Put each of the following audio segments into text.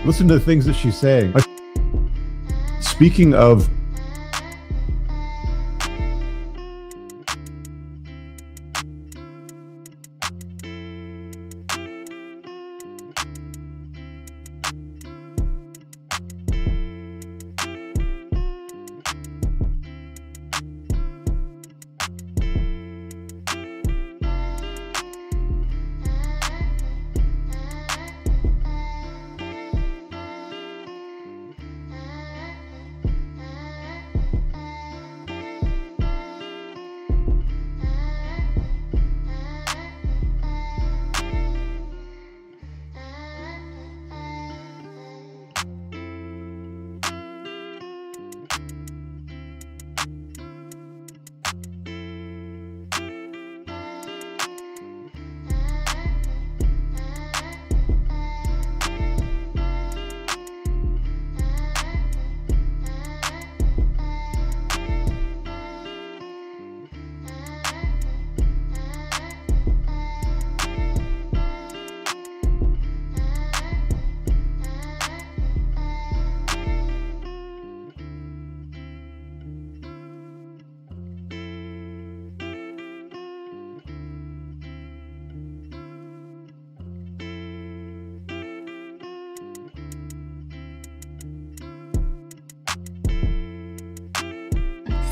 Listen to the things that she's saying. Speaking of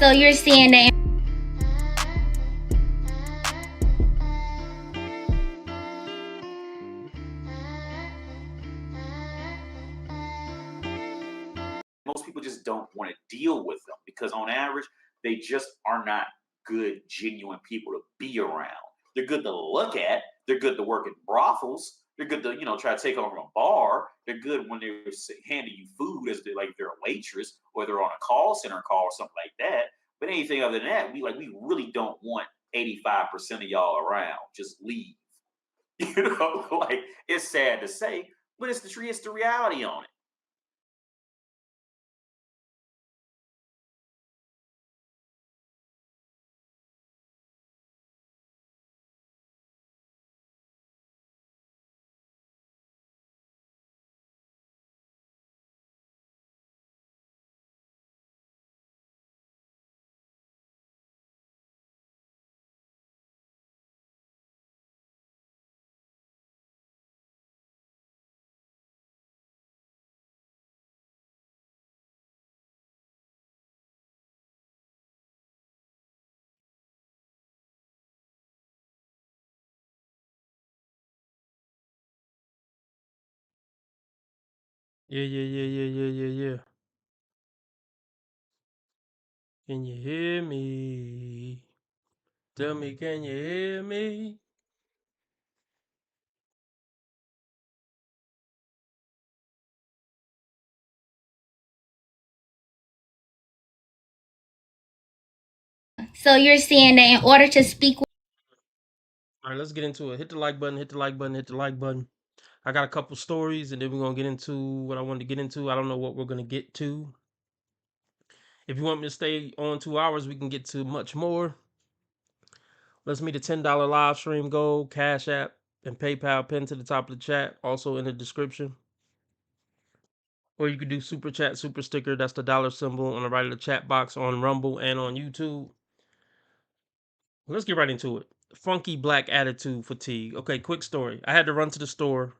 So you're saying that most people just don't want to deal with them because on average they just are not good genuine people to be around. They're good to look at, they're good to work in brothels, they're good to try to take over a bar, they're good when they're handing you food as they like they're a waitress or they're on a call center call or something like that. But anything other than that, we really don't want 85% of y'all around. Just leave. Like it's sad to say, but it's the reality on it. Yeah. Can you hear me? Tell me, can you hear me? so you're saying that in order to speak All right, let's get into it. Hit the like button, hit the like button, hit the like button. I got a couple stories and then we're going to get into what I wanted to get into. I don't know what we're going to get to. If you want me to stay on 2 hours, we can get to much more. Let's meet a $10 live stream goal, Cash App, and PayPal pinned to the top of the chat, also in the description. Or you could do super chat, super sticker. That's the dollar symbol on the right of the chat box on Rumble and on YouTube. Let's get right into it. Funky black attitude fatigue. Okay, quick story. I had to run to the store.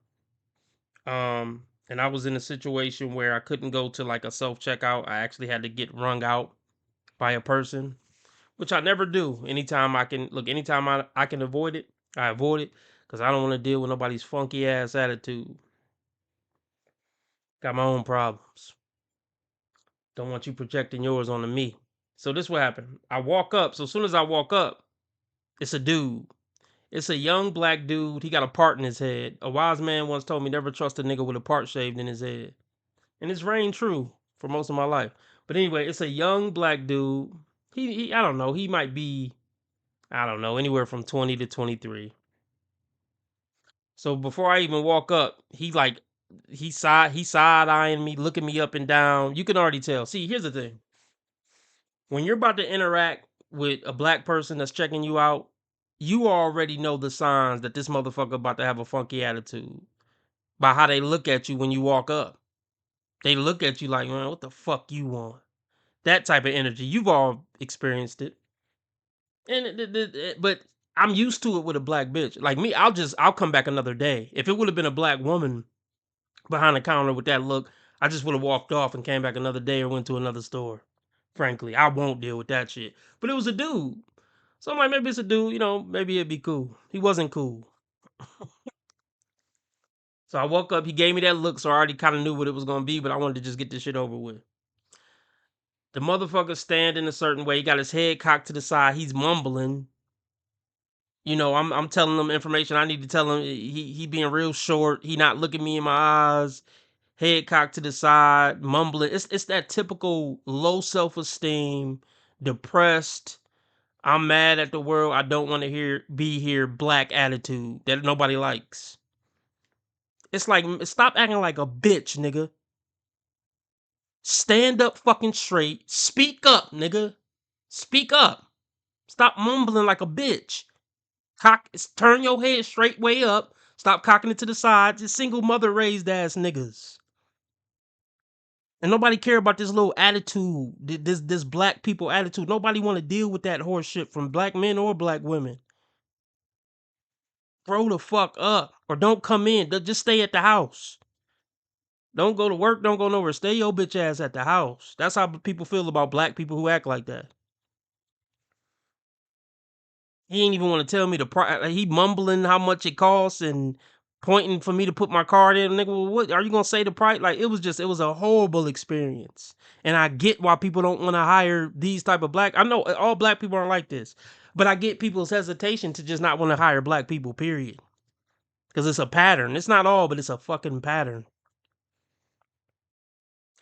And I was in a situation where I couldn't go to like a self checkout. I actually had to get wrung out by a person, which I never do. Anytime I can look, anytime I can avoid it, I avoid it because I don't want to deal with nobody's funky ass attitude. Got my own problems. Don't want you projecting yours onto me. So this what happened. I walk up. So as soon as I walk up, it's a dude. It's a young black dude. He got a part in his head. A wise man once told me never trust a nigga with a part shaved in his head. And it's reigned true for most of my life. But anyway, it's a young black dude. He I don't know. He might be, I don't know, anywhere from 20 to 23. So before I even walk up, he side eyeing me, looking me up and down. You can already tell. See, here's the thing. When you're about to interact with a black person that's checking you out, you already know the signs that this motherfucker about to have a funky attitude by how they look at you when you walk up. They look at you like, man, what the fuck you want? That type of energy. You've all experienced it. And but I'm used to it with a black bitch. Like me, I'll come back another day. If it would have been a black woman behind the counter with that look, I just would have walked off and came back another day or went to another store. Frankly, I won't deal with that shit. But it was a dude. So I'm like, maybe it's a dude, maybe it'd be cool. He wasn't cool. So I woke up, he gave me that look, so I already kind of knew what it was gonna be, but I wanted to just get this shit over with. The motherfucker standing a certain way, he got his head cocked to the side, he's mumbling. I'm telling him information I need to tell him. He being real short, he not looking me in my eyes, head cocked to the side, mumbling. It's that typical low self-esteem, depressed, I'm mad at the world, I don't want to be here black attitude that nobody likes. It's like, stop acting like a bitch, nigga. Stand up fucking straight. Speak up, nigga. Speak up. Stop mumbling like a bitch. Turn your head straight way up. Stop cocking it to the side. Just single mother raised ass niggas. And nobody care about this little attitude, this black people attitude. Nobody want to deal with that horse shit from black men or black women. Grow the fuck up, or don't come in. Just stay at the house. Don't go to work. Don't go nowhere. Stay your bitch ass at the house. That's how people feel about black people who act like that. He ain't even want to tell me the price. He mumbling how much it costs and pointing for me to put my card in. Nigga, well, what are you gonna say the price? Like it was a horrible experience. And I get why people don't want to hire these type of black. I know all black people aren't like this, but I get people's hesitation to just not want to hire black people. Period. Because it's a pattern. It's not all, but it's a fucking pattern.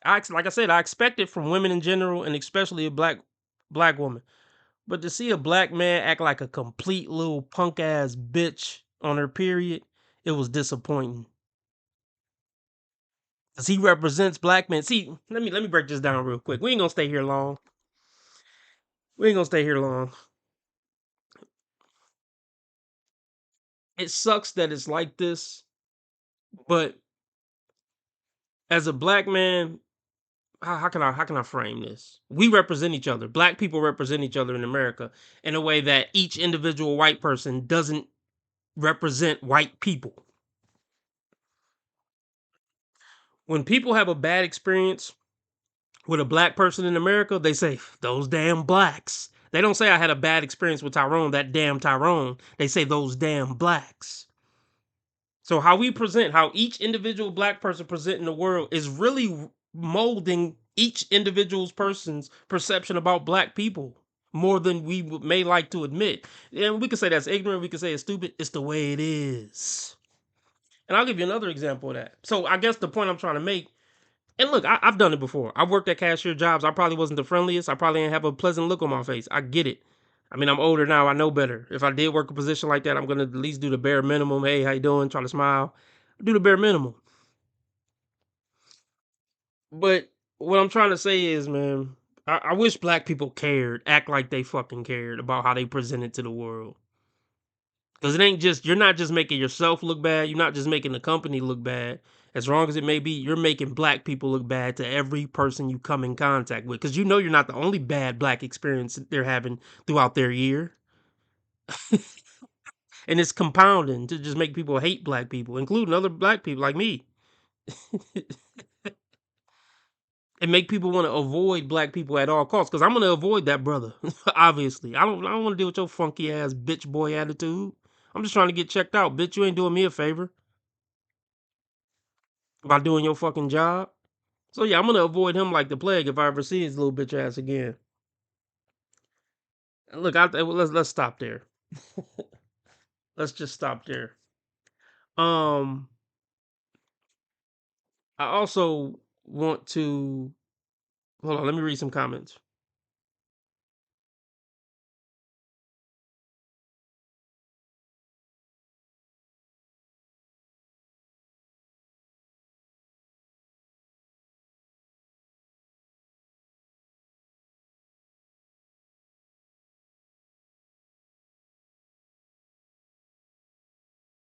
Like I said, I expect it from women in general, and especially a black woman. But to see a black man act like a complete little punk ass bitch on her period, it was disappointing. Cause he represents black men. See, let me break this down real quick. We ain't gonna stay here long. We ain't gonna stay here long. It sucks that it's like this, but as a black man, how can I frame this? We represent each other. Black people represent each other in America in a way that each individual white person doesn't represent white people. When people have a bad experience with a black person in America, they say, those damn blacks. They don't say I had a bad experience with Tyrone, that damn Tyrone. They say those damn blacks. So how each individual black person present in the world is really molding each individual's person's perception about black people more than we may like to admit. And we could say that's ignorant, we could say it's stupid. It's the way it is. And I'll give you another example of that. So I guess the point I'm trying to make, and look, I've done it before. I've worked at cashier jobs. I probably wasn't the friendliest. I probably didn't have a pleasant look on my face. I get it. I mean, I'm older now. I know better. If I did work a position like that, I'm gonna at least do the bare minimum. Hey, how you doing? Try to smile. Do the bare minimum. But what I'm trying to say is, man, I wish black people cared, act like they fucking cared about how they presented to the world. Because it ain't just, you're not just making yourself look bad. You're not just making the company look bad. As wrong as it may be, you're making black people look bad to every person you come in contact with. Because you're not the only bad black experience they're having throughout their year. And it's compounding to just make people hate black people, including other black people like me. And make people want to avoid black people at all costs. Because I'm going to avoid that brother, obviously. I don't want to deal with your funky ass bitch boy attitude. I'm just trying to get checked out. Bitch, you ain't doing me a favor by doing your fucking job. So yeah, I'm gonna avoid him like the plague if I ever see his little bitch ass again. Look, let's stop there. Let's just stop there. Um, I also want to hold on. Let me read some comments.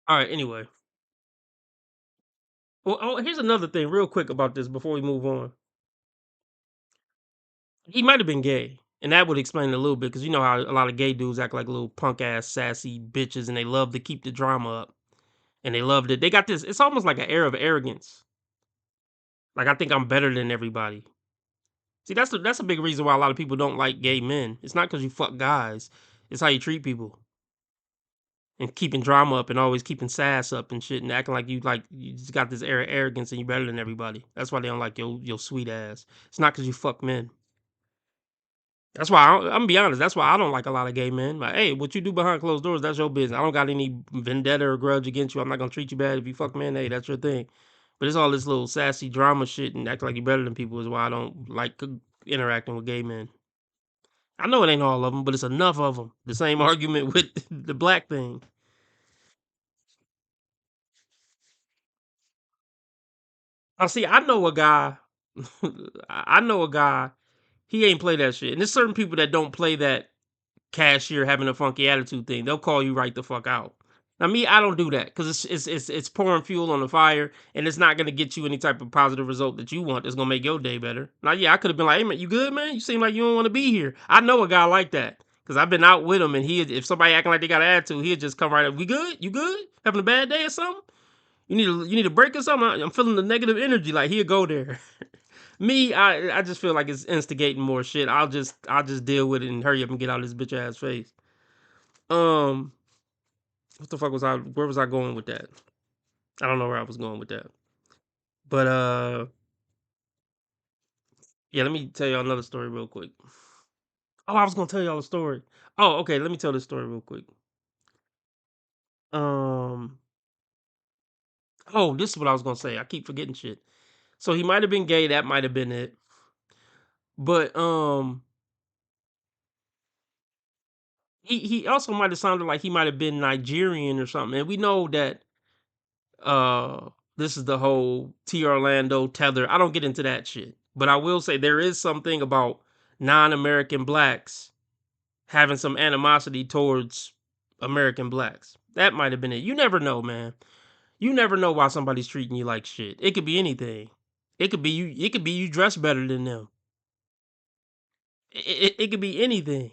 All right. Anyway, Well, oh, here's another thing, real quick about this before we move on. He might have been gay, and that would explain it a little bit because you know how a lot of gay dudes act like little punk ass sassy bitches, and they love to keep the drama up, and they love it. They got this. It's almost like an air of arrogance. Like I think I'm better than everybody. See, that's a big reason why a lot of people don't like gay men. It's not because you fuck guys. It's how you treat people and keeping drama up and always keeping sass up and shit and acting like you just got this air of arrogance and you better than everybody. That's why they don't like your sweet ass. It's not because you fuck men. That's why I'm gonna be honest. That's why I don't like a lot of gay men. Like, hey, what you do behind closed doors, that's your business. I don't got any vendetta or grudge against you. I'm not gonna treat you bad if you fuck men. Hey, that's your thing. But it's all this little sassy drama shit and act like you're better than people is why I don't like interacting with gay men. I know it ain't all of them, but it's enough of them. The same argument with the black thing. I see. I know a guy. I know a guy. He ain't play that shit. And there's certain people that don't play that cashier having a funky attitude thing. They'll call you right the fuck out. Now me, I don't do that because it's pouring fuel on the fire, and it's not gonna get you any type of positive result that you want. That's gonna make your day better. Now, yeah, I could have been like, "Hey man, you good, man? You seem like you don't want to be here." I know a guy like that because I've been out with him, and if somebody acting like they got an attitude, he'd just come right up. We good? You good? Having a bad day or something? You need a break or something? I'm feeling the negative energy. Like he'll go there. Me, I just feel like it's instigating more shit. I'll just deal with it and hurry up and get out of this bitch ass face. Um, what the fuck was I? Where was I going with that? I don't know where I was going with that. But yeah, let me tell y'all another story real quick. Oh, I was gonna tell y'all a story. Oh, okay, let me tell this story real quick. Um, oh, this is what I was gonna say. I keep forgetting shit. So he might have been gay. That might have been it. But he also might have sounded like he might have been Nigerian or something. And we know that uh this is the whole T Orlando tether. I don't get into that shit. But I will say there is something about non-American blacks having some animosity towards American blacks. That might have been it. You never know, man. You never know why somebody's treating you like shit. It could be anything. It could be you dress better than them. It could be anything.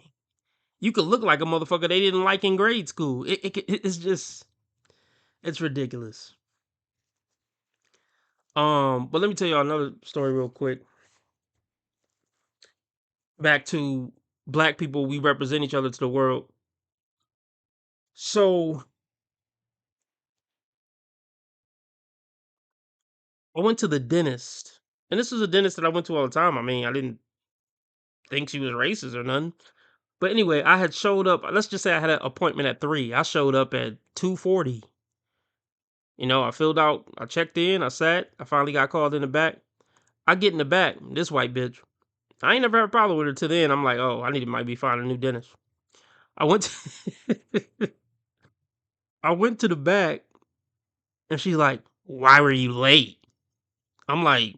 You could look like a motherfucker they didn't like in grade school. It's just it's ridiculous. But let me tell y'all another story real quick. Back to black people, we represent each other to the world. So I went to the dentist, and this was a dentist that I went to all the time. I mean, I didn't think she was racist or nothing. But anyway, I had showed up. Let's just say I had an appointment at 3. I showed up at 2:40. You know, I filled out, I checked in, I sat, I finally got called in the back. I get in the back, this white bitch. I ain't never had a problem with her till then. I'm like, oh, I might be finding a new dentist. I went to, I went to the back and she's like, why were you late? I'm like,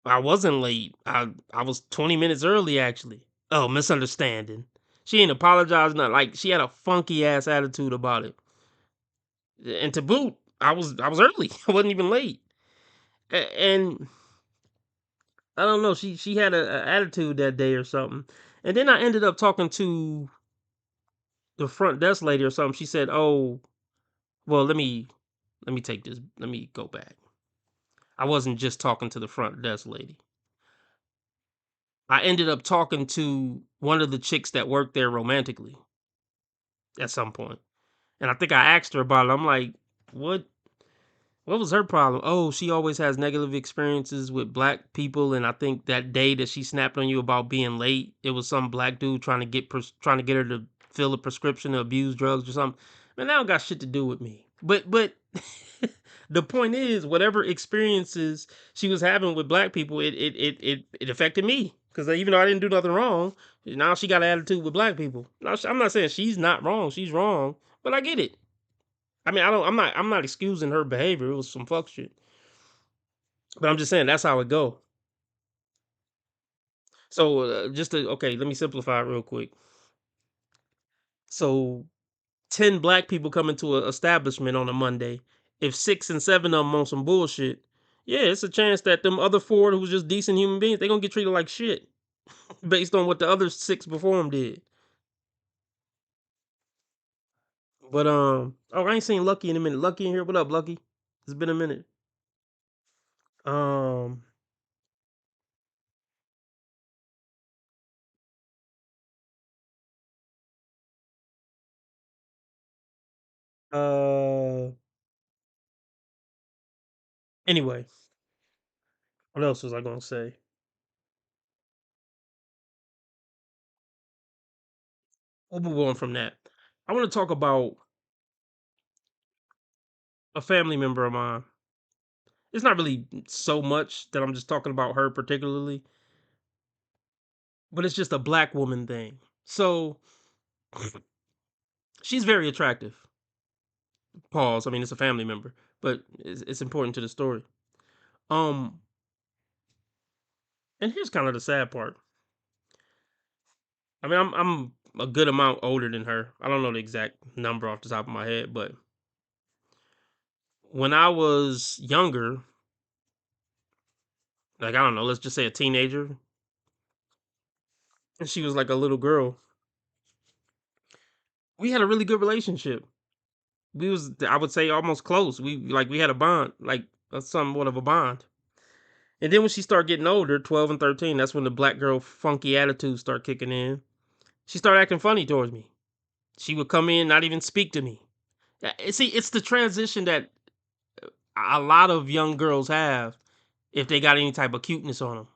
I wasn't late. I was 20 minutes early actually. Oh, misunderstanding. She ain't apologized, nothing. Like she had a funky ass attitude about it. And to boot, I was early. I wasn't even late. And I don't know. She had a attitude that day or something. And then I ended up talking to the front desk lady or something. She said, "Oh, well, let me take this. Let me go back. I wasn't just talking to the front desk lady. I ended up talking to one of the chicks that worked there romantically at some point. And I think I asked her about it. I'm like, what What was her problem? Oh, she always has negative experiences with black people, and I think that day that she snapped on you about being late, it was some black dude trying to get her to fill a prescription to abuse drugs or something. Man, that don't got shit to do with me. But the point is, whatever experiences she was having with black people, it affected me because even though I didn't do nothing wrong, now she got an attitude with black people. Now, I'm not saying she's not wrong; she's wrong, but I get it. I mean, I don't. I'm not excusing her behavior. It was some fuck shit. But I'm just saying that's how it go. So just to okay, let me simplify it real quick. So 10 black people come into an establishment on a Monday. if 6 and 7 of them on some bullshit, yeah, it's a chance that them other 4 who's just decent human beings, they gonna get treated like shit based on what the other 6 before them did. But oh, I ain't seen Lucky in a minute. Lucky in here? What up, Lucky? It's been a minute. Um, uh, anyway, what else was I gonna say? We'll move on from that. I want to talk about a family member of mine. It's not really so much that I'm just talking about her particularly, but it's just a black woman thing. So she's very attractive. Pause. I mean, it's a family member, but it's important to the story. Um, and here's kind of the sad part. I mean, I'm a good amount older than her. I don't know the exact number off the top of my head, but when I was younger, like I don't know, let's just say a teenager, and she was like a little girl. We had a really good relationship. We was, I would say, almost close. We had a bond, like somewhat of a bond. And then when she started getting older, 12 and 13, that's when the black girl funky attitudes start kicking in. She started acting funny towards me. She would come in, not even speak to me. See, it's the transition that a lot of young girls have if they got any type of cuteness on them.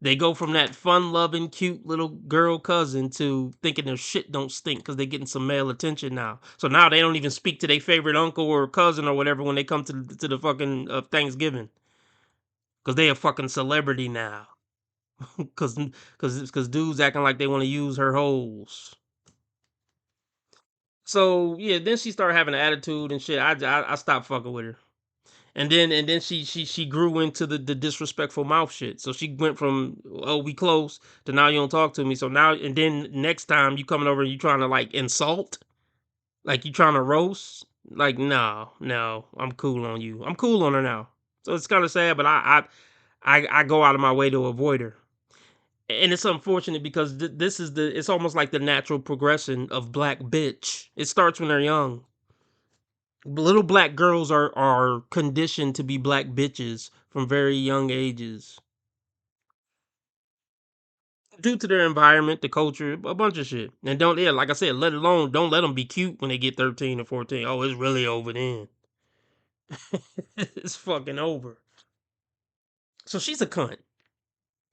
They go from that fun-loving, cute little girl cousin to thinking their shit don't stink because they're getting some male attention now. So now they don't even speak to their favorite uncle or cousin or whatever when they come to the fucking Thanksgiving because they a fucking celebrity now. Because dudes acting like they want to use her holes. So yeah, then she started having an attitude and shit. I stopped fucking with her. And then she grew into the disrespectful mouth shit. So she went from, oh, we close, to now you don't talk to me. So now, and then next time you coming over and you trying to like insult, like you trying to roast, like no, I'm cool on you. I'm cool on her now. So it's kind of sad, but I go out of my way to avoid her. And it's unfortunate because this is it's almost like the natural progression of black bitch. It starts when they're young. Little black girls are conditioned to be black bitches from very young ages due to their environment, the culture, a bunch of shit. And don't, yeah, like I said, let alone don't let them be cute when they get 13 or 14. Oh, it's really over then. It's fucking over. So she's a cunt.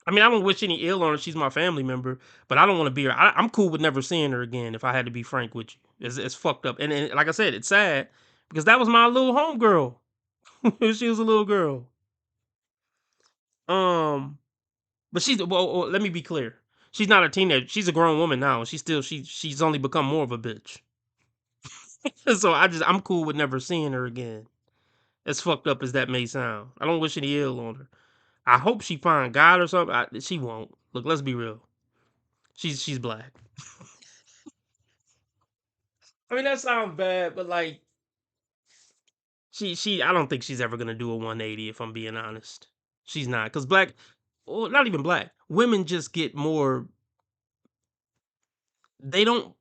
I mean, I don't wish any ill on her. She's my family member, but I don't want to be her. I'm cool with never seeing her again. If I had to be frank with you, it's fucked up. And like I said, it's sad because that was my little homegirl. She was a little girl. Um, But she's, well, let me be clear. She's not a teenager. She's a grown woman now. She's only become more of a bitch. So I'm cool with never seeing her again. As fucked up as that may sound, I don't wish any ill on her. I hope she find God or something. She won't. Look, let's be real. She's black. I mean that sounds bad, but like she I don't think she's ever gonna do a 180 if I'm being honest. She's not, because black, well, not even black women just get more. They don't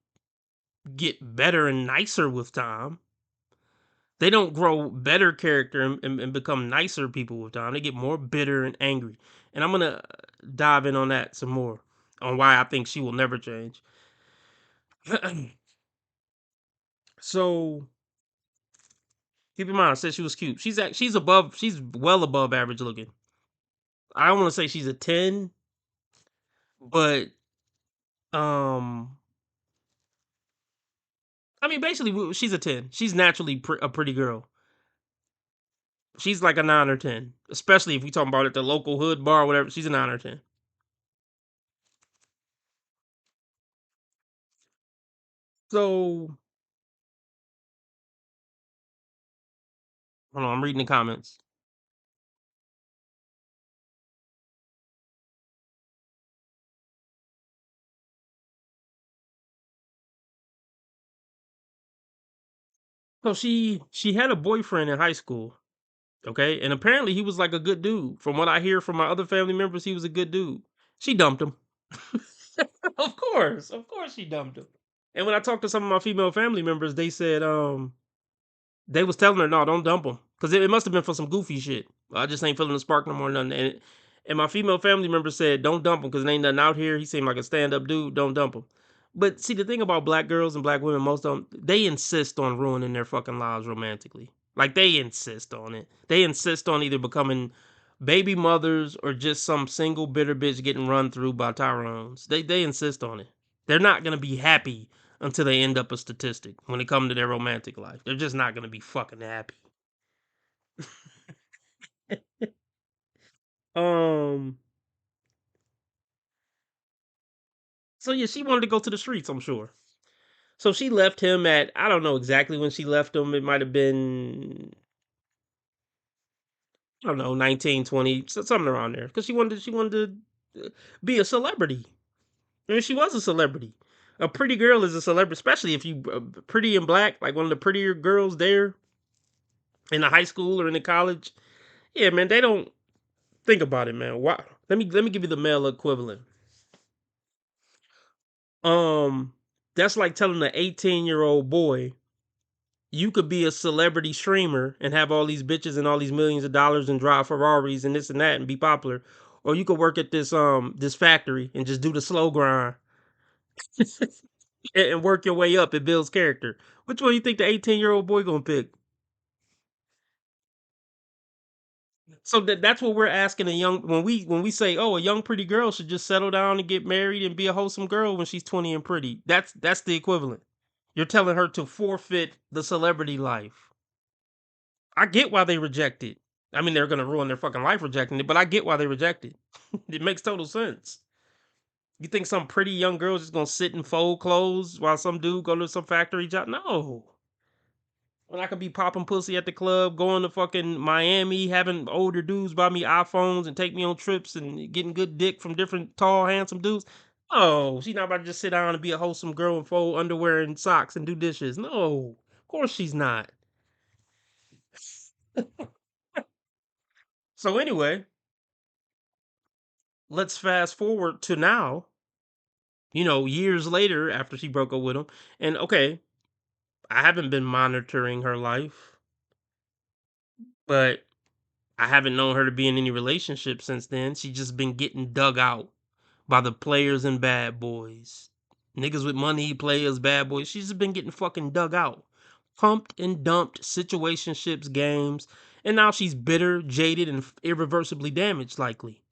get better and nicer with time. They don't grow better character and become nicer people with time. They get more bitter and angry. And I'm gonna dive in on that some more on why I think she will never change. So keep in mind, I said she was cute. She's well above average looking. I don't want to say she's a 10, but um, I mean basically she's a 10. She's naturally a pretty girl. She's like a 9 or 10, especially if we talking about at the local hood bar or whatever. She's a 9 or 10. So hold on, I'm reading the comments. So she had a boyfriend in high school, okay? And apparently he was like a good dude. From what I hear from my other family members, he was a good dude. She dumped him. Of course she dumped him. And when I talked to some of my female family members, they said they was telling her, no, don't dump him. Because it must have been for some goofy shit. I just ain't feeling the spark no more, nothing. And my female family member said, don't dump him because there ain't nothing out here. He seemed like a stand-up dude. Don't dump him. But see, the thing about black girls and black women, most of them, they insist on ruining their fucking lives romantically. Like, they insist on it. They insist on either becoming baby mothers or just some single bitter bitch getting run through by Tyrones. They insist on it. They're not going to be happy until they end up a statistic when it comes to their romantic life. They're just not gonna be fucking happy. Um. So yeah, she wanted to go to the streets. I'm sure. So she left him at, I don't know exactly when she left him. It might have been, I don't know, 19, 20, something around there. Because she wanted to be a celebrity. I mean, she was a celebrity. A pretty girl is a celebrity, especially if you pretty and black, like one of the prettier girls there in the high school or in the college. Yeah, man, they don't think about it, man. Why? Let me give you the male equivalent. Um, that's like telling an 18-year-old boy you could be a celebrity streamer and have all these bitches and all these millions of dollars and drive Ferraris and this and that and be popular, or you could work at this factory and just do the slow grind and work your way up. It builds character. Which one you think the 18-year-old boy gonna pick? So that's what we're asking a young when we say, oh, a young pretty girl should just settle down and get married and be a wholesome girl when she's 20 and pretty. That's the equivalent. You're telling her to forfeit the celebrity life. I get why they reject it. I mean, they're gonna ruin their fucking life rejecting it, but I get why they reject it. It makes total sense. You think some pretty young girl is just gonna sit and fold clothes while some dude go to some factory job? No. When I could be popping pussy at the club, going to fucking Miami, having older dudes buy me iPhones and take me on trips and getting good dick from different tall, handsome dudes. Oh, she's not about to just sit down and be a wholesome girl and fold underwear and socks and do dishes. No, of course she's not. So anyway, let's fast forward to now, years later after she broke up with him. And okay, I haven't been monitoring her life, but I haven't known her to be in any relationship since then. She's just been getting dug out by the players and bad boys. Niggas with money, players, bad boys. She's just been getting fucking dug out. Pumped and dumped, situationships, games. And now she's bitter, jaded, and irreversibly damaged, likely.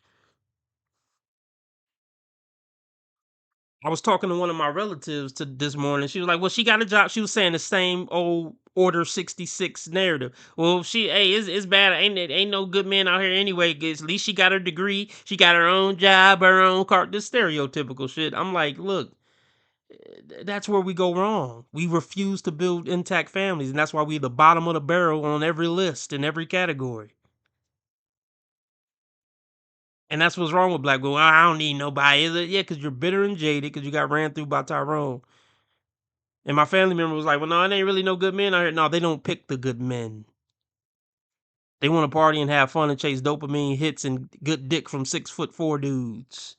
I was talking to one of my relatives to this morning. She was like, "Well, she got a job." She was saying the same old Order 66 narrative. Well, hey, it's bad. Ain't no good men out here anyway. 'Cause at least she got her degree. She got her own job, her own car. This stereotypical shit. I'm like, look, that's where we go wrong. We refuse to build intact families, and that's why we the bottom of the barrel on every list in every category. And that's what's wrong with black people. I don't need nobody. Is it? Yeah, because you're bitter and jaded because you got ran through by Tyrone. And my family member was like, "Well, no, it ain't really no good men out here." No, they don't pick the good men. They want to party and have fun and chase dopamine hits and good dick from 6'4" dudes.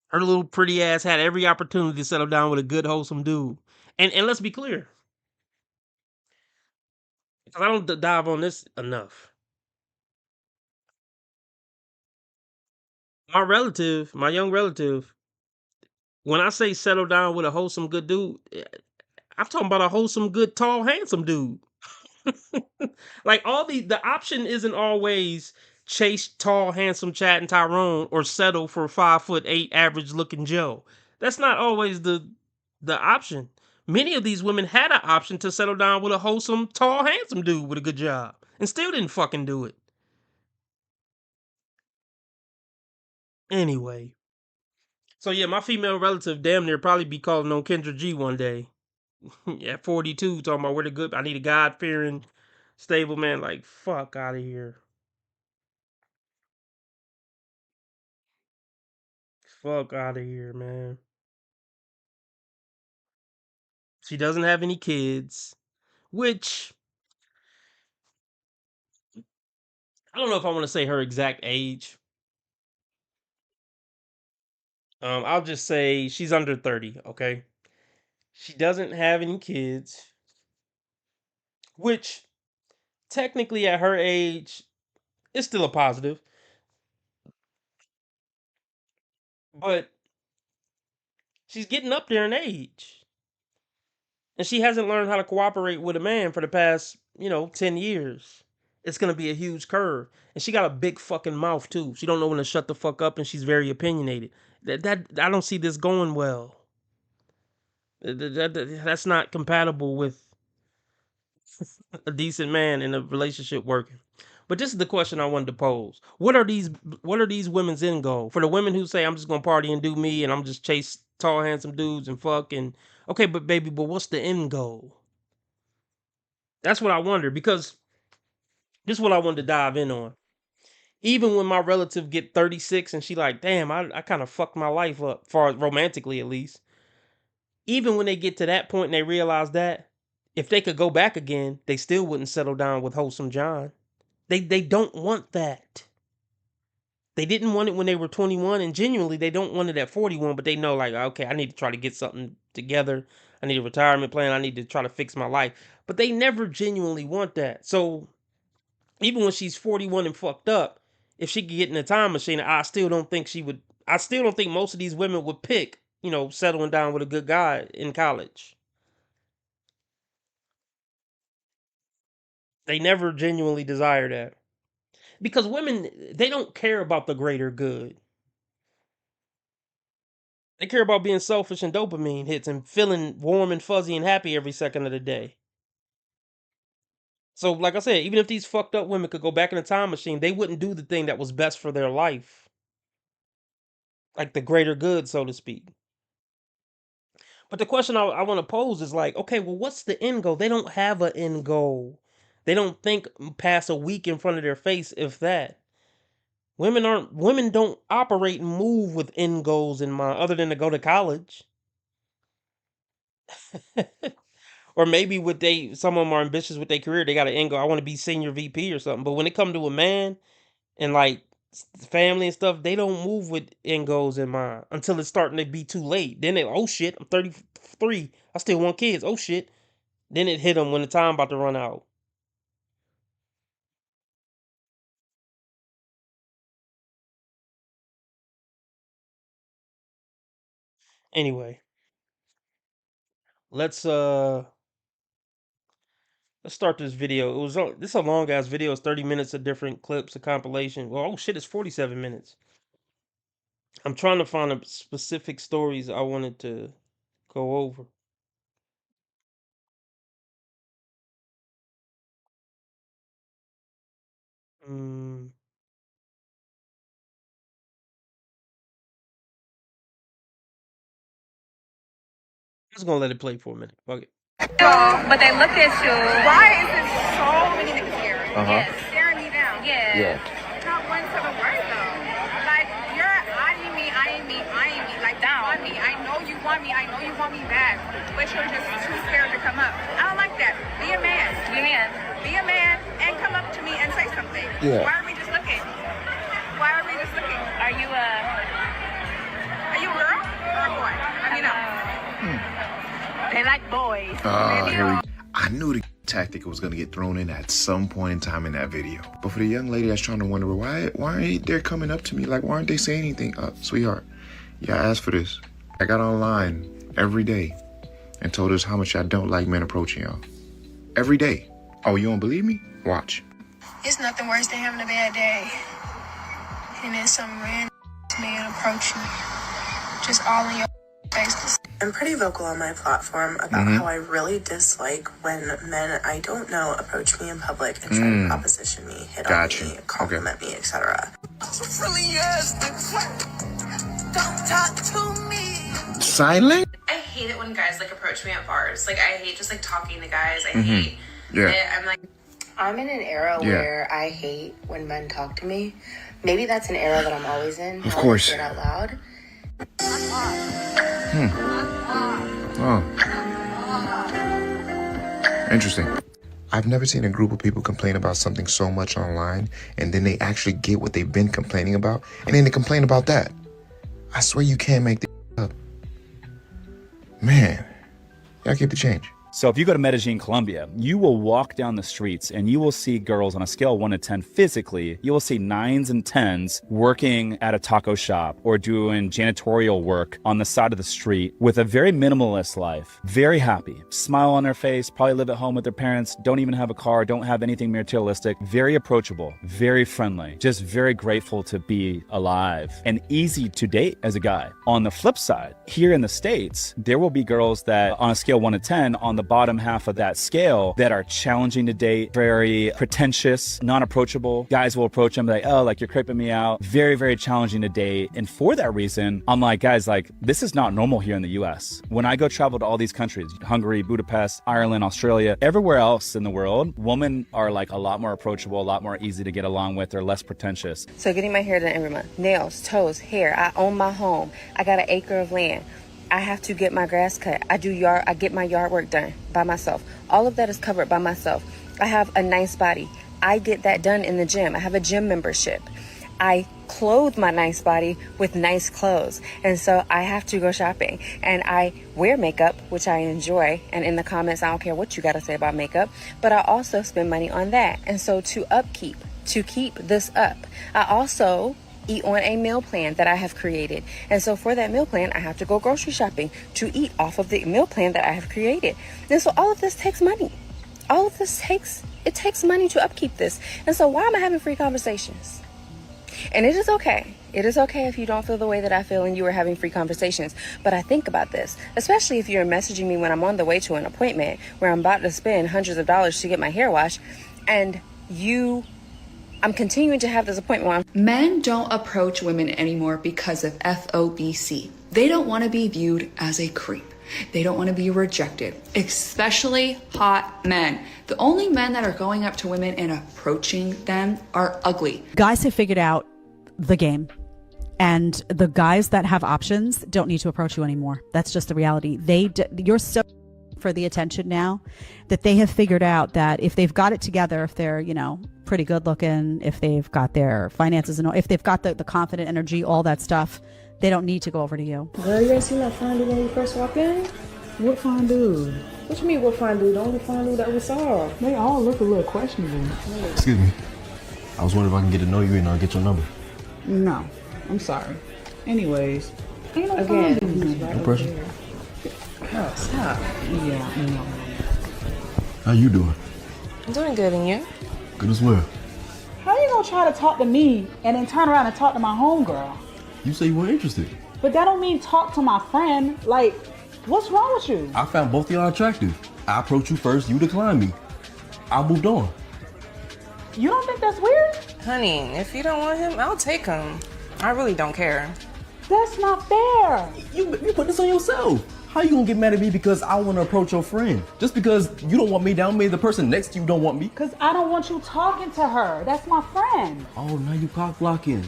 Her little pretty ass had every opportunity to settle down with a good, wholesome dude. And let's be clear, because I don't dive on this enough. My young relative, when I say settle down with a wholesome, good dude, I'm talking about a wholesome, good, tall, handsome dude. Like all the option isn't always chase tall, handsome Chad and Tyrone or settle for 5'8" average looking Joe. That's not always the option. Many of these women had an option to settle down with a wholesome, tall, handsome dude with a good job and still didn't fucking do it. Anyway. So yeah, my female relative damn near probably be calling on Kendra G one day. At 42, talking about where the good I need a God fearing, stable man. Like, fuck out of here. Fuck out of here, man. She doesn't have any kids, which I don't know if I want to say her exact age. I'll just say she's under 30, okay? She doesn't have any kids, which technically at her age is still a positive, but she's getting up there in age. And she hasn't learned how to cooperate with a man for the past, 10 years. It's gonna be a huge curve. And she got a big fucking mouth too. She don't know when to shut the fuck up, and she's very opinionated. That I don't see this going well. That's not compatible with a decent man in a relationship working. But this is the question I wanted to pose. What are these women's end goal? For the women who say I'm just gonna party and do me and I'm just chase tall, handsome dudes and fuck and okay, but baby, but what's the end goal? That's what I wonder, because this is what I wanted to dive in on. Even when my relative get 36 and she like, damn, I kind of fucked my life up, far as romantically at least. Even when they get to that point and they realize that, if they could go back again, they still wouldn't settle down with Wholesome John. They don't want that. They didn't want it when they were 21, and genuinely they don't want it at 41, but they know like, okay, I need to try to get something together. I need a retirement plan. I need to try to fix my life. But they never genuinely want that. So even when she's 41 and fucked up, if she could get in a time machine, I still don't think she would. I still don't think most of these women would pick, settling down with a good guy in college. They never genuinely desire that. Because women, they don't care about the greater good. They care about being selfish and dopamine hits and feeling warm and fuzzy and happy every second of the day. So, like I said, even if these fucked up women could go back in a time machine, they wouldn't do the thing that was best for their life. Like the greater good, so to speak. But the question I want to pose is like, okay, well, what's the end goal? They don't have an end goal. They don't think past a week in front of their face, if that. Women don't operate and move with end goals in mind other than to go to college. Or maybe some of them are ambitious with their career. They got an end goal. I want to be senior VP or something. But when it comes to a man and like family and stuff, they don't move with end goals in mind until it's starting to be too late. Then oh shit, I'm 33. I still want kids. Oh shit. Then it hit them when the time about to run out. Anyway, let's start this video. This is a long ass video. It's 30 minutes of different clips, a compilation. Well, oh shit, it's 47 minutes. I'm trying to find the specific stories I wanted to go over. I'm just gonna let it play for a minute. Fuck it. But they look at you. Why is there so many niggas here? Uh-huh. Yes. Staring me down. Yeah. Not one single word though. Like you're eyeing me. Like down on me. I know you want me. I know you want me back. But you're just too scared to come up. I don't like that. Be a man. Be a man. Be a man and come up to me and say something. Yeah. Why are we just looking? Are you a girl or a boy? Let me know. They like boys. I knew the tactic was gonna get thrown in at some point in time in that video. But for the young lady that's trying to wonder why ain't they coming up to me? Like, why aren't they saying anything? Sweetheart, yeah, I asked for this. I got online every day and told us how much I don't like men approaching y'all. Every day. Oh, you don't believe me? Watch. It's nothing worse than having a bad day. And then some random man approach you. Just all in your face. I'm pretty vocal on my platform about how I really dislike when men I don't know approach me in public and try to proposition me, hit on me, compliment me, etc. Don't talk to me. Silent? I hate it when guys approach me at bars. I hate just talking to guys. I hate it. I'm in an era where I hate when men talk to me. Maybe that's an era that I'm always in. Of course. Say it out loud. Interesting. I've never seen a group of people complain about something so much online, and then they actually get what they've been complaining about, and then they complain about that. I swear you can't make this up. Man, y'all keep the change. So if you go to Medellin, Colombia, you will walk down the streets and you will see girls on a scale of 1 to 10 physically. You will see 9s and 10s working at a taco shop or doing janitorial work on the side of the street with a very minimalist life. Very happy. Smile on their face, probably live at home with their parents, don't even have a car, don't have anything materialistic. Very approachable, very friendly, just very grateful to be alive and easy to date as a guy. On the flip side, here in the States, there will be girls that on a scale 1 to 10 on the bottom half of that scale that are challenging to date, very pretentious, non-approachable. Guys will approach them like, oh, like you're creeping me out. Very, very challenging to date. And for that reason, I'm like, guys, like this is not normal here in the US. When I go travel to all these countries, Hungary, Budapest, Ireland, Australia, everywhere else in the world, women are like a lot more approachable, a lot more easy to get along with. They're less pretentious. So getting my hair done every month, nails, toes, hair. I own my home. I got an acre of land. I have to get my grass cut. I get my yard work done by myself. All of that is covered by myself. I have a nice body. I get that done in the gym. I have a gym membership. I clothe my nice body with nice clothes. And so I have to go shopping. And I wear makeup, which I enjoy. And in the comments, I don't care what you got to say about makeup. But I also spend money on that. And so to keep this up, I also eat on a meal plan that I have created. And so for that meal plan, I have to go grocery shopping to eat off of the meal plan that I have created. And so all of this takes money. All of this takes money to upkeep this. And so why am I having free conversations? And it is okay. It is okay if you don't feel the way that I feel and you are having free conversations. But I think about this, especially if you're messaging me when I'm on the way to an appointment where I'm about to spend hundreds of dollars to get my hair washed, and I'm continuing to have this appointment where Men don't approach women anymore because of FOBC. They don't want to be viewed as a creep. They don't want to be rejected, especially hot men. The only men that are going up to women and approaching them are ugly. Guys have figured out the game, and the guys that have options don't need to approach you anymore. That's just the reality. You're so for the attention now that they have figured out that if they've got it together, if they're, pretty good looking, if they've got their finances and if they've got the confident energy, all that stuff, they don't need to go over to you. Girl, you ain't seen that fondue when we first walked in? What fondue? What you mean what fondue? The only fondue that we saw. They all look a little questionable. Excuse me. I was wondering if I can get to know you and I'll get your number. No, I'm sorry. Anyways, ain't no fondue. No pressure. Oh, stop. Yeah, How you doing? I'm doing good, and you? Good as well. How you gonna try to talk to me and then turn around and talk to my homegirl? You say you weren't interested. But that don't mean talk to my friend. Like, what's wrong with you? I found both of y'all attractive. I approached you first, you declined me. I moved on. You don't think that's weird? Honey, if you don't want him, I'll take him. I really don't care. That's not fair. You put this on yourself. How you gonna get mad at me because I want to approach your friend? Just because you don't want me, that don't mean the person next to you don't want me. Because I don't want you talking to her. That's my friend. Oh, now you cock blocking.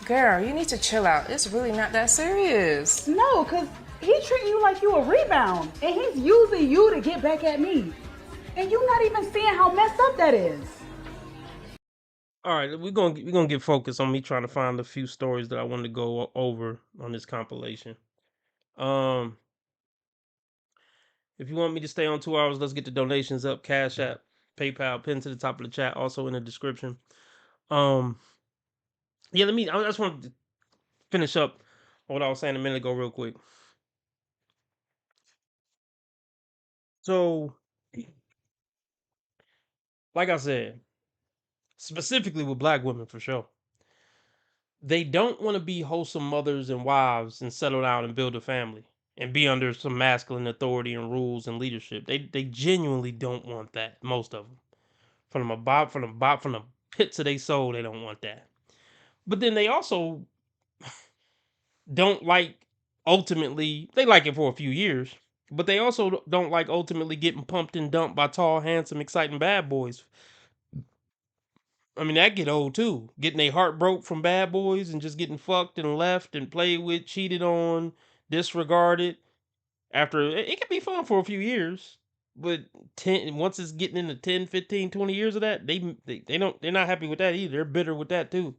Girl, you need to chill out. It's really not that serious. No, because he's treating you like you a rebound. And he's using you to get back at me. And you're not even seeing how messed up that is. All right, we're gonna get focused on me trying to find a few stories that I wanted to go over on this compilation. If you want me to stay on 2 hours, let's get the donations up. Cash App, PayPal, pinned to the top of the chat, also in the description. I just want to finish up what I was saying a minute ago real quick. So, like I said, specifically with black women for sure, they don't want to be wholesome mothers and wives and settle down and build a family and be under some masculine authority and rules and leadership. They genuinely don't want that. Most of them, from the pits of their soul, they don't want that. But then they also don't like ultimately. They like it for a few years, but they also don't like ultimately getting pumped and dumped by tall, handsome, exciting bad boys. I mean, that get old too. Getting their heart broke from bad boys and just getting fucked and left and played with, cheated on, disregarded. After it can be fun for a few years, But once it's getting into 10, 15, 20 years of that, they're not happy with that either. They're bitter with that too.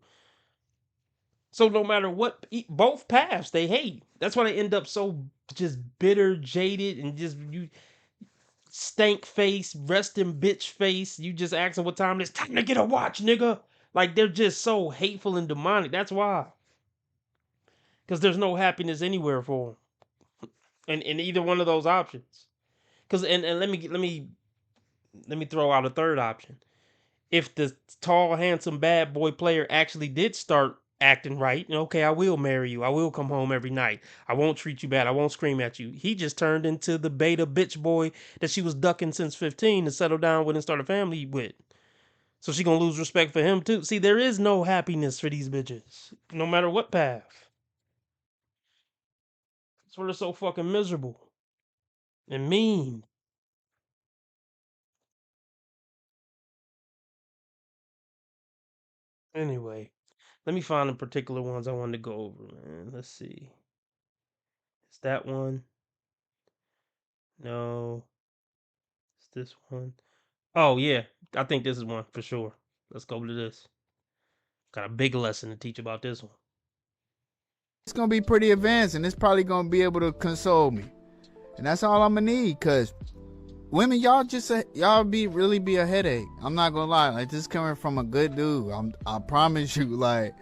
So no matter what, both paths they hate. That's why they end up so just bitter, jaded, and just you stank face, resting bitch face. You just asking what time it is. Time to get a watch, nigga. Like they're just so hateful and demonic. That's why. Because there's no happiness anywhere for them, in either one of those options. Because and let me throw out a third option. If the tall, handsome, bad boy player actually did start acting right, okay, I will marry you. I will come home every night. I won't treat you bad. I won't scream at you. He just turned into the beta bitch boy that she was ducking since 15 to settle down with and start a family with. So she gonna lose respect for him too. See, there is no happiness for these bitches, no matter what path. That's why they're so fucking miserable and mean. Anyway, let me find the particular ones I wanted to go over, man. Let's see. Is that one? No. Is this one? Oh, yeah. I think this is one for sure. Let's go to this. Got a big lesson to teach about this one. It's gonna be pretty advanced, and it's probably gonna be able to console me, and that's all I'm gonna need. Cause women, y'all really be a headache. I'm not gonna lie. Like, this coming from a good dude. I promise you. Like,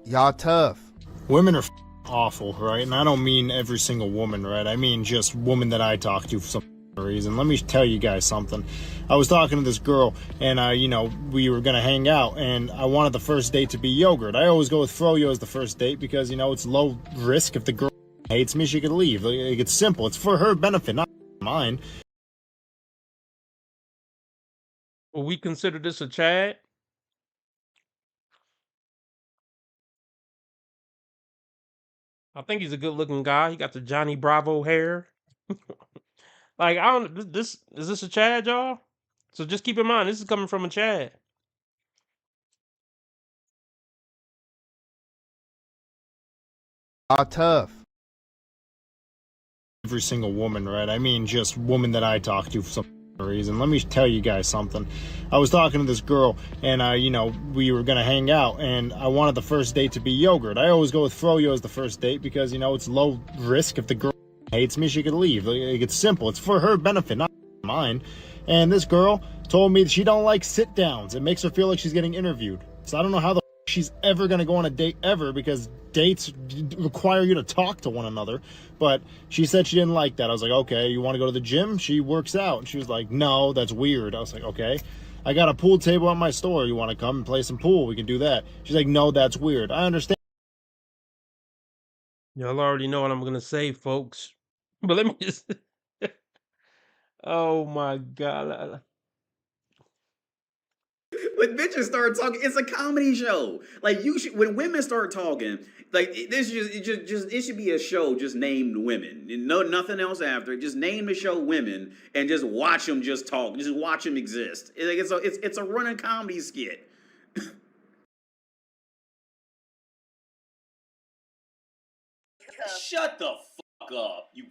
y'all tough. Women are awful, right? And I don't mean every single woman, right? I mean just women that I talk to for some reason. Let me tell you guys something. I was talking to this girl, and we were gonna hang out, and I wanted the first date to be yogurt. I always go with froyo as the first date because it's low risk. If the girl hates me, she could leave. Like, it's simple. It's for her benefit, not mine. Will we consider this a Chad? I think he's a good looking guy. He got the Johnny Bravo hair. Like, I don't, is this a Chad, y'all? So just keep in mind, this is coming from a Chad. Y'all tough. Every single woman, right? I mean just women that I talk to for some reason. Let me tell you guys something. I was talking to this girl, and we were gonna hang out, and I wanted the first date to be yogurt. I always go with froyo as the first date because it's low risk. If the girl hates me, she could leave. Like, it's simple. It's for her benefit, not mine. And this girl told me that she don't like sit downs. It makes her feel like she's getting interviewed. So I don't know how the she's ever gonna go on a date ever, because dates require you to talk to one another. But she said she didn't like that. I was like, okay, you want to go to the gym? She works out. And she was like, no, that's weird. I was like, okay, I got a pool table at my store. You want to come and play some pool? We can do that. She's like, no, that's weird. I understand. Y'all already know what I'm gonna say, folks. But let me just oh my god. When bitches start talking, it's a comedy show. Like, when women start talking, like, it should be a show just named women. No, nothing else after. Just name the show women and just watch them just talk. Just watch them exist. It's a running comedy skit. Shut the fuck up, you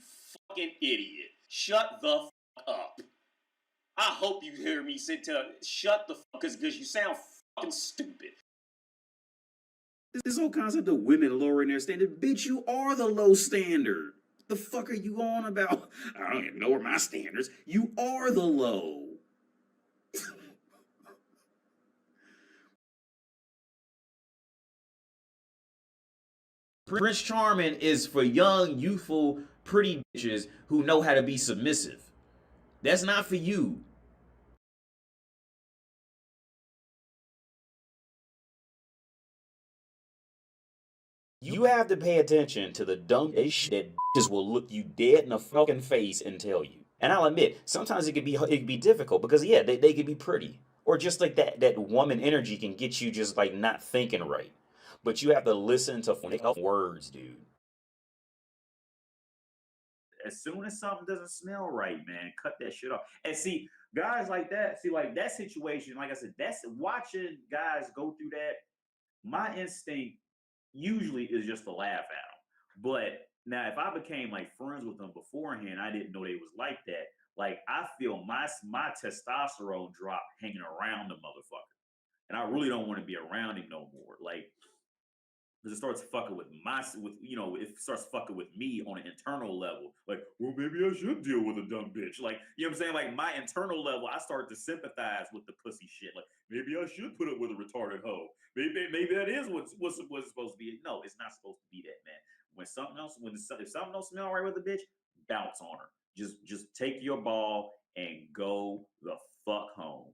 fucking idiot. Shut the fuck up. I hope you hear me shut the fuck, because you sound fucking stupid. This whole concept of women lowering their standard, bitch, you are the low standard. The fuck are you on about? I don't even know where my standards. You are the low. Prince Charming is for young, youthful, pretty bitches who know how to be submissive. That's not for you. You have to pay attention to the dumb shit that bitches will look you dead in the fucking face and tell you. And I'll admit, sometimes it could be difficult because, yeah, they could be pretty. Or just like that woman energy can get you just like not thinking right. But you have to listen to words, dude. As soon as something doesn't smell right, man, cut that shit off. And see, guys like that, like that situation, like I said, that's watching guys go through that. My instinct usually is just to laugh at them. But Now, if I became like friends with them beforehand, I didn't know they was like that. Like I feel my testosterone drop hanging around the motherfucker, and I really don't want to be around him no more. Like, because it starts fucking with it starts fucking with me on an internal level. Like, well, maybe I should deal with a dumb bitch. Like, you know what I'm saying? Like, my internal level, I start to sympathize with the pussy shit. Like, maybe I should put up with a retarded hoe. Maybe that is what's supposed to be. No, it's not supposed to be that, man. When something else, if something don't smell right with a bitch, bounce on her. Just take your ball and go the fuck home.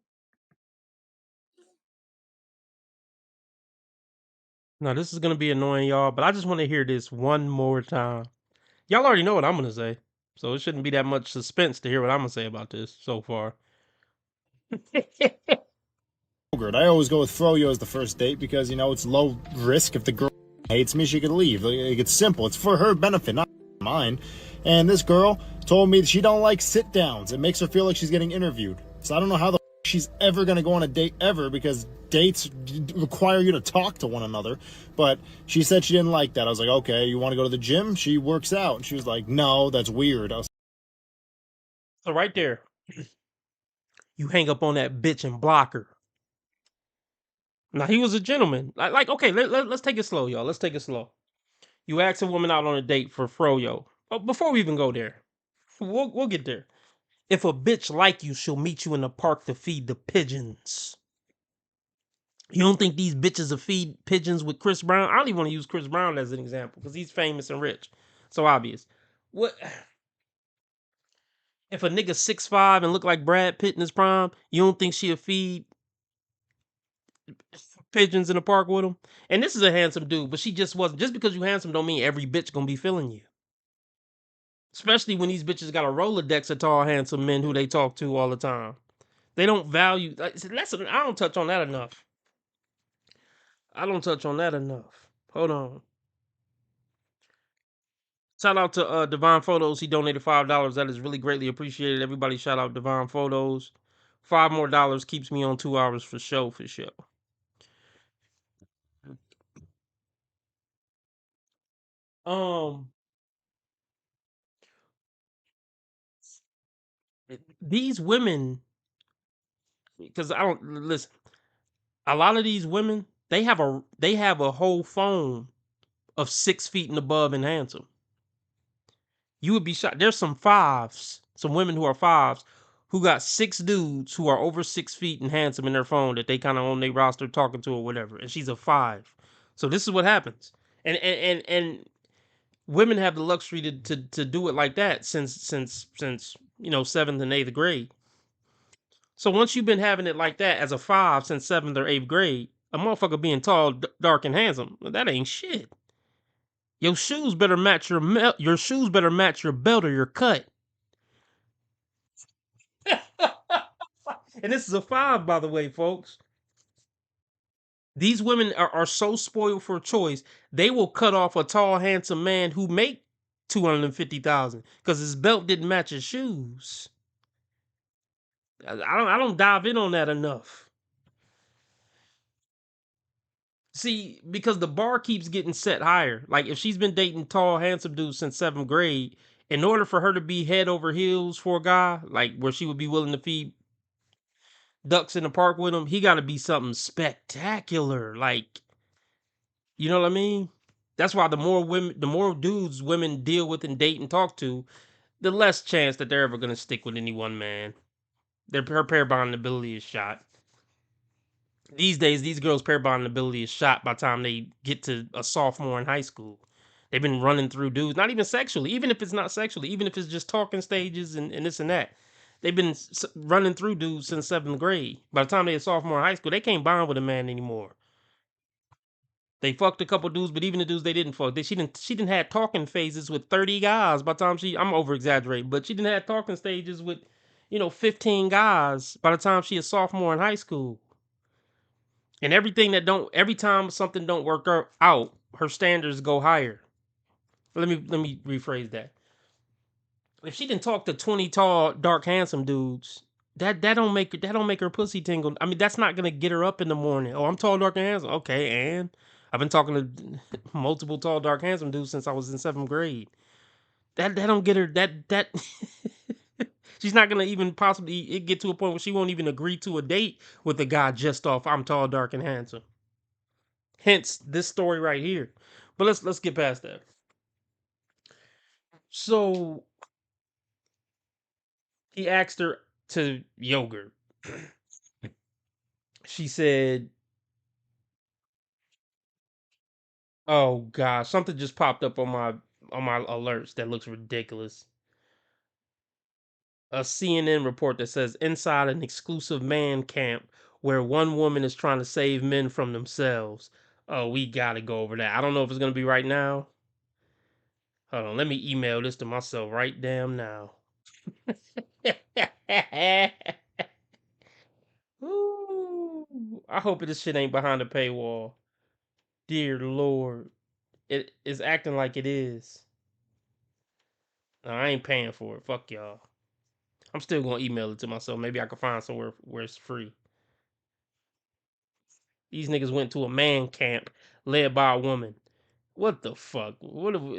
Now, this is going to be annoying, y'all, but I just want to hear this one more time. Y'all already know what I'm going to say, so it shouldn't be that much suspense to hear what I'm going to say about this so far. I always go with Froyo as the first date because, it's low risk. If the girl hates me, she could leave. Like, it's simple. It's for her benefit, not mine. And this girl told me that she don't like sit-downs. It makes her feel like she's getting interviewed. So I don't know how the she's ever going to go on a date ever because dates require you to talk to one another. But she said she didn't like that. I was like, okay, you want to go to the gym? She works out. And she was like, no, that's weird. So right there, you hang up on that bitch and block her. Now, he was a gentleman. Okay, let's take it slow, y'all. Let's take it slow. You ask a woman out on a date for Froyo. Oh, before we even go there, we'll get there. If a bitch like you, she'll meet you in the park to feed the pigeons. You don't think these bitches will feed pigeons with Chris Brown? I don't even want to use Chris Brown as an example because he's famous and rich. So obvious. What if a nigga 6'5" and look like Brad Pitt in his prime? You don't think she'll feed pigeons in the park with him? And this is a handsome dude, but she just wasn't. Just because you handsome don't mean every bitch gonna be feeling you. Especially when these bitches got a Rolodex of tall, handsome men who they talk to all the time. They don't value. I don't touch on that enough. Hold on. Shout out to Divine Photos. He donated $5. That is really greatly appreciated. Everybody shout out Divine Photos. $5 more keeps me on 2 hours for show. These women, because I don't listen. A lot of these women, they have a whole phone of 6 feet and above and handsome. You would be shocked. There's some women who are fives, who got 6 dudes who are over 6 feet and handsome in their phone that they kind of on their roster talking to or whatever, and she's a 5. So this is what happens, and women have the luxury to do it like that since 7th and 8th grade. So once you've been having it like that as a 5 since 7th or 8th grade, a motherfucker being tall, dark, and handsome, that ain't shit. Your shoes better match your belt or your cut. And this is a 5, by the way, folks. These women are so spoiled for choice, they will cut off a tall, handsome man who make $250,000 because his belt didn't match his shoes. I don't dive in on that enough. See, because the bar keeps getting set higher. Like if she's been dating tall, handsome dudes since 7th grade, in order for her to be head over heels for a guy, like where she would be willing to feed ducks in the park with him, he got to be something spectacular. Like, you know what I mean? That's why the more dudes women deal with and date and talk to, the less chance that they're ever going to stick with any one man. Her pair bonding ability is shot. These days, these girls' pair bonding ability is shot by the time they get to a sophomore in high school. They've been running through dudes, not even sexually, even if it's not sexually, even if it's just talking stages and this and that. They've been running through dudes since 7th grade. By the time they're a sophomore in high school, they can't bond with a man anymore. They fucked a couple dudes, but even the dudes they didn't fuck, she didn't have talking phases with 30 guys by the time I'm over exaggerating, but she didn't have talking stages with 15 guys by the time she a sophomore in high school. And every time something don't work out, her standards go higher. Let me rephrase that. If she didn't talk to 20 tall, dark, handsome dudes, that don't make her pussy tingle. I mean, that's not gonna get her up in the morning. Oh, I'm tall, dark, and handsome. Okay, and I've been talking to multiple tall, dark, handsome dudes since I was in 7th grade. That don't get her that she's not gonna even possibly get to a point where she won't even agree to a date with a guy just off I'm tall, dark, and handsome. Hence this story right here. But let's get past that. So he asked her to yogurt. She said, "Oh gosh, something just popped up on my alerts that looks ridiculous." A CNN report that says inside an exclusive man camp where one woman is trying to save men from themselves. Oh, we gotta go over that. I don't know if it's gonna be right now. Hold on, let me email this to myself right damn now. Ooh, I hope this shit ain't behind the paywall. Dear Lord, it is acting like it is. No, I ain't paying for it. Fuck y'all. I'm still gonna email it to myself. Maybe I can find somewhere where it's free. These niggas went to a man camp led by a woman. What the fuck?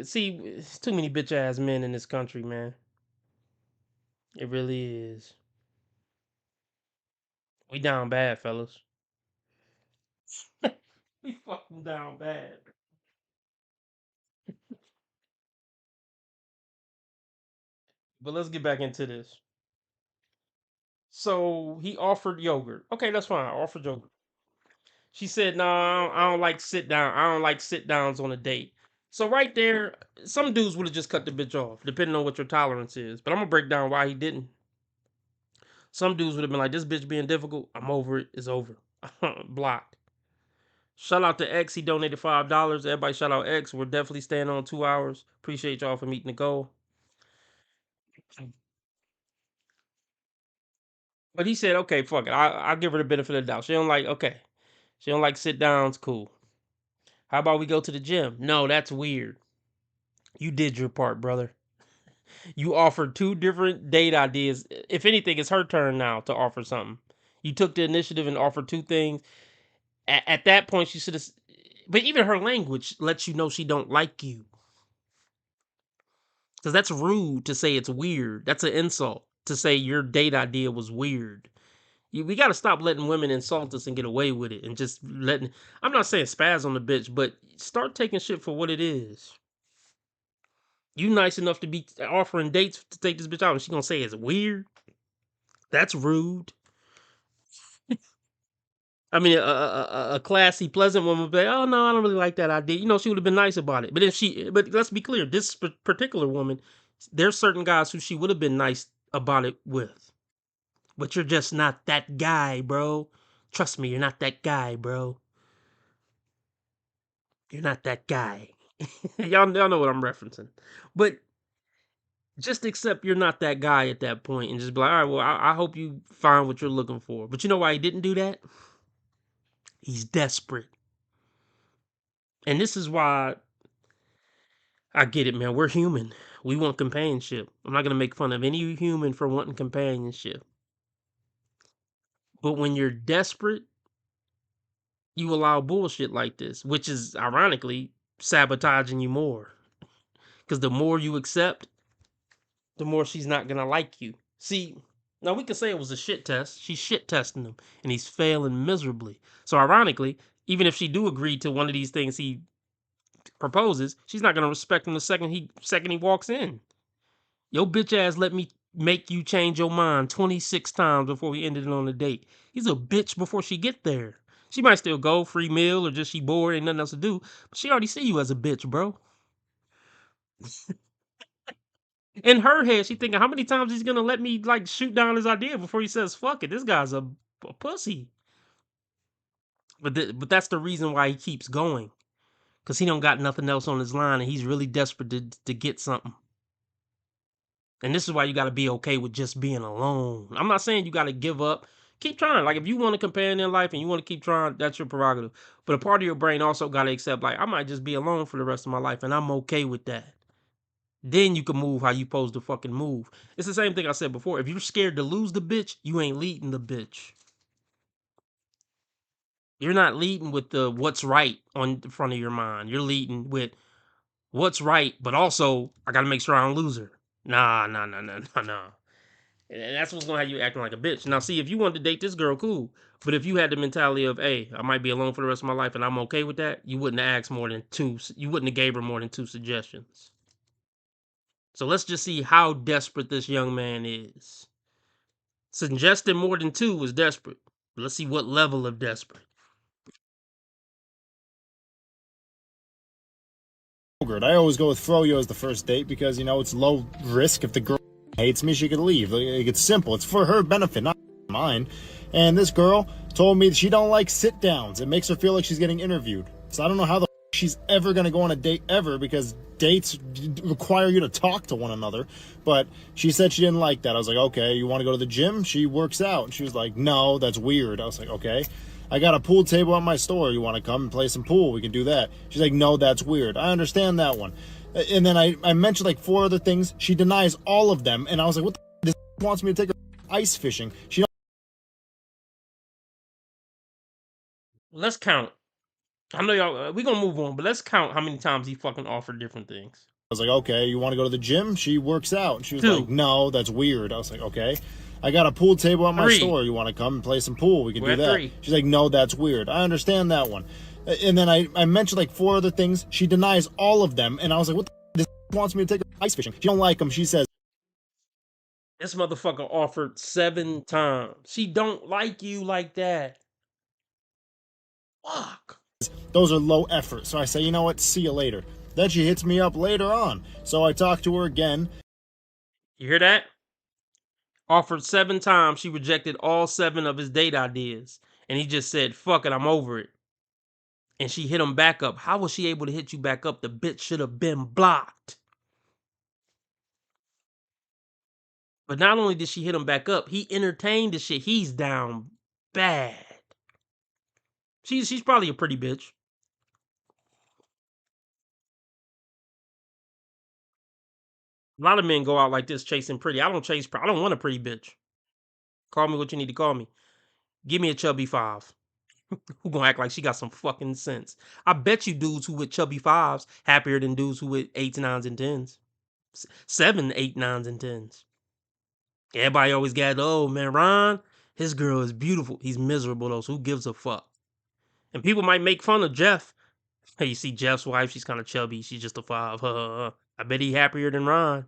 See, it's too many bitch ass men in this country, man. It really is. We down bad, fellas. We fucking down bad. But let's get back into this. So he offered yogurt. Okay, that's fine. I offered yogurt. She said, "No, I don't like sit down. I don't like sit downs on a date." So right there, some dudes would have just cut the bitch off, depending on what your tolerance is. But I'm gonna break down why he didn't. Some dudes would have been like, "This bitch being difficult. I'm over it. It's over." Blocked. Shout out to X. He donated $5. Everybody shout out X. We're definitely staying on 2 hours. Appreciate y'all for meeting the goal. But he said, "Okay, fuck it. I'll give her the benefit of the doubt. She don't like sit downs. Cool. How about we go to the gym?" "No, that's weird." You did your part, brother. You offered 2 different date ideas. If anything, it's her turn now to offer something. You took the initiative and offered 2 things. At that point, she should have. But even her language lets you know she don't like you. Because that's rude to say it's weird. That's an insult to say your date idea was weird. We got to stop letting women insult us and get away with it, and just letting. I'm not saying spaz on the bitch, but start taking shit for what it is. You nice enough to be offering dates to take this bitch out, and she gonna say it's weird? That's rude. I mean, a classy, pleasant woman would be like, "Oh no, I don't really like that idea." You know, she would have been nice about it. But let's be clear, this particular woman, there's certain guys who she would have been nice about it with. But you're just not that guy, bro. Trust me, you're not that guy, bro. You're not that guy. y'all know what I'm referencing. But just accept you're not that guy at that point and just be like, "All right, well, I hope you find what you're looking for." But you know why he didn't do that? He's desperate. And this is why I get it, man. We're human. We want companionship. I'm not going to make fun of any human for wanting companionship. But when you're desperate, you allow bullshit like this, which is ironically sabotaging you more. Because the more you accept, the more she's not going to like you. See, now we can say it was a shit test. She's shit testing him, and he's failing miserably. So ironically, even if she do agree to one of these things he proposes, she's not going to respect him the second he walks in. Your bitch ass let me make you change your mind 26 times before we ended it on a date. He's a bitch before she get there. She might still go free meal or just she bored, ain't nothing else to do. But she already see you as a bitch, bro. In her head, she thinking, how many times he's gonna let me like shoot down his idea before he says fuck it? This guy's a pussy. But that's the reason why he keeps going. Because he don't got nothing else on his line and he's really desperate to get something. And this is why you got to be okay with just being alone. I'm not saying you got to give up. Keep trying. Like, if you want a companion in life and you want to keep trying, that's your prerogative. But a part of your brain also got to accept, like, I might just be alone for the rest of my life, and I'm okay with that. Then you can move how you supposed to fucking move. It's the same thing I said before. If you're scared to lose the bitch, you ain't leading the bitch. You're not leading with the what's right on the front of your mind. You're leading with what's right, but also I gotta make sure I don't lose her. Nah. And that's what's gonna have you acting like a bitch. Now, see, if you wanted to date this girl, cool. But if you had the mentality of, hey, I might be alone for the rest of my life and I'm okay with that, you wouldn't have asked more than two. You wouldn't have gave her more than 2 suggestions. So let's just see how desperate this young man is. Suggesting more than 2 is desperate. Let's see what level of desperate. I always go with Froyo as the first date because, you know, it's low risk. If the girl hates me, she could leave. Like, it's simple. It's for her benefit, not mine. And this girl told me that she don't like sit-downs. It makes her feel like she's getting interviewed. So I don't know how the she's ever going to go on a date ever because dates require you to talk to one another. But she said she didn't like that. I was like, okay, you want to go to the gym? She works out. And she was like, no, that's weird. I was like, okay. I got a pool table at my store. You want to come and play some pool? We can do that. She's like, no, that's weird. I understand that one. And then I mentioned like 4 other things. She denies all of them. And I was like, what the this wants me to take her ice fishing. She don't. Let's count. I know y'all, we're gonna move on, but let's count how many times he fucking offered different things. I was like, okay, you want to go to the gym? She works out. And she was 2. like, no, that's weird. I was like, okay. I got a pool table at my 3. store. You want to come and play some pool? We can We're do at that. 3. She's like, no, that's weird. I understand that one. And then I mentioned like 4 other things. She denies all of them. And I was like, what the this wants me to take her ice fishing. She don't like them. She says, This motherfucker offered 7 times. She don't like you like that. Fuck. Those are low effort. So I say, you know what? See you later. Then she hits me up later on. So I talk to her again. You hear that? Offered 7 times. She rejected all 7 of his date ideas. And he just said, fuck it, I'm over it. And she hit him back up. How was she able to hit you back up? The bitch should have been blocked. But not only did she hit him back up, he entertained the shit. He's down bad. She's probably a pretty bitch. A lot of men go out like this chasing pretty. I don't chase. I don't want a pretty bitch. Call me what you need to call me. Give me a chubby 5. Who gonna act like she got some fucking sense? I bet you dudes who with chubby 5s happier than dudes who with 8s, 9s, and 10s. 7, 8, 9s, and 10s. Everybody always got, oh man, Ron, his girl is beautiful. He's miserable though, so who gives a fuck? And people might make fun of Jeff. Hey, you see Jeff's wife, she's kind of chubby. She's just a 5. I bet he happier than Ron.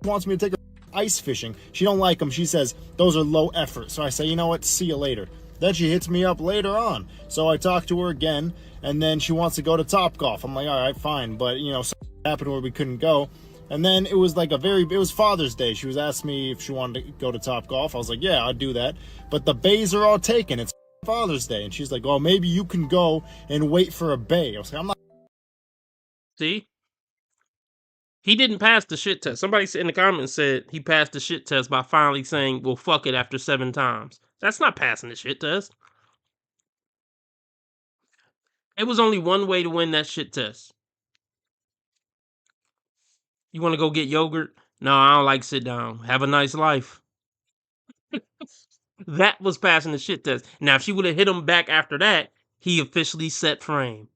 Wants me to take her ice fishing. She don't like them. She says, those are low effort. So I say, you know what? See you later. Then she hits me up later on. So I talk to her again, and then she wants to go to Topgolf. I'm like, all right, fine. But, you know, something happened where we couldn't go. And then it was like it was Father's Day. She was asking me if she wanted to go to Topgolf. I was like, yeah, I'll do that. But the bays are all taken. It's Father's Day. And she's like, well, maybe you can go and wait for a bay. I was like, I'm not. See? He didn't pass the shit test. Somebody in the comments said he passed the shit test by finally saying, well, fuck it after 7 times. That's not passing the shit test. It was only one way to win that shit test. You want to go get yogurt? No, I don't like sit down. Have a nice life. That was passing the shit test. Now, if she would have hit him back after that, he officially set frame.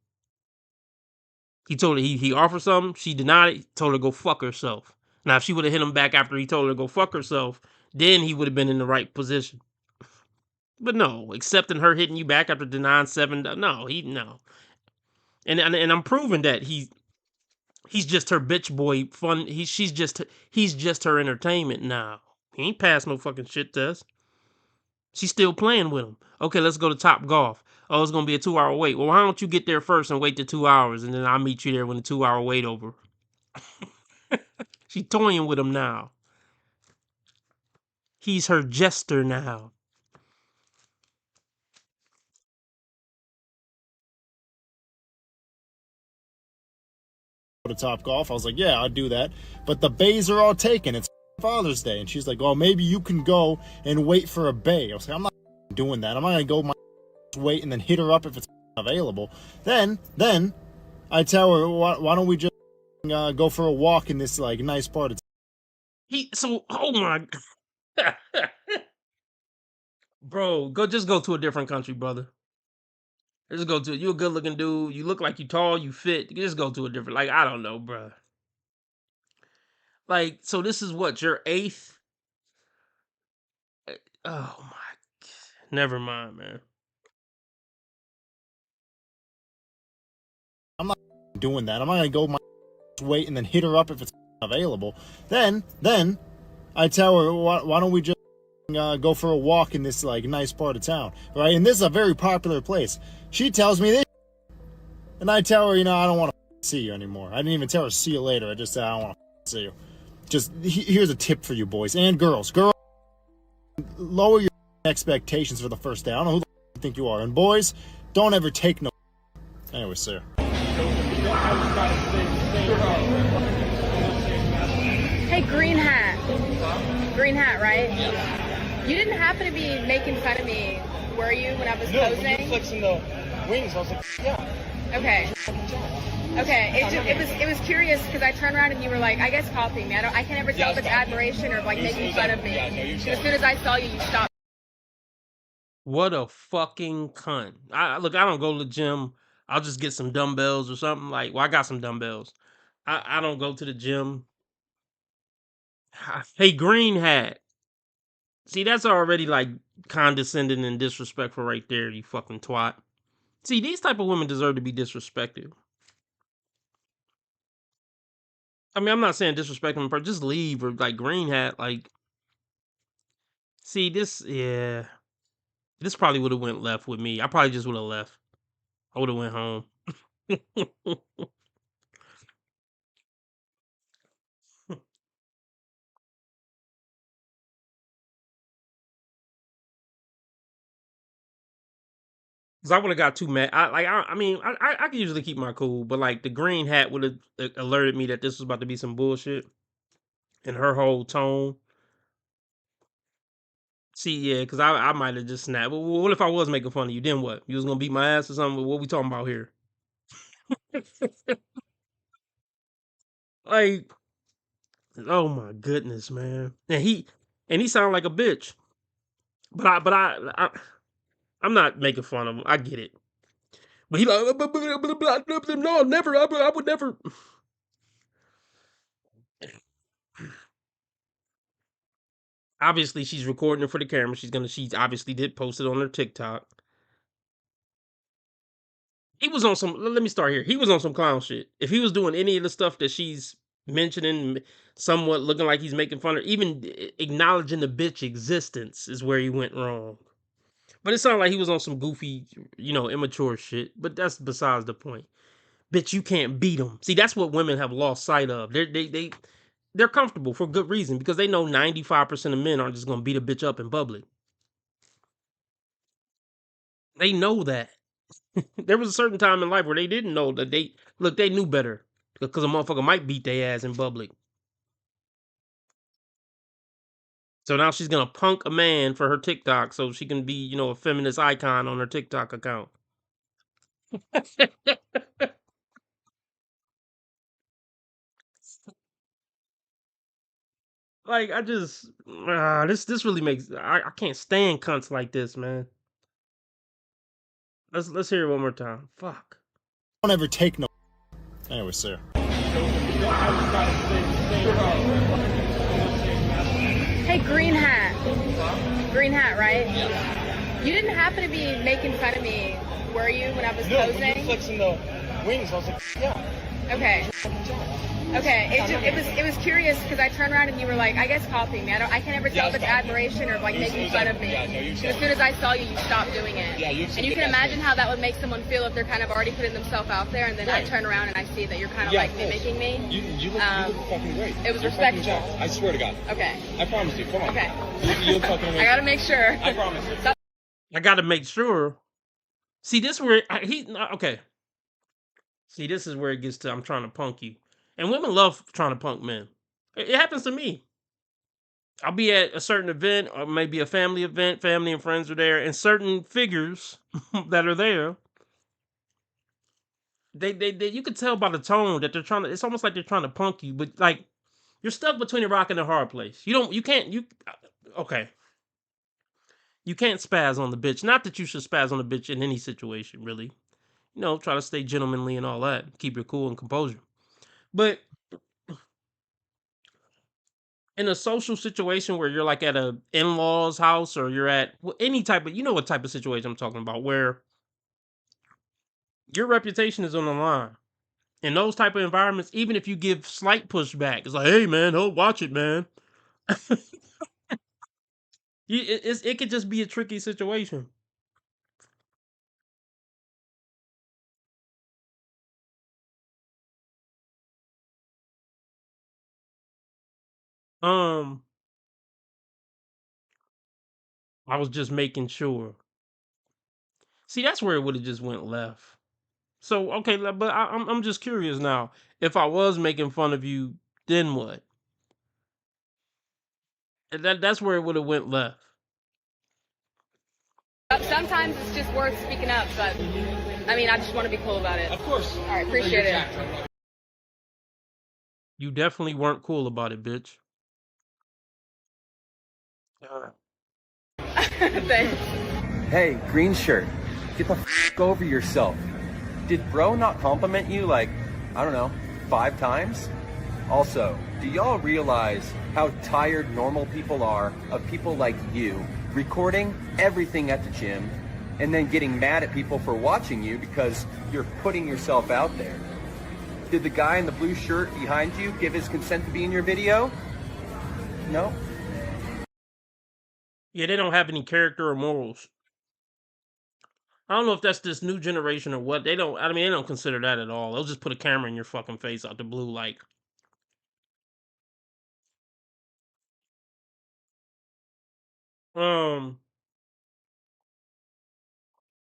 He told her he offered something. She denied it. Told her to go fuck herself. Now, if she would have hit him back after he told her to go fuck herself, then he would have been in the right position. But no, accepting her hitting you back after denying 7, no. And I'm proving that he's just her bitch boy fun. He's just her entertainment now. He ain't passed no fucking shit test. She's still playing with him. Okay, let's go to Topgolf. Oh, it's gonna be a 2-hour wait. Well, why don't you get there first and wait the 2 hours, and then I'll meet you there when the 2-hour wait over. She's toying with him now. He's her jester now. To Topgolf. I was like, yeah, I'll do that. But the bays are all taken. It's Father's Day. And she's like, well, maybe you can go and wait for a bay. I was like, I'm not doing that. I'm not going to go my wait and then hit her up if it's available. Then I tell her, why don't we just go for a walk in this like nice part of Oh my. Bro, just go to a different country, brother. Just go to you a good looking dude. You look like you tall, you fit. Just go to a different, like, I don't know, bro. Like, so this is what, your 8th? Oh my, never mind, man. I'm not doing that. I'm not gonna go my weight and then hit her up if it's available. Then I tell her, why don't we just go for a walk in this like nice part of town, right? And this is a very popular place. She tells me this, and I tell her, I don't want to see you anymore. I didn't even tell her see you later. I just said I don't want to see you. Just here's a tip for you boys and girls. Girls, lower your expectations for the first day. I don't know who you think you are, and boys, don't ever take no. Anyway, sir. Hey, green hat. Green hat, right? You didn't happen to be making fun of me, were you, when I was posing? No, you were flexing the wings. I was like, yeah. Okay. It was curious because I turned around and you were like, I guess copying me. I can never tell if it's admiration or like making fun of me. As soon as I saw you, you stopped. What a fucking cunt. Look, I don't go to the gym. I'll just get some dumbbells or something. Like, well, I got some dumbbells. I don't go to the gym. Hey, green hat. See, that's already like condescending and disrespectful right there, you fucking twat. See, these type of women deserve to be disrespected. I mean, I'm not saying disrespect them, but just leave or like green hat. Like, see, this probably would have went left with me. I probably just would have left. I would have went home. Cause I would have got too mad. I mean, I can usually keep my cool, but like the green hat would have alerted me that this was about to be some bullshit, and her whole tone. See, yeah, because I might have just snapped. Well, what if I was making fun of you? Then what? You was gonna beat my ass or something? What we talking about here? Like, oh my goodness, man. And he sounded like a bitch. But I'm not making fun of him. I get it. But he like, no, never. I would never. Obviously, she's recording it for the camera. She obviously did post it on her TikTok. He was on some. Let me start here. He was on some clown shit. If he was doing any of the stuff that she's mentioning, somewhat looking like he's making fun of, even acknowledging the bitch existence, is where he went wrong. But it sounded like he was on some goofy, immature shit. But that's besides the point. Bitch, you can't beat them. See, that's what women have lost sight of. They're comfortable for good reason because they know 95% of men aren't just gonna beat a bitch up in public. They know that. There was a certain time in life where they didn't know that they knew better because a motherfucker might beat their ass in public. So now she's gonna punk a man for her TikTok so she can be, a feminist icon on her TikTok account. Like, I just this really makes I can't stand cunts like this, man. Let's hear it one more time. Fuck. Don't ever take no. Anyway, sir. Hey, green hat. Green hat, right? You didn't happen to be making fun of me, were you, when I was posing? No, you were flexing the wings. I was like, yeah. Okay. It was curious because I turned around and you were like, I guess copying me. I can never tell if it's admiration or like making fun of me. As soon as I saw you, you stopped doing it. And you can imagine how that would make someone feel if they're kind of already putting themselves out there, and then I turn around and I see that you're kind of like mimicking me. You look fucking great. It was respectful. I swear to God. Okay. I promise you. Come on. Okay. You look fucking amazing. I gotta make sure. I promise you. I gotta make sure. See, this where okay. See, this is where it gets to I'm trying to punk you. And women love trying to punk men. It happens to me. I'll be at a certain event or maybe a family event, family and friends are there, and certain figures that are there, they you can tell by the tone that they're trying to, it's almost like they're trying to punk you, but like you're stuck between a rock and a hard place. Okay. You can't spaz on the bitch. Not that you should spaz on the bitch in any situation, really. You know, try to stay gentlemanly and all that. Keep your cool and composure. But in a social situation where you're like at a in-laws house or you're at any type of, you know what type of situation I'm talking about, where your reputation is on the line. In those type of environments, even if you give slight pushback, it's like, hey man, oh, watch it, man. It could just be a tricky situation. I was just making sure. See, that's where it would have just went left. So okay, but I'm just curious now. If I was making fun of you, then what? That's where it would have went left. Sometimes it's just worth speaking up, but I mean, I just want to be cool about it. Of course. All right, appreciate it. You definitely weren't cool about it, bitch. Thanks. Hey, green shirt, get the f over yourself. Did bro not compliment you like, I don't know, 5 times? Also, do y'all realize how tired normal people are of people like you recording everything at the gym and then getting mad at people for watching you because you're putting yourself out there? Did the guy in the blue shirt behind you give his consent to be in your video? No? Yeah, they don't have any character or morals. I don't know if that's this new generation or what. They don't consider that at all. They'll just put a camera in your fucking face out the blue like.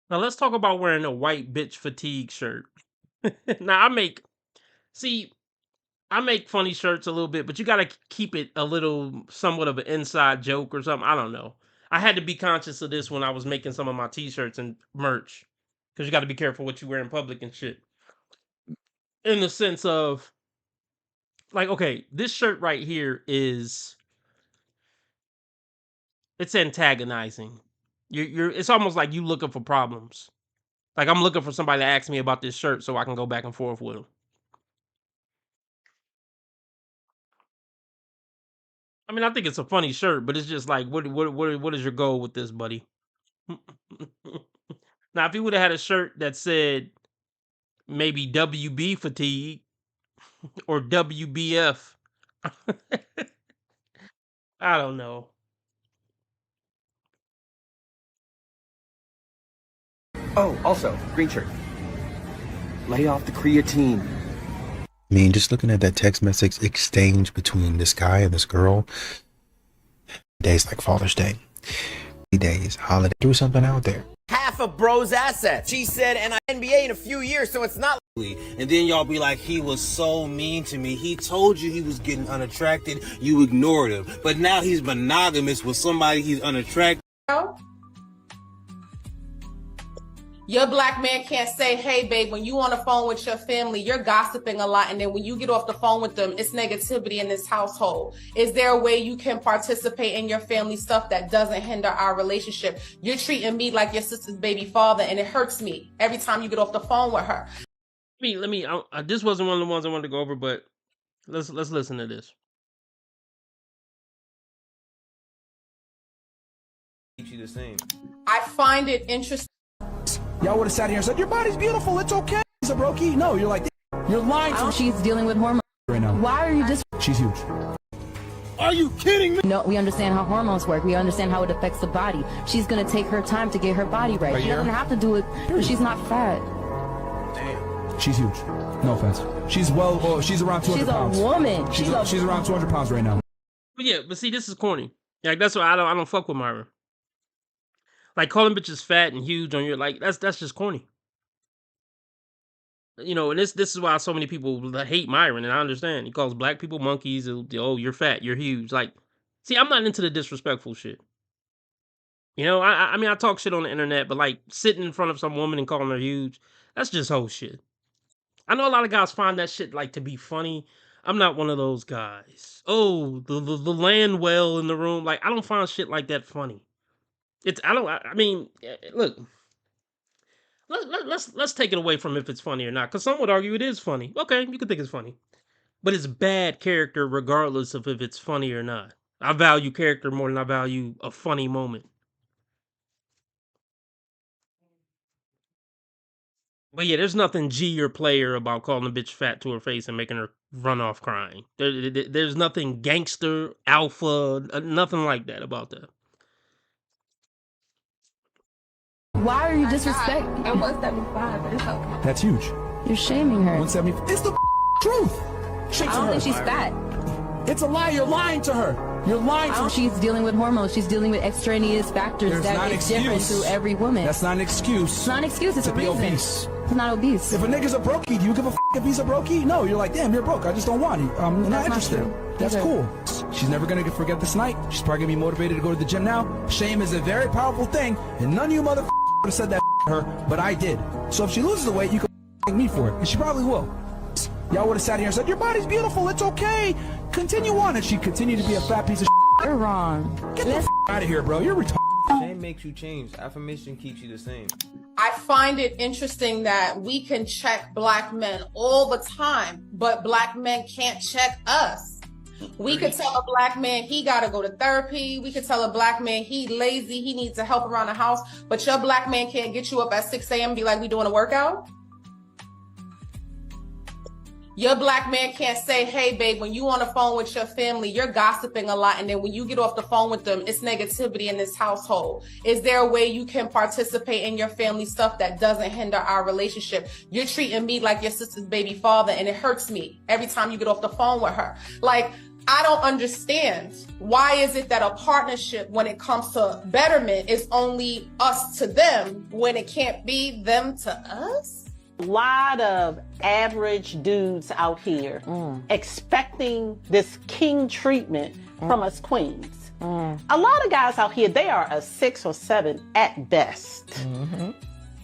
Now let's talk about wearing a white bitch fatigue shirt. Now I make funny shirts a little bit, but you got to keep it a little somewhat of an inside joke or something. I don't know. I had to be conscious of this when I was making some of my t-shirts and merch, because you got to be careful what you wear in public and shit. In the sense of, like, okay, this shirt right here it's antagonizing. It's almost like you looking for problems. Like I'm looking for somebody to ask me about this shirt so I can go back and forth with them. I mean, I think it's a funny shirt, but it's just like, what is your goal with this, buddy? Now, if he would have had a shirt that said maybe WB fatigue or WBF, I don't know. Oh, also, green shirt. Lay off the creatine. I mean, just looking at that text message exchange between this guy and this girl, days like Father's Day, days, holiday, do something out there. Half of bro's assets. She said, and I NBA in a few years, so it's not. And then y'all be like, he was so mean to me. He told you he was getting unattracted. You ignored him. But now he's monogamous with somebody he's unattracted. Your black man can't say, hey, babe, when you on the phone with your family, you're gossiping a lot. And then when you get off the phone with them, it's negativity in this household. Is there a way you can participate in your family stuff that doesn't hinder our relationship? You're treating me like your sister's baby father, and it hurts me every time you get off the phone with her. This wasn't one of the ones I wanted to go over, but let's listen to this. You the same. I find it interesting. Y'all would have sat here and said, your body's beautiful, it's okay. He's a brokey. No, you're like, you're lying to me. She's dealing with hormones right now. Why are you just... She's huge. Are you kidding me? No, we understand how hormones work. We understand how it affects the body. She's going to take her time to get her body right. She doesn't have to do it, but she's not fat. Damn. She's huge. No offense. She's she's around 200 pounds. She's a woman. She's around 200 pounds right now. But see, this is corny. Like, that's why I don't fuck with Myra. Like, calling bitches fat and huge on your, like, that's just corny. You know, and this is why so many people hate Myron, and I understand. He calls black people monkeys. Oh, you're fat, you're huge. Like, see, I'm not into the disrespectful shit. You know, I mean, I talk shit on the internet, but like sitting in front of some woman and calling her huge, that's just whole shit. I know a lot of guys find that shit like to be funny. I'm not one of those guys. Oh, the land well in the room. Like, I don't find shit like that funny. I mean, look. Let's take it away from if it's funny or not, because some would argue it is funny. Okay, you could think it's funny, but it's bad character regardless of if it's funny or not. I value character more than I value a funny moment. But yeah, there's nothing G or player about calling a bitch fat to her face and making her run off crying. There's nothing gangster, alpha, nothing like that about that. Why are you disrespecting? I'm 175. It's okay. That's huge. You're shaming her. 170. It's the truth. Shake I don't think she's fat. It's a lie. You're lying to her. You're lying to her. She's dealing with hormones. She's dealing with extraneous factors There's not that an is different excuse. to every woman. That's not an excuse. It's not an excuse. It's to a be reason. obese. It's not obese. If a nigga's a brokey, do you give a if he's a brokey? No, you're like, damn, you're broke. I just don't want you. I'm not That's not interested. true. That's Okay. cool. She's never gonna forget this night. She's probably gonna be motivated to go to the gym now. Shame is a very powerful thing, and none of you motherfuckers would have said that to her, but I did. So if she loses the weight, you can thank me for it, and she probably will. Y'all would have sat here and said, your body's beautiful, it's okay. Continue on, and she'd continue to be a fat piece of You're wrong. Get the out of here, bro. You're retarded. Shame makes you change. Affirmation keeps you the same. I find it interesting that we can check black men all the time, but black men can't check us. We could tell a black man he gotta go to therapy. We could tell a black man he lazy, he needs to help around the house, but your black man can't get you up at 6 a.m. and be like, we doing a workout? Your black man can't say, hey, babe, when you on the phone with your family, you're gossiping a lot. And then when you get off the phone with them, it's negativity in this household. Is there a way you can participate in your family stuff that doesn't hinder our relationship? You're treating me like your sister's baby father, and it hurts me every time you get off the phone with her. Like, I don't understand. Why is it that a partnership, when it comes to betterment, is only us to them when it can't be them to us? A lot of average dudes out here expecting this king treatment from us queens. A lot of guys out here, they are a 6 or 7 at best.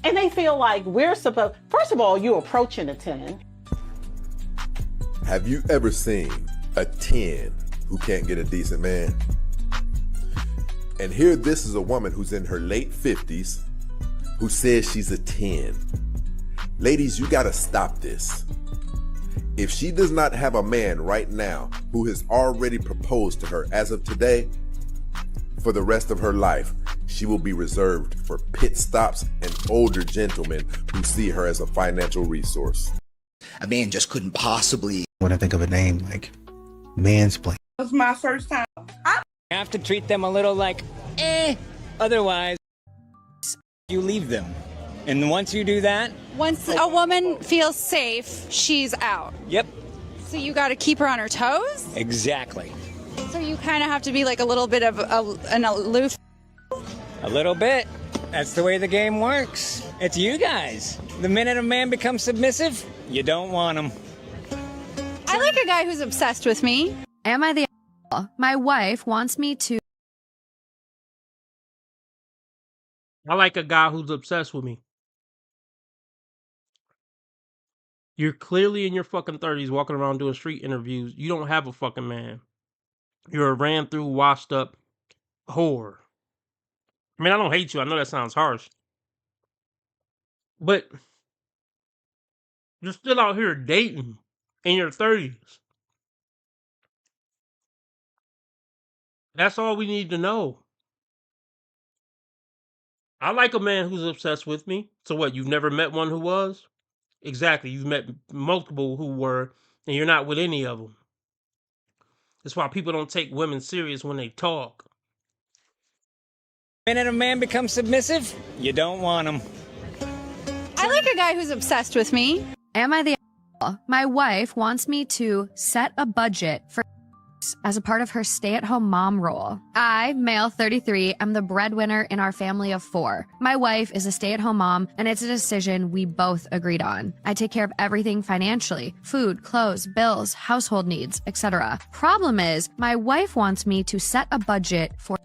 And they feel like we're supposed, first of all, you're approaching a 10. Have you ever seen a 10 who can't get a decent man? And here this is a woman who's in her late 50s who says she's a 10. Ladies, you gotta stop this. If she does not have a man right now who has already proposed to her as of today, for the rest of her life, she will be reserved for pit stops and older gentlemen who see her as a financial resource. A man just couldn't possibly. When I think of a name like mansplain. It was my first time. I have to treat them a little like, otherwise you leave them. And once you do that, once a woman feels safe, she's out. Yep. So you got to keep her on her toes? Exactly. So you kind of have to be like a little bit of an aloof. A little bit. That's the way the game works. It's you guys. The minute a man becomes submissive, you don't want him. I like a guy who's obsessed with me. Am I the My wife wants me to. I like a guy who's obsessed with me. You're clearly in your fucking 30s walking around doing street interviews. You don't have a fucking man. You're a ran through, washed up whore. I mean, I don't hate you. I know that sounds harsh. But you're still out here dating in your 30s. That's all we need to know. I like a man who's obsessed with me. So what, you've never met one who was? Exactly. You've met multiple who were, and you're not with any of them. That's why people don't take women serious when they talk. The minute a man becomes submissive, you don't want him. I like a guy who's obsessed with me. Am I the My wife wants me to set a budget for as a part of her stay-at-home mom role. I, male 33, am the breadwinner in our family of 4. My wife is a stay-at-home mom, and it's a decision we both agreed on. I take care of everything financially: food, clothes, bills, household needs, etc. Problem is, my wife wants me to set a budget for,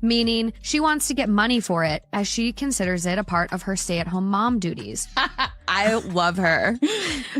meaning she wants to get money for it as she considers it a part of her stay-at-home mom duties. I love her.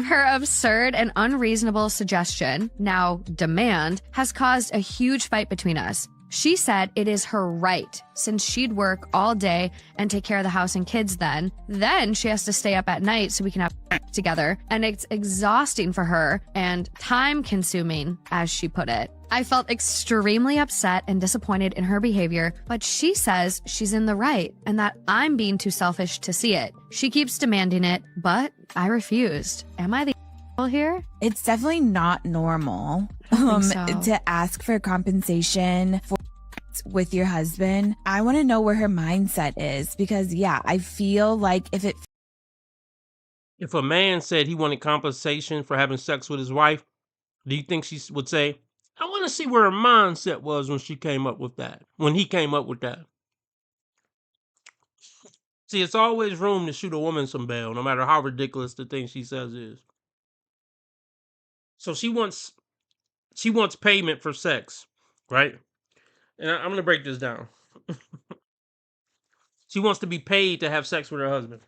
Her absurd and unreasonable suggestion, now demand, has caused a huge fight between us. She said it is her right since she'd work all day and take care of the house and kids then. Then she has to stay up at night so we can have together. And it's exhausting for her and time consuming, as she put it. I felt extremely upset and disappointed in her behavior, but she says she's in the right and that I'm being too selfish to see it. She keeps demanding it, but I refused. Am I the here? It's definitely not normal to ask for compensation for with your husband. I want to know where her mindset is because yeah, I feel like if a man said he wanted compensation for having sex with his wife, do you think she would say, I want to see where her mindset was when she came up with that, when he came up with that? See, it's always room to shoot a woman some bail, no matter how ridiculous the thing she says is. So she wants payment for sex, right? And I'm going to break this down. She wants to be paid to have sex with her husband.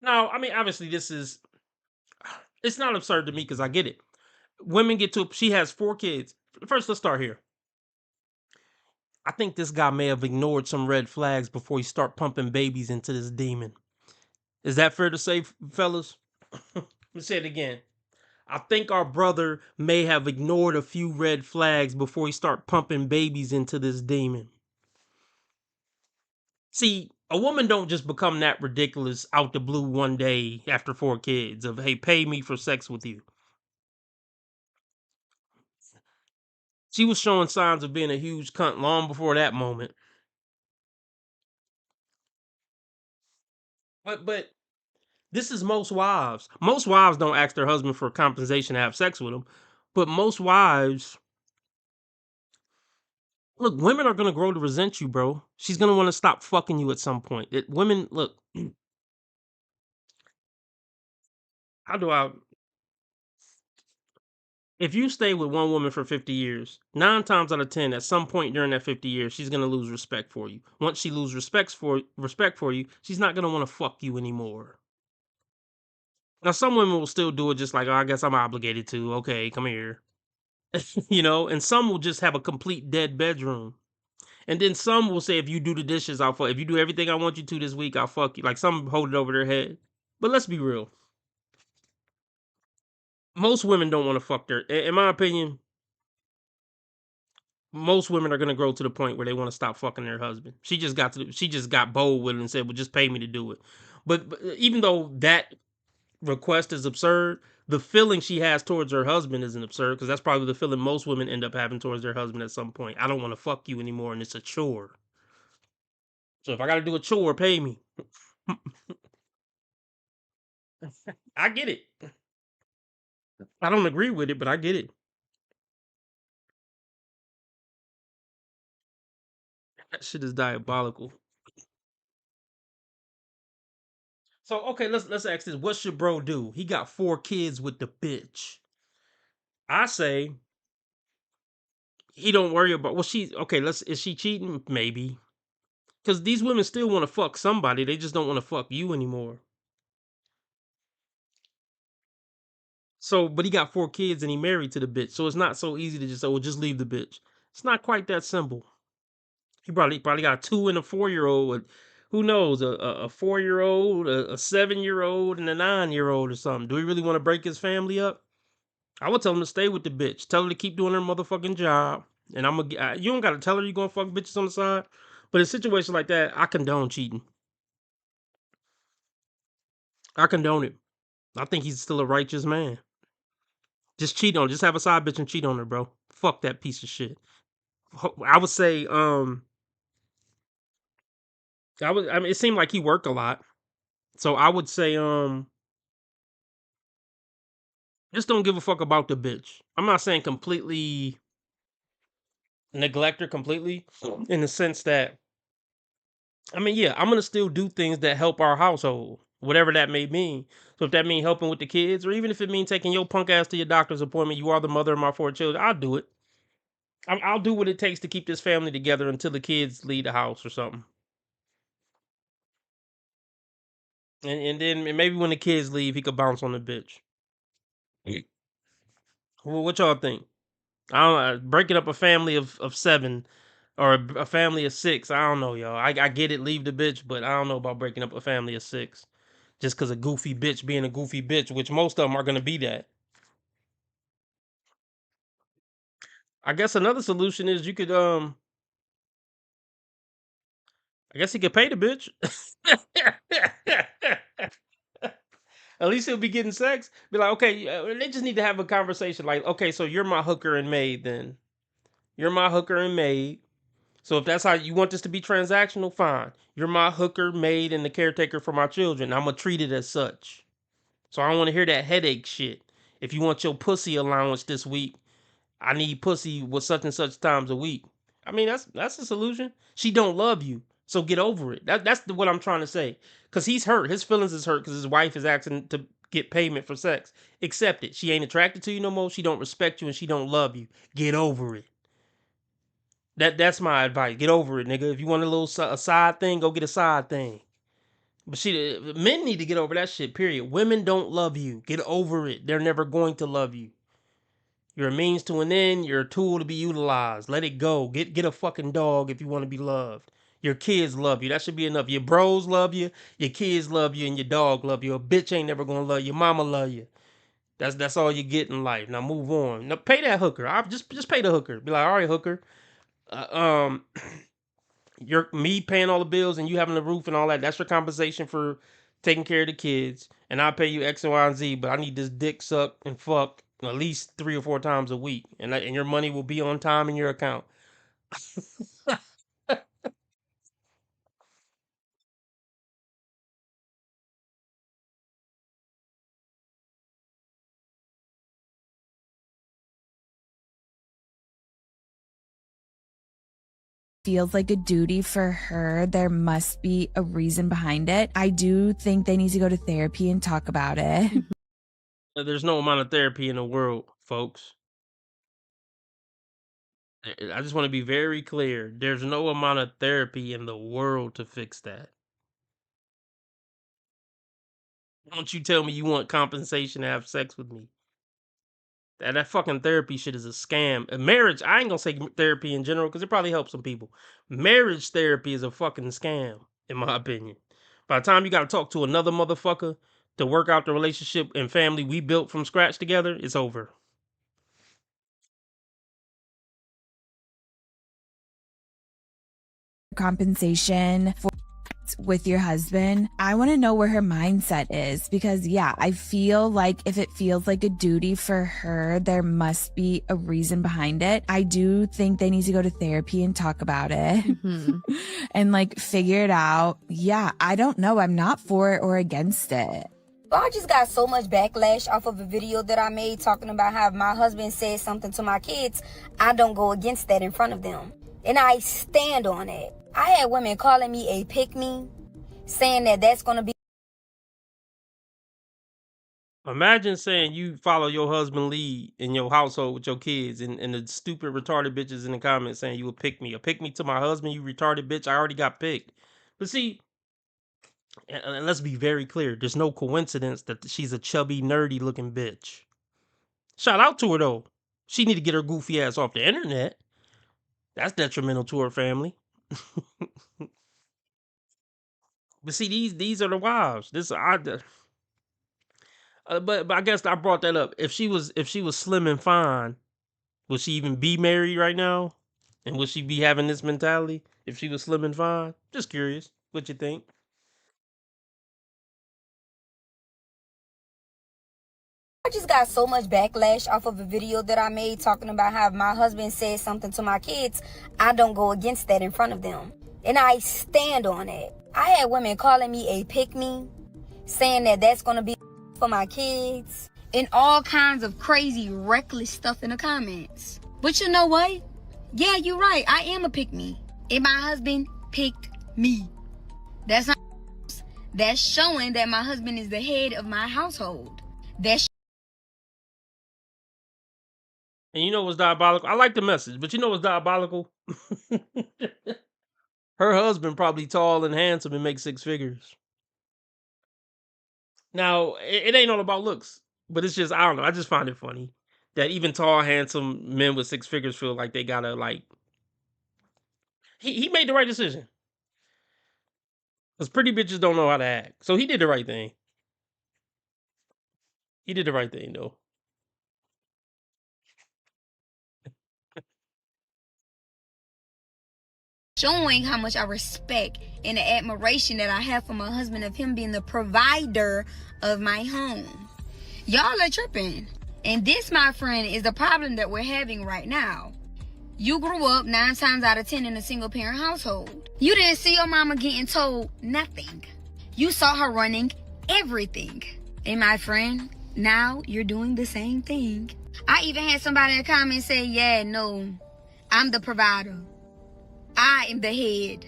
Now, I mean, obviously it's not absurd to me because I get it. Women she has 4 kids. First, let's start here. I think this guy may have ignored some red flags before he start pumping babies into this demon. Is that fair to say, fellas? Let me say it again. I think our brother may have ignored a few red flags before he start pumping babies into this demon. See, a woman don't just become that ridiculous out the blue one day after 4 kids of, hey, pay me for sex with you. She was showing signs of being a huge cunt long before that moment. But this is most wives. Most wives don't ask their husband for compensation to have sex with them. But most wives, look, women are going to grow to resent you, bro. She's going to want to stop fucking you at some point. Women, look, if you stay with one woman for 50 years, 9 times out of 10, at some point during that 50 years, she's going to lose respect for you. Once she loses respect for you, she's not going to want to fuck you anymore. Now, some women will still do it just like, oh, I guess I'm obligated to. Okay, come here. And some will just have a complete dead bedroom. And then some will say, if you do the dishes, I'll fuck. If you do everything I want you to this week, I'll fuck you. Like some hold it over their head. But let's be real. Most women don't want to fuck their, in my opinion, most women are going to grow to the point where they want to stop fucking their husband. She just got bold with it and said, well, just pay me to do it. But even though that request is absurd, the feeling she has towards her husband isn't absurd because that's probably the feeling most women end up having towards their husband at some point. I don't want to fuck you anymore and it's a chore. So if I got to do a chore, pay me. I get it. I don't agree with it, but I get it. That shit is diabolical. So okay, let's ask this. What should bro do? He got 4 kids with the bitch. I say he don't worry about is she cheating? Maybe. Because these women still want to fuck somebody. They just don't want to fuck you anymore. So, but he got 4 kids and he married to the bitch. So it's not so easy to just say, well, just leave the bitch. It's not quite that simple. He probably got a 2 and a 4-year-old. Who knows? A 4-year-old, a 7-year-old, and a 9-year-old or something. Do he really want to break his family up? I would tell him to stay with the bitch. Tell her to keep doing her motherfucking job. And you don't got to tell her you're going to fuck bitches on the side. But in situations like that, I condone cheating. I condone it. I think he's still a righteous man. Just cheat on her. Just have a side bitch and cheat on her, bro. Fuck that piece of shit. I would say, it seemed like he worked a lot. So I would say, just don't give a fuck about the bitch. I'm not saying completely neglect her completely in the sense that, I'm going to still do things that help our household, whatever that may mean. So if that means helping with the kids, or even if it means taking your punk ass to your doctor's appointment, you are the mother of my 4 children, I'll do it. I'll do what it takes to keep this family together until the kids leave the house or something. And then maybe when the kids leave, he could bounce on the bitch. Well, what y'all think? I don't know. Breaking up a family of 7 or a family of 6. I don't know, y'all. I get it, leave the bitch, but I don't know about breaking up a family of 6 just because a goofy bitch being a goofy bitch, which most of them are gonna be that. I guess another solution is you could I guess he could pay the bitch. At least he'll be getting sex. Be like, okay, they just need to have a conversation. Like, okay, so you're my hooker and maid then. You're my hooker and maid. So if that's how you want this to be transactional, fine. You're my hooker, maid, and the caretaker for my children. I'm gonna treat it as such. So I don't want to hear that headache shit. If you want your pussy allowance this week, I need pussy with such and such times a week. I mean, that's the solution. She don't love you, so get over it. That's what I'm trying to say. Cause he's hurt. His feelings is hurt because his wife is asking to get payment for sex. Accept it. She ain't attracted to you no more. She don't respect you and she don't love you. Get over it. That's my advice. Get over it, nigga. If you want a side thing, go get a side thing. But men need to get over that shit. Period. Women don't love you. Get over it. They're never going to love you. You're a means to an end. You're a tool to be utilized. Let it go. Get a fucking dog if you want to be loved. Your kids love you. That should be enough. Your bros love you. Your kids love you, and your dog love you. A bitch ain't never gonna love you. Your mama love you. That's all you get in life. Now move on. Now pay that hooker. I just pay the hooker. Be like, all right, hooker. You're me paying all the bills and you having the roof and all that. That's your compensation for taking care of the kids. And I'll pay you X and Y and Z. But I need this dick sucked and fucked at least 3 or 4 times a week, and your money will be on time in your account. Feels like a duty for her. There must be a reason behind it. I do think they need to go to therapy and talk about it. There's no amount of therapy in the world, folks. I just want to be very clear. There's no amount of therapy in the world to fix that. Don't you tell me you want compensation to have sex with me. That fucking therapy shit is a scam. Marriage, I ain't gonna say therapy in general because it probably helps some people. Marriage therapy is a fucking scam, in my opinion. By the time you gotta talk to another motherfucker to work out the relationship and family we built from scratch together, it's over. Compensation for with your husband. I want to know where her mindset is because yeah, I feel like if it feels like a duty for her, there must be a reason behind it. I do think they need to go to therapy and talk about it and like figure it out. Yeah, I don't know. I'm not for it or against it. I just got so much backlash off of a video that I made talking about how if my husband says something to my kids, I don't go against that in front of them. And I stand on it. I had women calling me a pick-me, saying that that's going to be... Imagine saying you follow your husband lead in your household with your kids and the stupid retarded bitches in the comments saying you would pick me. Or pick me to my husband, you retarded bitch. I already got picked. But see, and let's be very clear. There's no coincidence that she's a chubby, nerdy looking bitch. Shout out to her though. She need to get her goofy ass off the internet. That's detrimental to her family. But see, these are the wives. But I guess I brought that up. If she was slim and fine, would she even be married right now? And would she be having this mentality if she was slim and fine? Just curious. What you think? I just got so much backlash off of a video that I made talking about how if my husband says something to my kids, I don't go against that in front of them. And I stand on it. I had women calling me a pick-me, saying that that's going to be for my kids. And all kinds of crazy, reckless stuff in the comments. But you know what? Yeah, you're right. I am a pick-me. And my husband picked me. That's not... That's showing that my husband is the head of my household. And you know what's diabolical? I like the message, but you know what's diabolical? Her husband probably tall and handsome and makes 6 figures. Now, it ain't all about looks, but it's just, I don't know. I just find it funny that even tall, handsome men with six figures feel like they gotta, like, he made the right decision. Because pretty bitches don't know how to act. So he did the right thing. He did the right thing, though. Showing how much I respect and the admiration that I have for my husband, of him being the provider of my home. Y'all are tripping. And this, my friend, is the problem that we're having right now. You grew up 9 times out of 10 in a single parent household. You didn't see your mama getting told nothing. You saw her running everything. And my friend, now you're doing the same thing. I even had somebody in the comments say, yeah, no, I'm the provider. I am the head.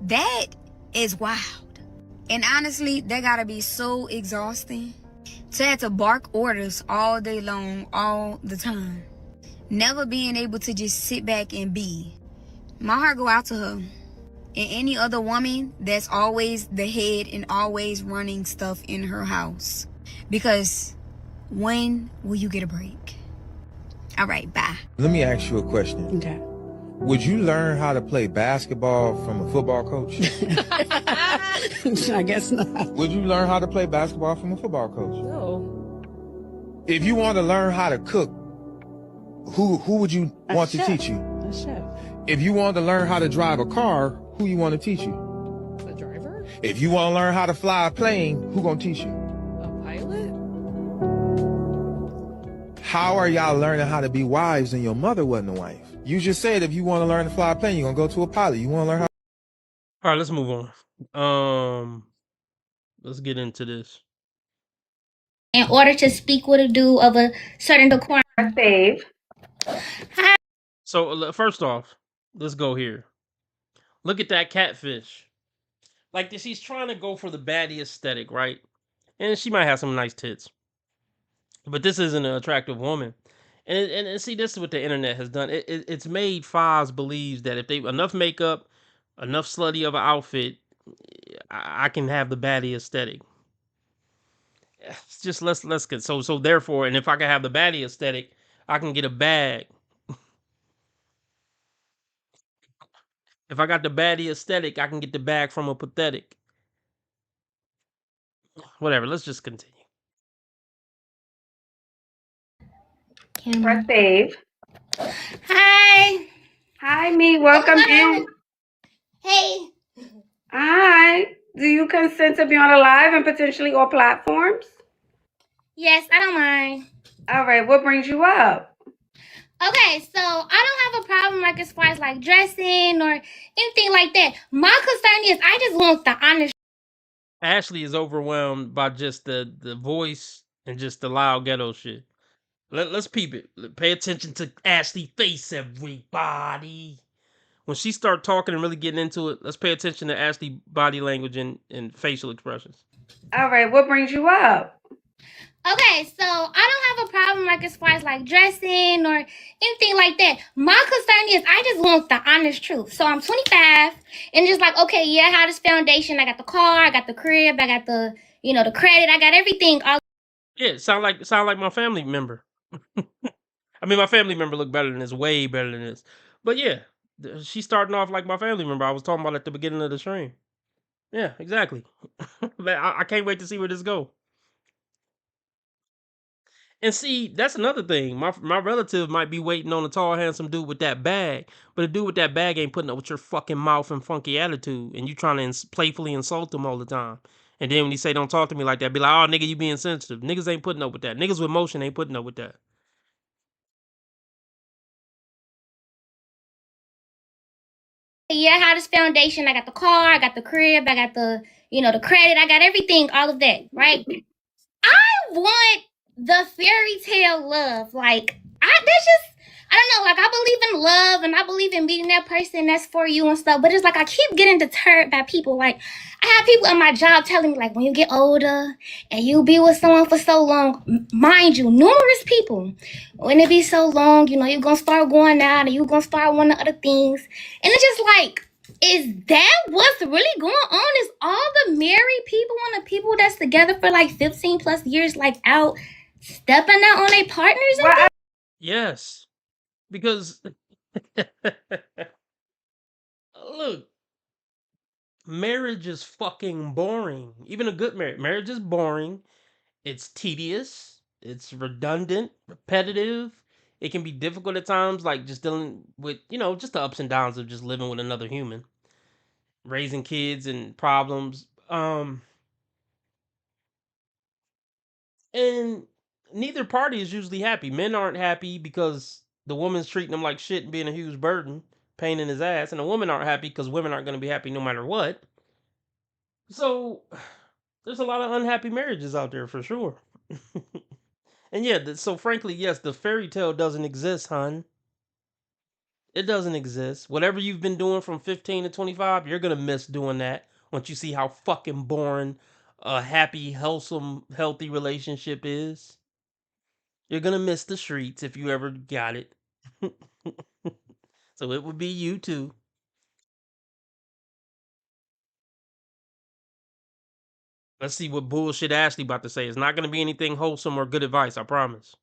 That is wild. And honestly, that gotta be so exhausting to have to bark orders all day long, all the time. Never being able to just sit back and be. My heart go out to her. And any other woman that's always the head and always running stuff in her house. Because when will you get a break? All right, bye. Let me ask you a question. Okay. Would you learn how to play basketball from a football coach? I guess not. Would you learn how to play basketball from a football coach? No. If you want to learn how to cook, who would you want to teach you? A chef. If you want to learn how to drive a car, who you want to teach you? The driver? If you want to learn how to fly a plane, who gonna teach you? A pilot? How are y'all learning how to be wives and your mother wasn't a wife? You just said if you want to learn to fly a plane, you're gonna go to a pilot. You want to learn how. All right, let's move on. Let's get into this. In order to speak with a dude of a certain decorum. Babe. Hi. So first off, let's go here. Look at that catfish. Like this, she's trying to go for the baddie aesthetic, right? And she might have some nice tits, but this isn't an attractive woman. And see, this is what the internet has done. It's made Foz believes that if they enough makeup, enough slutty of an outfit, I can have the baddie aesthetic. It's just let's get so therefore, and if I can have the baddie aesthetic, I can get a bag. If I got the baddie aesthetic, I can get the bag from a pathetic. Whatever, let's just continue. Press save. Hi. Hi, me. Welcome in. Hey. Hi. Do you consent to be on a live and potentially all platforms? Yes, I don't mind. All right. What brings you up? Okay, so I don't have a problem like as far as like dressing or anything like that. My concern is I just want the honest. Ashley is overwhelmed by just the voice and just the loud ghetto shit. Let's peep it. Pay attention to Ashley face, everybody. When she start talking and really getting into it, let's pay attention to Ashley body language and facial expressions. All right, what brings you up? Okay, so I don't have a problem like as far as like dressing or anything like that. My concern is I just want the honest truth. So I'm 25 and just like, okay, yeah, I have this foundation. I got the car, I got the crib, I got the, the credit, I got everything. Yeah, sound like my family member. I mean, my family member look better than this, way better than this. But yeah, she's starting off like my family member I was talking about at the beginning of the stream. Yeah, exactly. I can't wait to see where this go. And see, that's another thing. My relative might be waiting on a tall, handsome dude with that bag, but a dude with that bag ain't putting up with your fucking mouth and funky attitude, and you trying to playfully insult him all the time. And then when he say don't talk to me like that, be like, oh nigga, you being sensitive. Niggas ain't putting up with that. Niggas with motion ain't putting up with that. Yeah, I have this foundation. I got the car, I got the crib, I got the, the credit, I got everything, all of that, right? I want the fairy tale love. Like, I don't know, like I believe in love and I believe in meeting that person that's for you and stuff, but it's like I keep getting deterred by people. Like, I have people at my job telling me, like, when you get older and you be with someone for so long, mind you, numerous people, when it be so long, you're gonna start going out and you're gonna start wanting other things. And it's just like, Is that what's really going on? Is all the married people and the people that's together for like 15 plus years like out stepping out on their partners? And Yes, because look, marriage is fucking boring. Even a good marriage is boring. It's tedious. It's redundant, repetitive. It can be difficult at times, like just dealing with, just the ups and downs of just living with another human, raising kids and problems. And neither party is usually happy. Men aren't happy because the woman's treating them like shit and being a huge burden, pain in his ass, and the women aren't happy because women aren't going to be happy no matter what. So there's a lot of unhappy marriages out there for sure. And yeah, so frankly, yes, the fairy tale doesn't exist, hun. It doesn't exist. Whatever you've been doing from 15 to 25, you're going to miss doing that once you see how fucking boring a happy, wholesome, healthy relationship is. You're going to miss the streets if you ever got it. So it would be you too. Let's see what bullshit Ashley about to say. It's not going to be anything wholesome or good advice, I promise.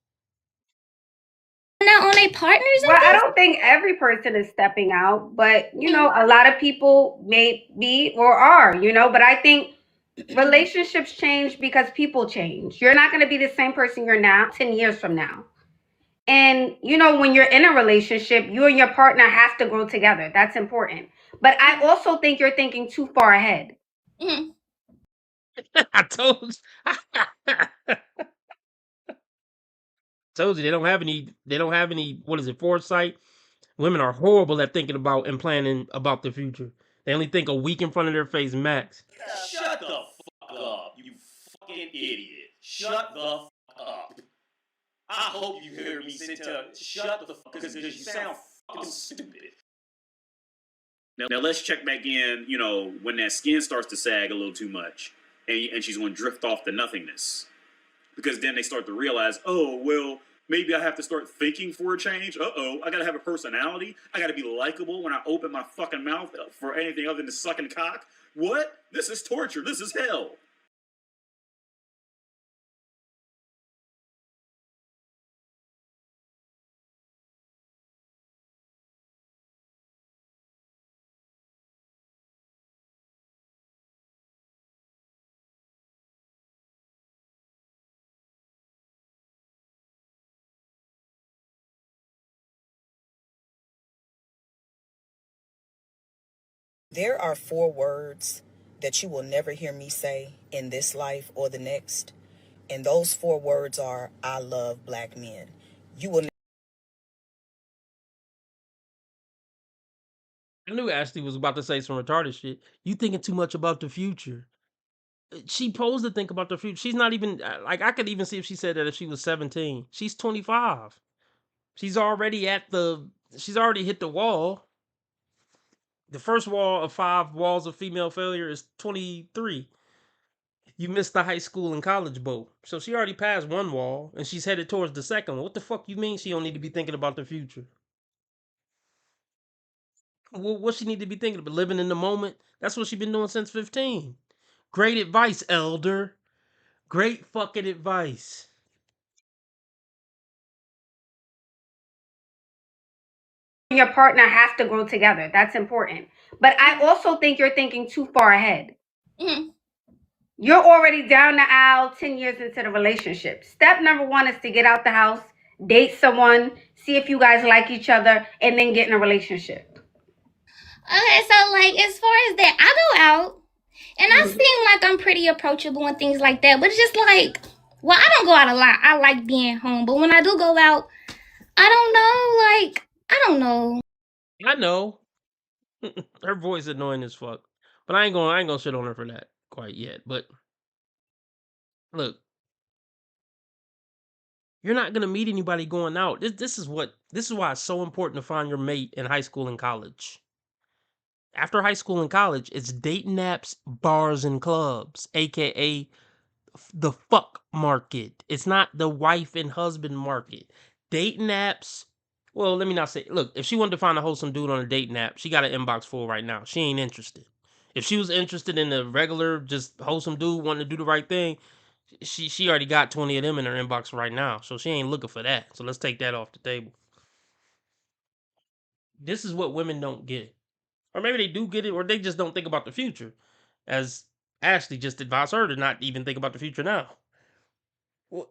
out on their partners? Well, I don't think every person is stepping out, but you know, a lot of people may be or are, you know, but I think relationships change because people change. You're not going to be the same person you're now 10 years from now. And you know, when you're in a relationship, you and your partner have to grow together. That's important. But I also think you're thinking too far ahead. I told you they don't have any what is it, foresight. Women are horrible at thinking about and planning about the future. They only think a week in front of their face max. Shut the fuck up, you fucking idiot. Shut the fuck up. I hope you hear me say shut the fuck up because you sound fucking stupid. Now let's check back in, you know, when that skin starts to sag a little too much and she's going to drift off to nothingness. Because then they start to realize, oh, well, maybe I have to start thinking for a change. Uh-oh, I got to have a personality. I got to be likable when I open my fucking mouth for anything other than sucking cock. What? This is torture. This is hell. There are 4 words that you will never hear me say in this life or the next. And those 4 words are, I love black men. You will I knew Ashley was about to say some retarded shit. You thinking too much about the future. She posed to think about the future. She's not even, like, I could even see if she said that if she was 17. She's 25. She's already hit the wall. The first wall of 5 walls of female failure is 23. You missed the high school and college boat. So she already passed one wall and she's headed towards the second one. What the fuck you mean she don't need to be thinking about the future? What she need to be thinking about? Living in the moment? That's what she been doing since 15. Great advice, elder. Great fucking advice. Your partner have to grow together. That's important. But I also think you're thinking too far ahead. You're already down the aisle 10 years into the relationship. Step number 1 is to get out the house, date someone, see if you guys like each other, and then get in a relationship. Okay, so like as far as that, I go out and I seem like I'm pretty approachable and things like that. But it's just like, well, I don't go out a lot. I like being home. But when I do go out, I don't know, like, I don't know. I know. Her voice annoying as fuck. But I ain't gonna shit on her for that quite yet. But look, you're not gonna meet anybody going out. This is why it's so important to find your mate in high school and college. After high school and college, it's dating apps, bars, and clubs, aka the fuck market. It's not the wife and husband market. Dating apps, Well, let me not say. Look, if she wanted to find a wholesome dude on a dating app, she got an inbox full right now. She ain't interested. If she was interested in a regular, just wholesome dude wanting to do the right thing, she already got 20 of them in her inbox right now. So she ain't looking for that. So let's take that off the table. This is what women don't get. Or maybe they do get it, or they just don't think about the future. As Ashley just advised her to not even think about the future now. Well,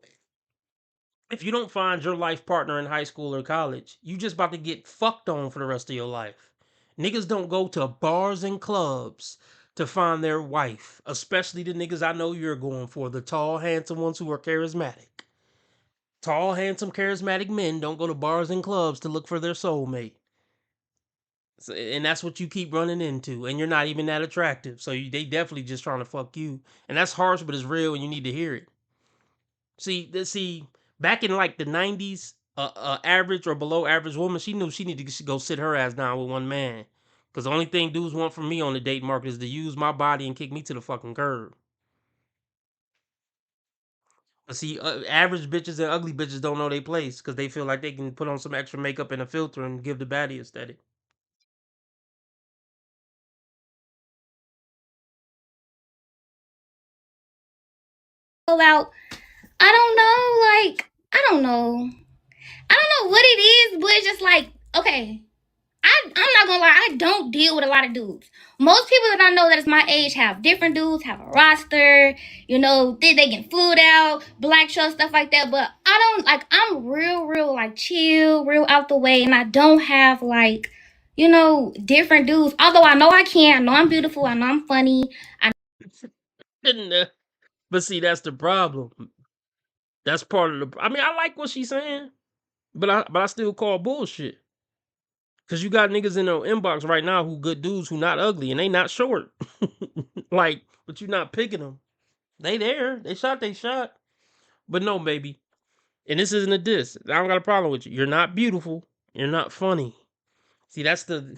if you don't find your life partner in high school or college, you just about to get fucked on for the rest of your life. Niggas don't go to bars and clubs to find their wife, especially the niggas I know you're going for, the tall, handsome ones who are charismatic. Tall, handsome, charismatic men don't go to bars and clubs to look for their soulmate. And that's what you keep running into, and you're not even that attractive. So they definitely just trying to fuck you. And that's harsh, but it's real, and you need to hear it. See, back in like the 90s, average or below average woman, she knew she needed to go sit her ass down with one man. Because the only thing dudes want from me on the dating market is to use my body and kick me to the fucking curb. But see, average bitches and ugly bitches don't know their place because they feel like they can put on some extra makeup and a filter and give the baddie aesthetic. Out, I don't know, like, I don't know what it is, but it's just like, okay, I'm not gonna lie, I don't deal with a lot of dudes. Most people that I know that is my age have different dudes, have a roster, you know, they get food out, black show, stuff like that, but I don't, like, I'm real, like, chill, real out the way, and I don't have, like, you know, different dudes, although I know I can, I know I'm beautiful, I know I'm funny, But see, that's the problem. That's part of the. I mean, I like what she's saying, but I still call bullshit. Cause you got niggas in their inbox right now who good dudes who not ugly and they not short. Like, but you not picking them. They there. They shot. But no, baby. And this isn't a diss. I don't got a problem with you. You're not beautiful. You're not funny. See, that's the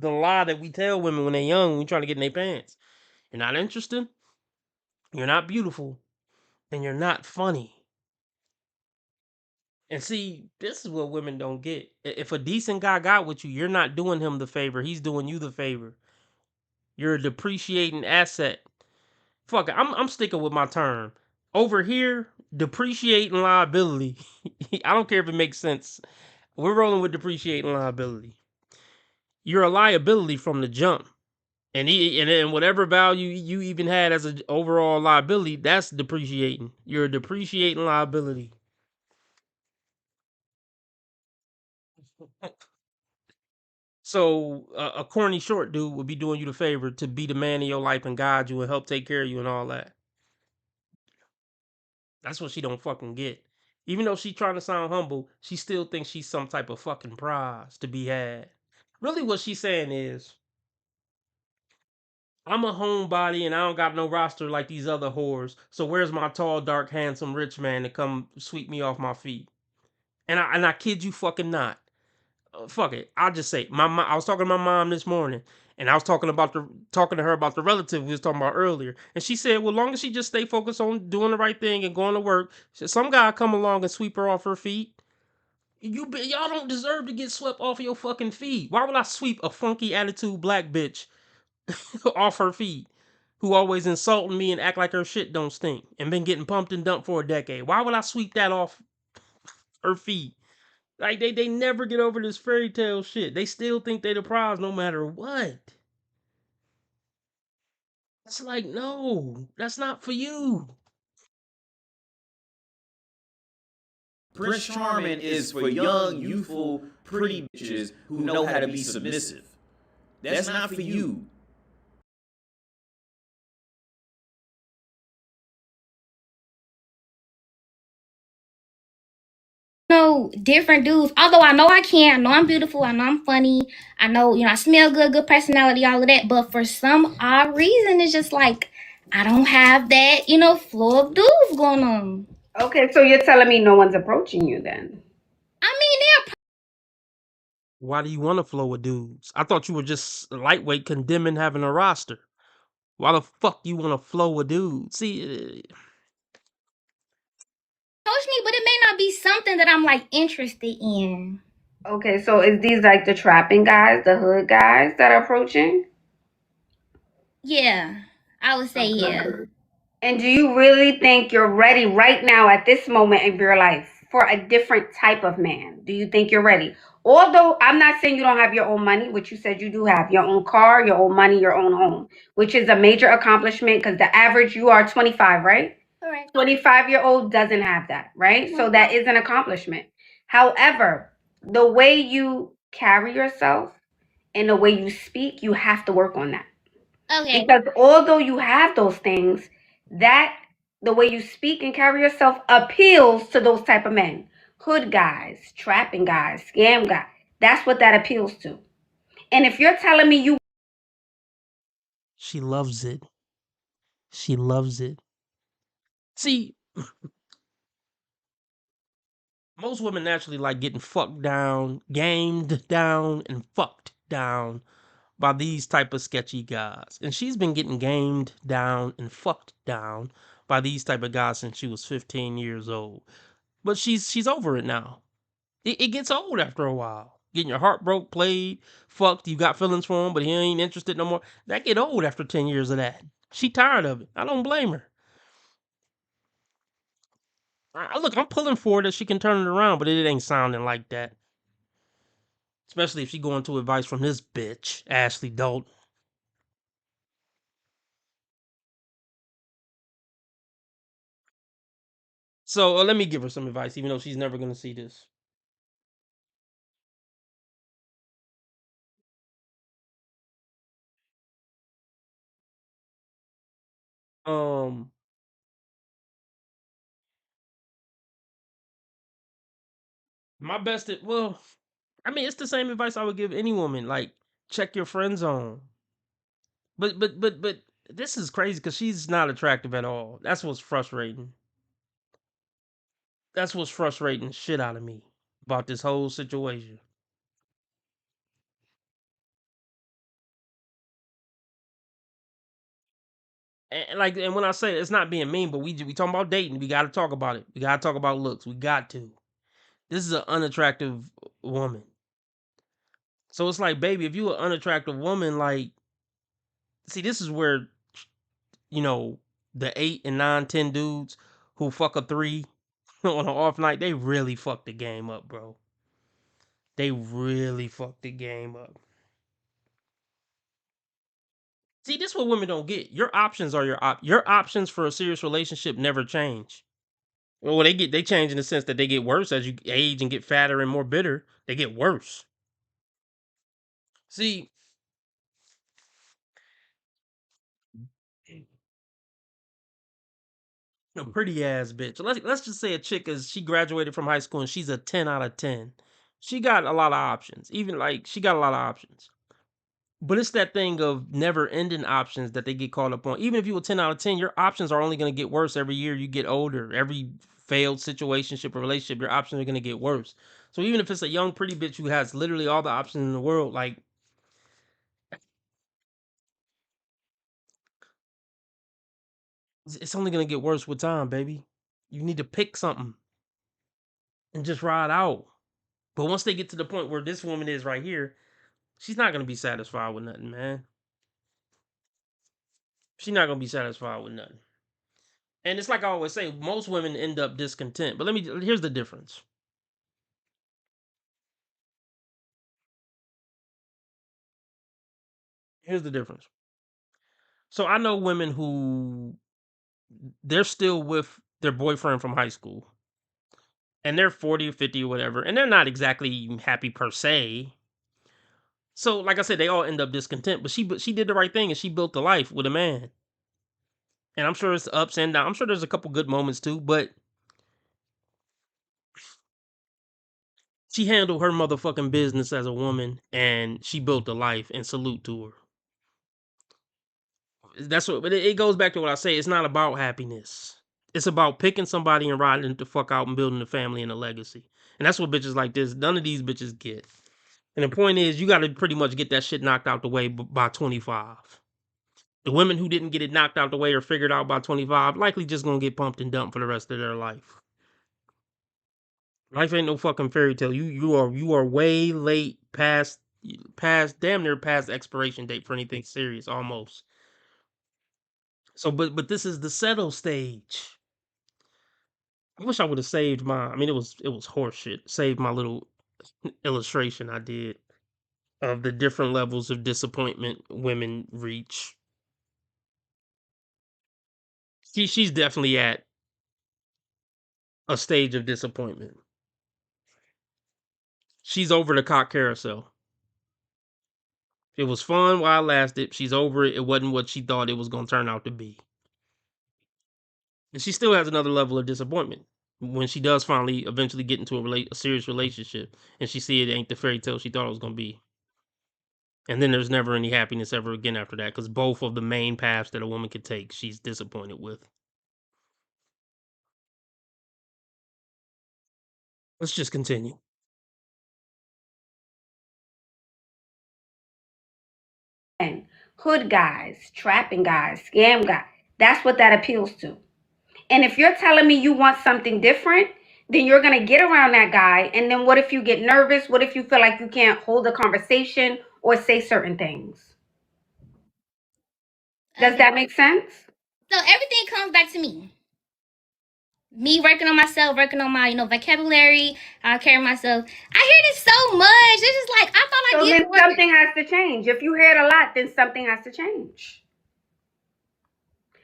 lie that we tell women when they're young, when we trying to get in their pants. You're not interested. You're not beautiful. And you're not funny. And see, this is what women don't get. If a decent guy got with you, you're not doing him the favor. He's doing you the favor. You're a depreciating asset. Fuck it, I'm sticking with my term. Over here, depreciating liability. I don't care if it makes sense. We're rolling with depreciating liability. You're a liability from the jump. And whatever value you even had as an overall liability, that's depreciating. You're a depreciating liability. So a corny short dude would be doing you the favor to be the man in your life and guide you and help take care of you and all that. That's what she don't fucking get. Even though she's trying to sound humble, she still thinks she's some type of fucking prize to be had. Really what she's saying is, I'm a homebody and I don't got no roster like these other whores. So where's my tall, dark, handsome, rich man to come sweep me off my feet? And I kid you fucking not. Fuck it. I'll just say I was talking to my mom this morning, and I was talking to her about the relative we was talking about earlier, and she said, well, long as she just stay focused on doing the right thing and going to work, some guy come along and sweep her off her feet. Y'all don't deserve to get swept off your fucking feet. Why would I sweep a funky attitude black bitch off her feet who always insulting me and act like her shit don't stink and been getting pumped and dumped for a decade? Why would I sweep that off her feet? Like, they never get over this fairy tale shit. They still think they the prize no matter what. It's like, no, that's not for you. Prince Charming is for young, youthful, pretty bitches who know how to be submissive. That's not for you. know, different dudes. Although I know I can, I know I'm beautiful, I know I'm funny, I know, I smell good, good personality, all of that. But for some odd reason, it's just like I don't have that, flow of dudes going on. Okay, so you're telling me no one's approaching you then? I mean, they're Why do you want to flow with dudes? I thought you were just lightweight condemning having a roster. Why the fuck you want to flow with dudes? See, approach me, but it may not be something that I'm like interested in. Okay, so is these like the trapping guys, the hood guys that are approaching? Yeah, I would say yeah. And do you really think you're ready right now at this moment of your life for a different type of man? Do you think you're ready? Although I'm not saying you don't have your own money, which you said you do have, your own car, your own money, your own home, which is a major accomplishment because the average, you are 25, right? Correct. 25-year-old doesn't have that, right? So that is an accomplishment. However, the way you carry yourself and the way you speak, you have to work on that. Okay. Because although you have those things, that the way you speak and carry yourself appeals to those type of men. Hood guys, trapping guys, scam guys. That's what that appeals to. And if you're telling me you She loves it. She loves it. See, most women naturally like getting fucked down, gamed down, and fucked down by these type of sketchy guys. And she's been getting gamed down and fucked down by these type of guys since she was 15 years old. But she's over it now. It gets old after a while. Getting your heart broke, played, fucked, you got feelings for him, but he ain't interested no more. That get old after 10 years of that. She tired of it. I don't blame her. Look, I'm pulling for her that she can turn it around, but it ain't sounding like that. Especially if she going to advice from this bitch, Ashley Dalton. So let me give her some advice, even though she's never gonna see this. Um, my best, well, I mean, it's the same advice I would give any woman. Like, check your friend zone. But this is crazy because she's not attractive at all. That's what's frustrating. That's what's frustrating shit out of me about this whole situation. And when I say it's not being mean, but we talking about dating, we got to talk about it. We got to talk about looks. We got to. This is an unattractive woman. So it's like, baby, if you an unattractive woman, like, see, this is where, you know, the 8 and 9, 10 dudes who fuck a 3 on an off night, they really fuck the game up, bro. They really fuck the game up. See, this is what women don't get. Your options are your options for a serious relationship never change. Well, they change in the sense that they get worse as you age and get fatter and more bitter. They get worse. See, a pretty ass bitch. Let's just say a chick is she graduated from high school and she's a 10 out of 10. She got a lot of options. Even like she got a lot of options. But it's that thing of never ending options that they get caught up on. Even if you were 10 out of 10, your options are only going to get worse every year you get older. Every failed situationship or relationship, your options are going to get worse. So even if it's a young, pretty bitch who has literally all the options in the world, like, it's only going to get worse with time, baby. You need to pick something and just ride out. But once they get to the point where this woman is right here, she's not going to be satisfied with nothing, man. She's not going to be satisfied with nothing. And it's like I always say, most women end up discontent. But here's the difference. Here's the difference. So I know women who they're still with their boyfriend from high school. And they're 40 or 50 or whatever. And they're not exactly happy per se. So, like I said, they all end up discontent. But she did the right thing and she built a life with a man. And I'm sure it's ups and downs. I'm sure there's a couple good moments too, but she handled her motherfucking business as a woman and she built a life, and salute to her. That's what, but it goes back to what I say. It's not about happiness. It's about picking somebody and riding it the fuck out and building a family and a legacy. And that's what bitches like this, none of these bitches get. And the point is, you got to pretty much get that shit knocked out the way by 25. The women who didn't get it knocked out the way or figured out by 25 likely just gonna get pumped and dumped for the rest of their life. Life ain't no fucking fairy tale. You are way late past damn near past expiration date for anything serious almost. So but this is the settle stage. I wish I would have saved my I mean it was horseshit. Saved my little illustration I did of the different levels of disappointment women reach. She's definitely at a stage of disappointment. She's over the cock carousel. It was fun while it lasted. She's over it. It wasn't what she thought it was going to turn out to be. And she still has another level of disappointment when she does finally eventually get into a serious relationship and she see it ain't the fairy tale she thought it was going to be. And then there's never any happiness ever again after that because both of the main paths that a woman could take, she's disappointed with. Let's just continue. And hood guys, trapping guys, scam guys. That's what that appeals to. And if you're telling me you want something different, then you're going to get around that guy. And then what if you get nervous? What if you feel like you can't hold a conversation or say certain things? Does that make sense? So everything comes back to me. Me working on myself, working on my, vocabulary, how I carry myself. I hear this so much. It's just like, I thought So I then something has to change. If you hear it a lot, then something has to change.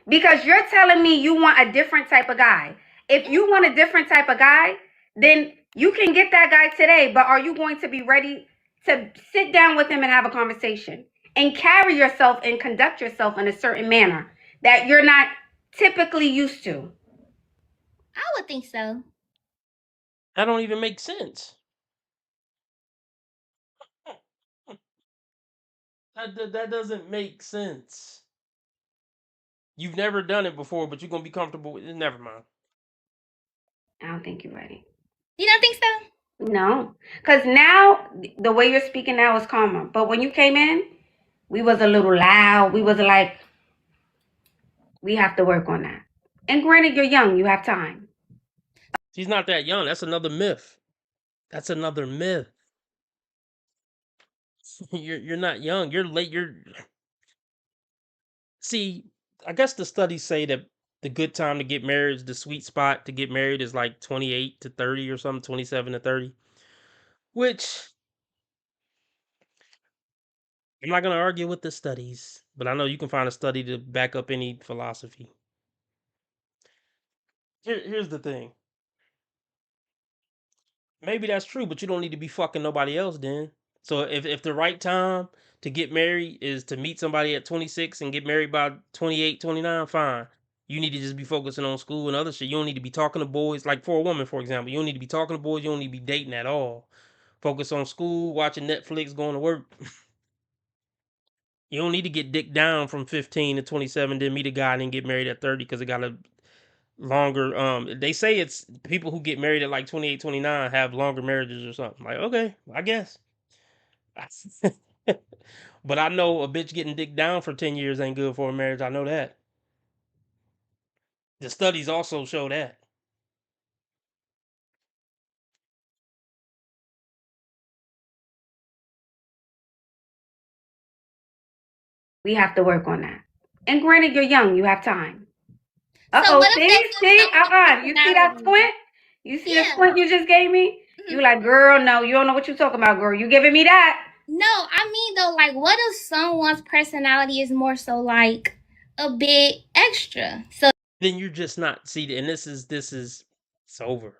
Because you're telling me you want a different type of guy. If you want a different type of guy, then you can get that guy today. But are you going to be ready to sit down with him and have a conversation and carry yourself and conduct yourself in a certain manner that you're not typically used to? I would think so. That don't even make sense. That doesn't make sense. You've never done it before, but you're going to be comfortable with it. Never mind. I don't think you're ready. You don't think so? No. Because now, the way you're speaking now is calmer. But when you came in, we was a little loud. We was like, we have to work on that. And granted, you're young. You have time. She's not that young. That's another myth. That's another myth. You're not young. You're late. See, I guess the studies say that the good time to get married is the sweet spot to get married is like 28 to 30 or something, 27 to 30. Which I'm not going to argue with the studies, but I know you can find a study to back up any philosophy. Here's the thing. Maybe that's true, but you don't need to be fucking nobody else then. So if the right time to get married is to meet somebody at 26 and get married by 28, 29, fine. You need to just be focusing on school and other shit. You don't need to be talking to boys. Like for a woman, for example, you don't need to be talking to boys. You don't need to be dating at all. Focus on school, watching Netflix, going to work. You don't need to get dick down from 15 to 27, then meet a guy and then get married at 30 because it got a longer they say it's people who get married at like 28, 29 have longer marriages or something. Like, okay, I guess. But I know a bitch getting dick down for 10 years ain't good for a marriage. I know that. The studies also show that. We have to work on that. And granted, you're young. You have time. So See? You see that squint? You see the squint you just gave me? You like, girl, no, you don't know what you're talking about, girl. You giving me that? No, I mean though, like, what if someone's personality is more so like a bit extra? So Then you're just not and this is it's over.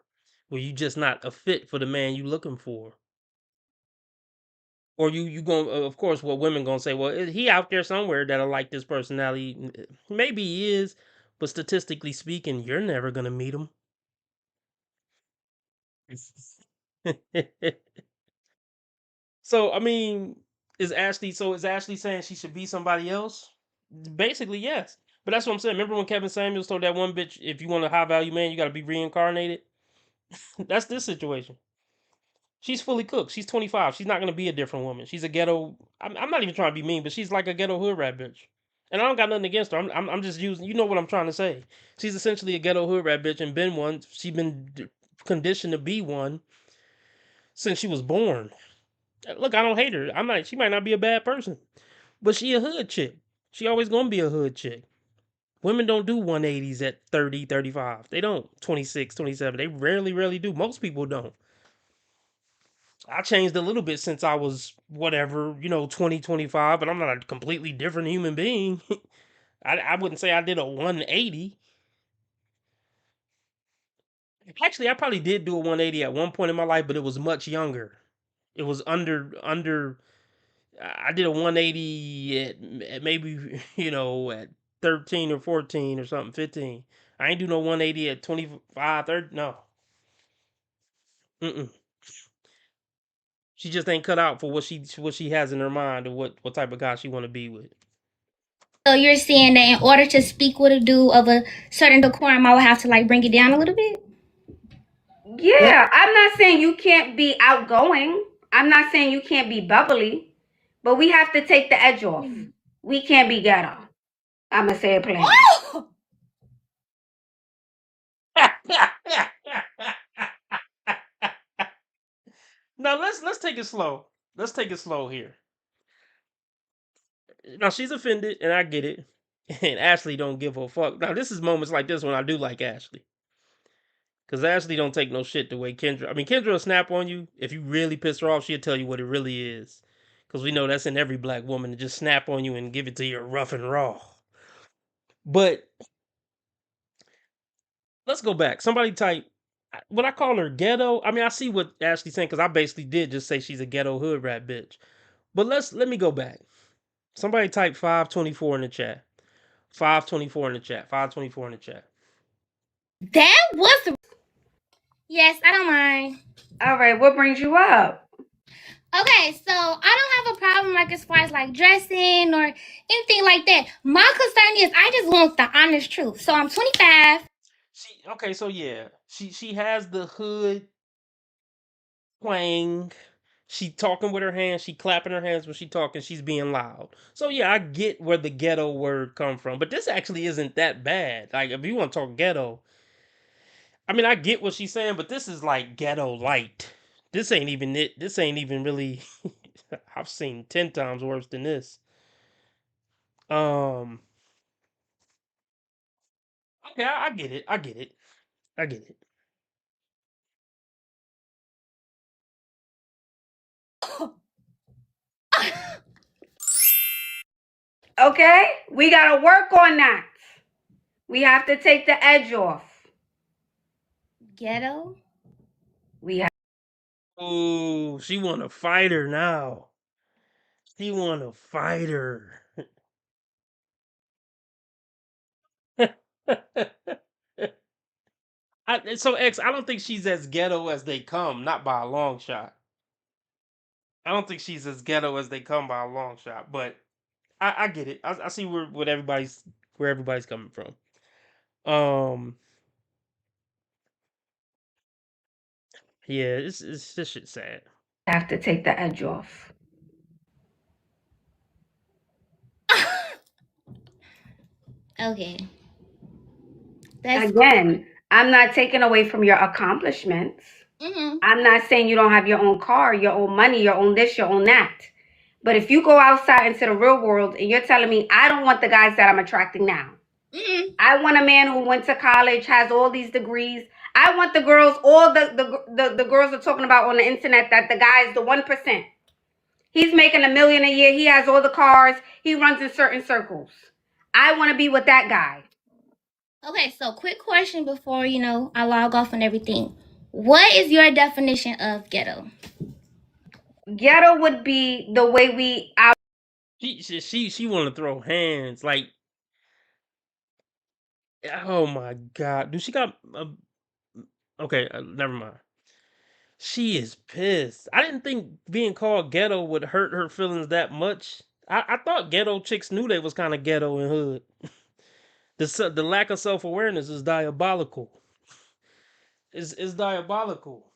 Well, you just not a fit for the man you looking for. Or you going of course what women gonna say, well, he out there somewhere that'll like this personality. Maybe he is, but statistically speaking, you're never gonna meet him. So I mean, is Ashley saying she should be somebody else? Basically, yes. But that's what I'm saying. Remember when Kevin Samuels told that one bitch, if you want a high value man, you gotta be reincarnated? That's this situation. She's fully cooked. She's 25. She's not gonna be a different woman. She's a ghetto. I'm not even trying to be mean, but she's like a ghetto hood rat bitch. And I don't got nothing against her. I'm just using. You know what I'm trying to say. She's essentially a ghetto hood rat bitch, and been one. She's been conditioned to be one since she was born. Look, I don't hate her. She might not be a bad person, but she a hood chick. She always gonna be a hood chick. Women don't do 180s at 30, 35. They don't. 26, 27. They rarely do. Most people don't. I changed a little bit since I was whatever, 20, 25, but I'm not a completely different human being. I wouldn't say I did a 180. Actually, I probably did do a 180 at one point in my life, but it was much younger. It was under I did a 180 at maybe, at 13 or 14 or something, 15. I ain't do no 180 at 25, 30. No. Mm-mm. She just ain't cut out for what she has in her mind or what type of guy she want to be with. So you're saying that in order to speak with a dude of a certain decorum, I would have to like bring it down a little bit? Yeah, I'm not saying you can't be outgoing. I'm not saying you can't be bubbly, but we have to take the edge off. We can't be ghetto. I'm gonna say it plain. Now let's take it slow. Let's take it slow here. Now she's offended, and I get it. And Ashley don't give a fuck. Now this is moments like this when I do like Ashley, because Ashley don't take no shit the way Kendra. I mean, Kendra will snap on you if you really piss her off. She'll tell you what it really is, because we know that's in every black woman to just snap on you and give it to you rough and raw. But let's go back. Somebody type. Would I call her ghetto? I mean, I see what Ashley's saying, because I basically did just say she's a ghetto hood rat bitch. But let me go back. Somebody type 524 in the chat. 524 in the chat. 524 in the chat. That was. Yes, I don't mind. All right, what brings you up? Okay, so I don't have a problem like as far as like dressing or anything like that. My concern is I just want the honest truth. So I'm 25. Okay, so yeah, she has the hood twang. She talking with her hands. She clapping her hands when she talking. She's being loud. So yeah, I get where the ghetto word come from. But this actually isn't that bad. Like if you want to talk ghetto, I mean I get what she's saying, but this is like ghetto light. This ain't even it. This ain't even really. I've seen 10 times worse than this. Okay, I get it. I get it. I get it. Okay, we gotta work on that. We have to take the edge off. Ghetto? We have. Ooh, she want to fight her now. She want to fight her. So X, I don't think she's as ghetto as they come, not by a long shot. I don't think she's as ghetto as they come by a long shot, but I get it. I see where everybody's coming from. Yeah, it's this shit sad. Have to take the edge off. Okay. Again, I'm not taking away from your accomplishments. I'm not saying you don't have your own car, your own money, your own this, your own that. But if you go outside into the real world and you're telling me I don't want the guys that I'm attracting now. I want a man who went to college, has all these degrees. I want the girls, all the girls are talking about on the internet that the guy is the 1%. He's making $1 million a year. He has all the cars. He runs in certain circles. I want to be with that guy. Okay, so quick question before, I log off and everything. What is your definition of ghetto? Ghetto would be the way we out. She want to throw hands like, oh my god, do she got? Okay, never mind. She is pissed. I didn't think being called ghetto would hurt her feelings that much. I thought ghetto chicks knew they was kind of ghetto and hood. The lack of self-awareness is diabolical. Is diabolical.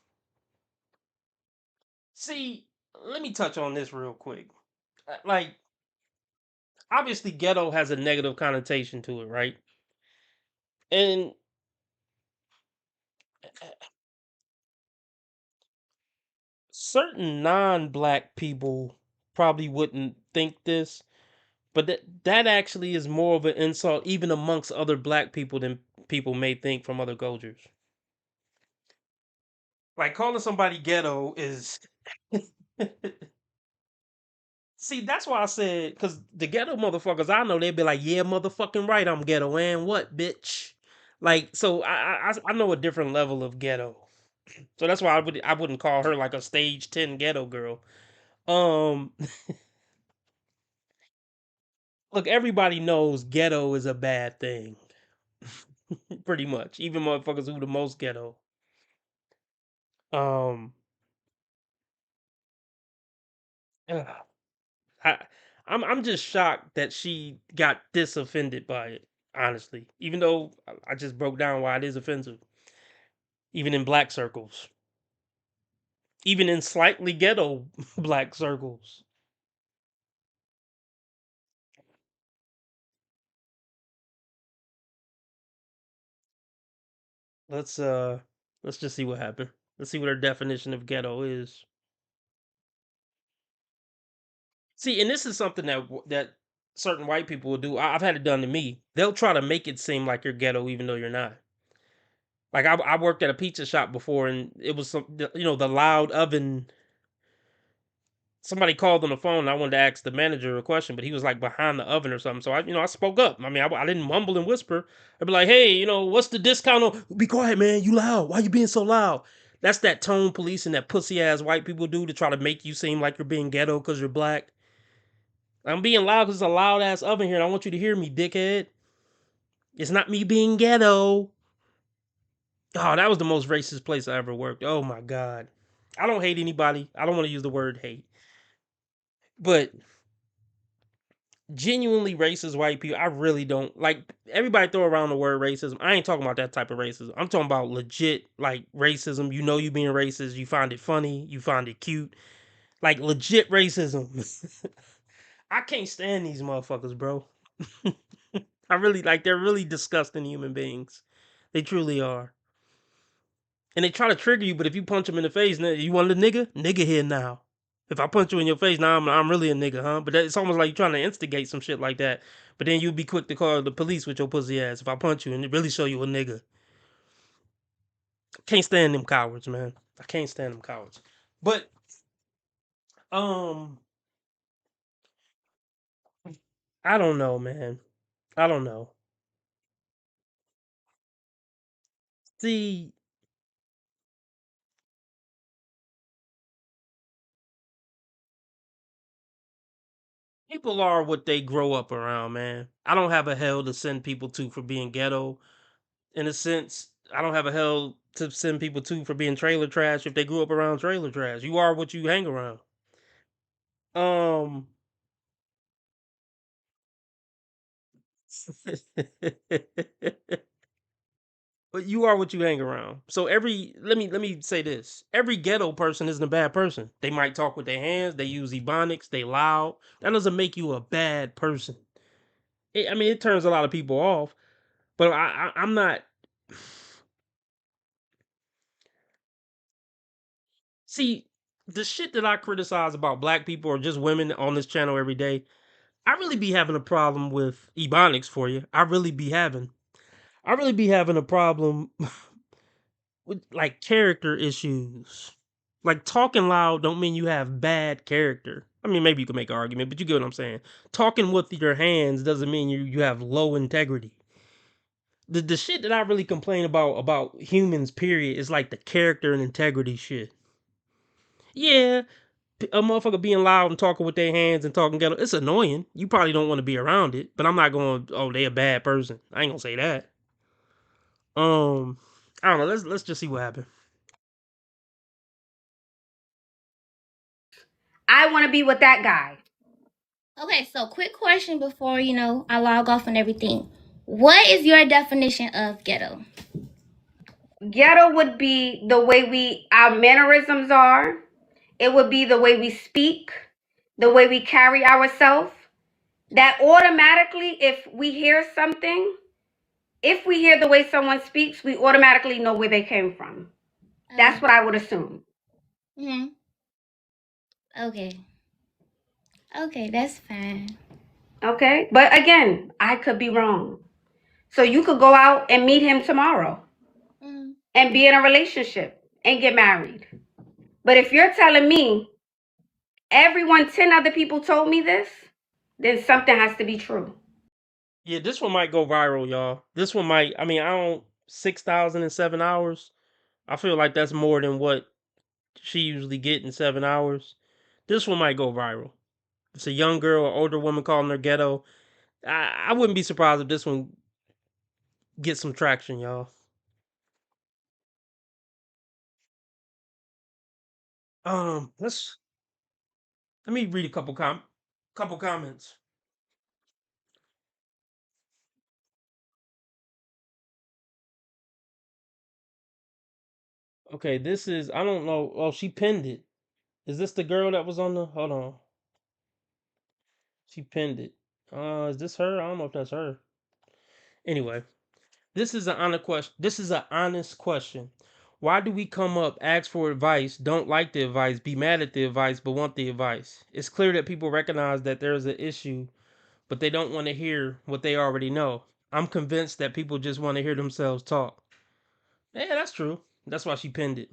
See, let me touch on this real quick. Like, obviously, ghetto has a negative connotation to it, right? And certain non-black people probably wouldn't think this, but that actually is more of an insult even amongst other black people than people may think from other cultures. Like calling somebody ghetto is see, that's why I said, because the ghetto motherfuckers I know, they'd be like, yeah, motherfucking right, I'm ghetto, and what, bitch? Like, so I know a different level of ghetto. So that's why I wouldn't call her like a stage 10 ghetto girl. Um Look, everybody knows ghetto is a bad thing. Pretty much. Even motherfuckers who the most ghetto. Um ugh, I I'm just shocked that she got this offended by it, honestly. Even though I just broke down why it is offensive. Even in black circles. Even in slightly ghetto black circles. Let's let's just see what happened. Let's see what her definition of ghetto is. See, and this is something that certain white people will do. I've had it done to me. They'll try to make it seem like you're ghetto even though you're not. Like I worked at a pizza shop before, and it was the loud oven. Somebody called on the phone, and I wanted to ask the manager a question, but he was like behind the oven or something. So I spoke up. I mean, I didn't mumble and whisper. I'd be like, "Hey, what's the discount on?" Be quiet, man. You loud. Why you being so loud? That's that tone policing that pussy ass white people do to try to make you seem like you're being ghetto because you're black. I'm being loud because it's a loud ass oven here, and I want you to hear me, dickhead. It's not me being ghetto. Oh, that was the most racist place I ever worked. Oh my God. I don't hate anybody. I don't want to use the word hate. But genuinely racist white people, I really don't like. Everybody throw around the word racism. I ain't talking about that type of racism. I'm talking about legit like racism. You being racist, you find it funny, you find it cute. Like legit racism. I can't stand these motherfuckers, bro. I really they're really disgusting human beings. They truly are. And they try to trigger you, but if you punch them in the face, you want a nigga? Nigga here now. If I punch you in your face, now I'm really a nigga, huh? But it's almost like you're trying to instigate some shit like that. But then you'd be quick to call the police with your pussy ass if I punch you and really show you a nigga. Can't stand them cowards, man. I can't stand them cowards. But I don't know, man. I don't know. See, people are what they grow up around, man. I don't have a hell to send people to for being ghetto. In a sense, I don't have a hell to send people to for being trailer trash if they grew up around trailer trash. You are what you hang around. But you are what you hang around. So let me say this. Every ghetto person isn't a bad person. They might talk with their hands, they use ebonics, they loud. That doesn't make you a bad person. It turns a lot of people off, but I'm not. See, the shit that I criticize about black people or just women on this channel every day, I really be having a problem with ebonics for you. I really be having a problem with like character issues. Like talking loud don't mean you have bad character. I mean, maybe you can make an argument, but you get what I'm saying. Talking with your hands doesn't mean you have low integrity. The shit that I really complain about humans, period, is like the character and integrity shit. Yeah, a motherfucker being loud and talking with their hands and talking ghetto, it's annoying. You probably don't want to be around it, but I'm not going, oh, they a bad person. I ain't gonna say that. I don't know. Let's just see what happens. I want to be with that guy. Okay, so quick question before, I log off and everything. What is your definition of ghetto? Ghetto would be the way our mannerisms are. It would be the way we speak, the way we carry ourselves. That automatically, if we hear something, if we hear the way someone speaks, we automatically know where they came from. That's what I would assume. Mm-hmm. Okay. Okay, that's fine. Okay? But again, I could be wrong. So you could go out and meet him tomorrow and be in a relationship and get married. But if you're telling me 10 other people told me this, then something has to be true. Yeah, this one might go viral, y'all. This one might. I mean, I don't 6,007 hours. I feel like that's more than what she usually get in 7 hours. This one might go viral. It's a young girl, an older woman calling her ghetto. I wouldn't be surprised if this one gets some traction, y'all. Let me read a couple comments. Okay, this is I don't know. Oh, she pinned it. Is this the girl that was on the? Hold on. She pinned it. Is this her? I don't know if that's her. Anyway, this is an honest question. This is an honest question. Why do we come up, ask for advice, don't like the advice, be mad at the advice, but want the advice? It's clear that people recognize that there is an issue, but they don't want to hear what they already know. I'm convinced that people just want to hear themselves talk. Yeah, that's true. That's why she pinned it.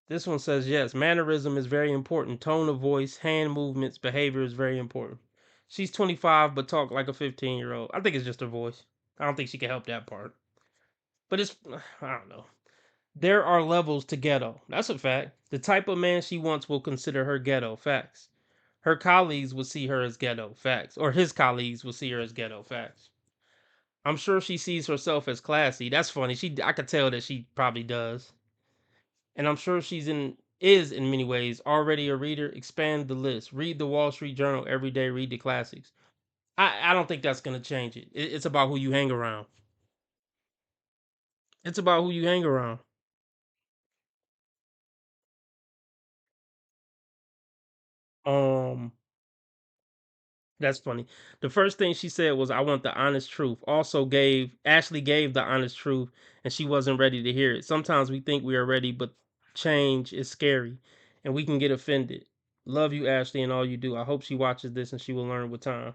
This one says, yes, mannerism is very important. Tone of voice, hand movements, behavior is very important. She's 25, but talk like a 15-year-old. I think it's just her voice. I don't think she can help that part. But it's, I don't know. There are levels to ghetto. That's a fact. The type of man she wants will consider her ghetto. Facts. Her colleagues will see her as ghetto. Facts. Or his colleagues will see her as ghetto. Facts. I'm sure she sees herself as classy. That's funny. I could tell that she probably does. And I'm sure is in many ways already a reader. Expand the list. Read the Wall Street Journal every day. Read the classics. I don't think that's gonna change it. It's about who you hang around. It's about who you hang around. Um, that's funny. The first thing she said was, "I want the honest truth." Also, Ashley gave the honest truth, and she wasn't ready to hear it. Sometimes we think we are ready, but change is scary, and we can get offended. Love you, Ashley, and all you do. I hope she watches this and she will learn with time.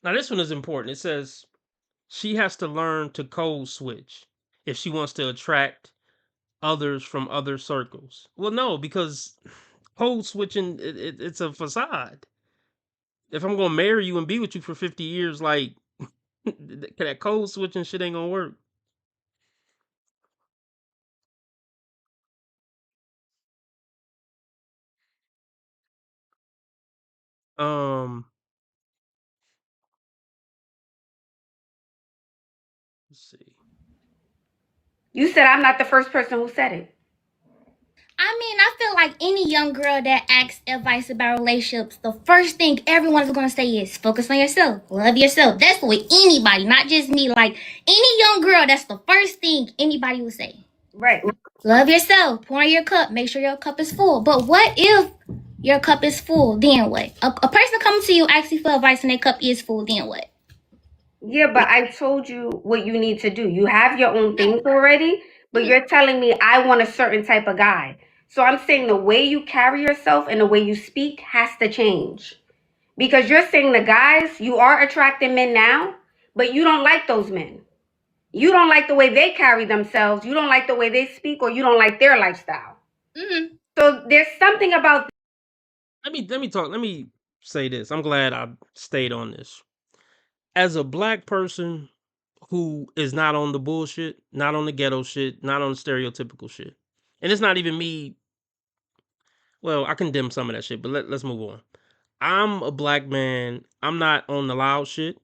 Now, this one is important. It says she has to learn to code switch if she wants to attract others from other circles. Well, no, because code switching it's a facade. If I'm gonna marry you and be with you for 50 years, like that code switching shit ain't gonna work. Um, let's see. You said I'm not the first person who said it. I mean, I feel like any young girl that asks advice about relationships, the first thing everyone's gonna say is focus on yourself, love yourself. That's with anybody, not just me. Like any young girl, that's the first thing anybody will say. Right. Love yourself, pour in your cup, make sure your cup is full. But what if your cup is full? Then what? A person comes to you asking for advice and their cup is full, then what? Yeah, but I told you what you need to do. You have your own things already, but you're telling me I want a certain type of guy. So I'm saying the way you carry yourself and the way you speak has to change. Because you're saying the guys, you are attracting men now, but you don't like those men. You don't like the way they carry themselves. You don't like the way they speak, or you don't like their lifestyle. Mm-hmm. So there's something about. Let me say this. I'm glad I stayed on this. As a black person who is not on the bullshit, not on the ghetto shit, not on the stereotypical shit, and it's not even me. Well, I condemn some of that shit, but let's move on. I'm a black man. I'm not on the loud shit.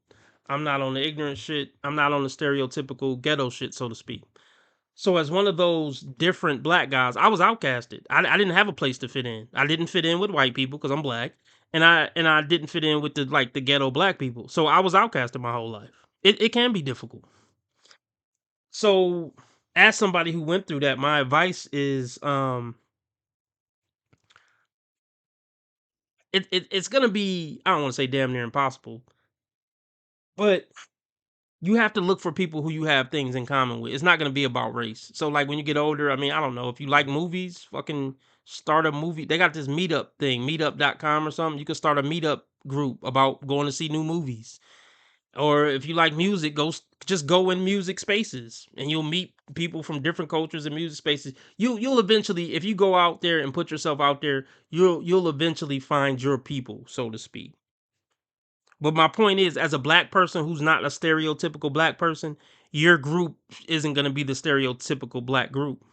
I'm not on the ignorant shit. I'm not on the stereotypical ghetto shit, so to speak. So as one of those different black guys, I was outcasted. I didn't have a place to fit in. I didn't fit in with white people because I'm black, and I didn't fit in with the ghetto black people. So I was outcasted my whole life. It can be difficult. So as somebody who went through that, my advice is it's gonna be, I don't want to say damn near impossible, but You have to look for people who you have things in common with. It's not going to be about race. So like when you get older, I mean, I don't know, if you like movies, fucking start a movie. They got this meetup thing, meetup.com or something. You can start a meetup group about going to see new movies. Or if you like music, just go in music spaces and you'll meet people from different cultures and music spaces. You'll eventually, if you go out there and put yourself out there, you'll eventually find your people, so to speak. But my point is, as a black person who's not a stereotypical black person, your group isn't going to be the stereotypical black group.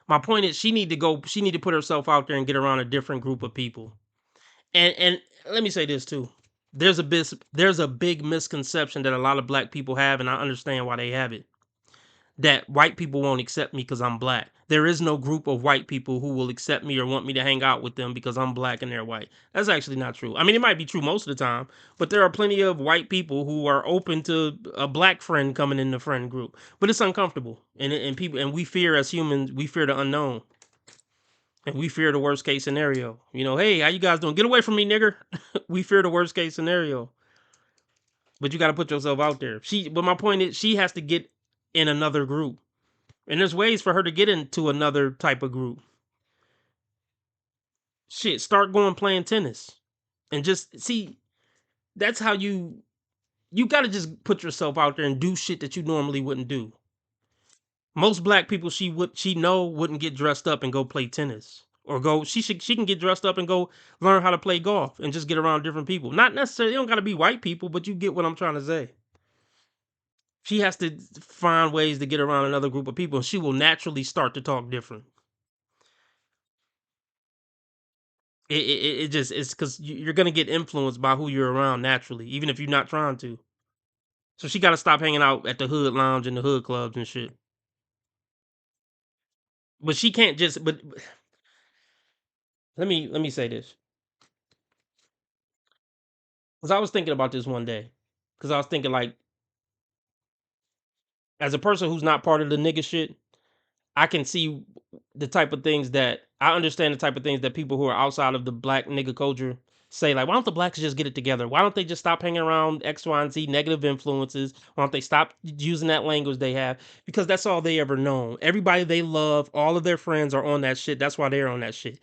My point is, she need to put herself out there and get around a different group of people. And let me say this too. There's a big misconception that a lot of black people have, and I understand why they have it. That white people won't accept me because I'm black. There is no group of white people who will accept me or want me to hang out with them because I'm black and they're white. That's actually not true. I mean, it might be true most of the time, but there are plenty of white people who are open to a black friend coming in the friend group. But it's uncomfortable, and we fear, as humans, we fear the unknown, and we fear the worst case scenario. You know, hey, how you guys doing? Get away from me, nigger. We fear the worst case scenario. But you got to put yourself out there. But my point is, she has to get in another group. And there's ways for her to get into another type of group. Shit, start going playing tennis. And just see, that's how you got to just put yourself out there and do shit that you normally wouldn't do. Most black people she wouldn't get dressed up and go play tennis. Or she can get dressed up and go learn how to play golf and just get around different people. Not necessarily, they don't got to be white people, but you get what I'm trying to say. She has to find ways to get around another group of people, and she will naturally start to talk different. It's because you're gonna get influenced by who you're around naturally, even if you're not trying to. So she got to stop hanging out at the hood lounge and the hood clubs and shit. But she can't just. But let me say this, because I was thinking about this one day, because I was thinking like, as a person who's not part of the nigga shit, I can see the type of things that I understand the type of things that people who are outside of the black nigga culture say, like, why don't the blacks just get it together? Why don't they just stop hanging around X, Y, and Z negative influences? Why don't they stop using that language they have? Because that's all they ever known. Everybody they love, all of their friends are on that shit. That's why they're on that shit.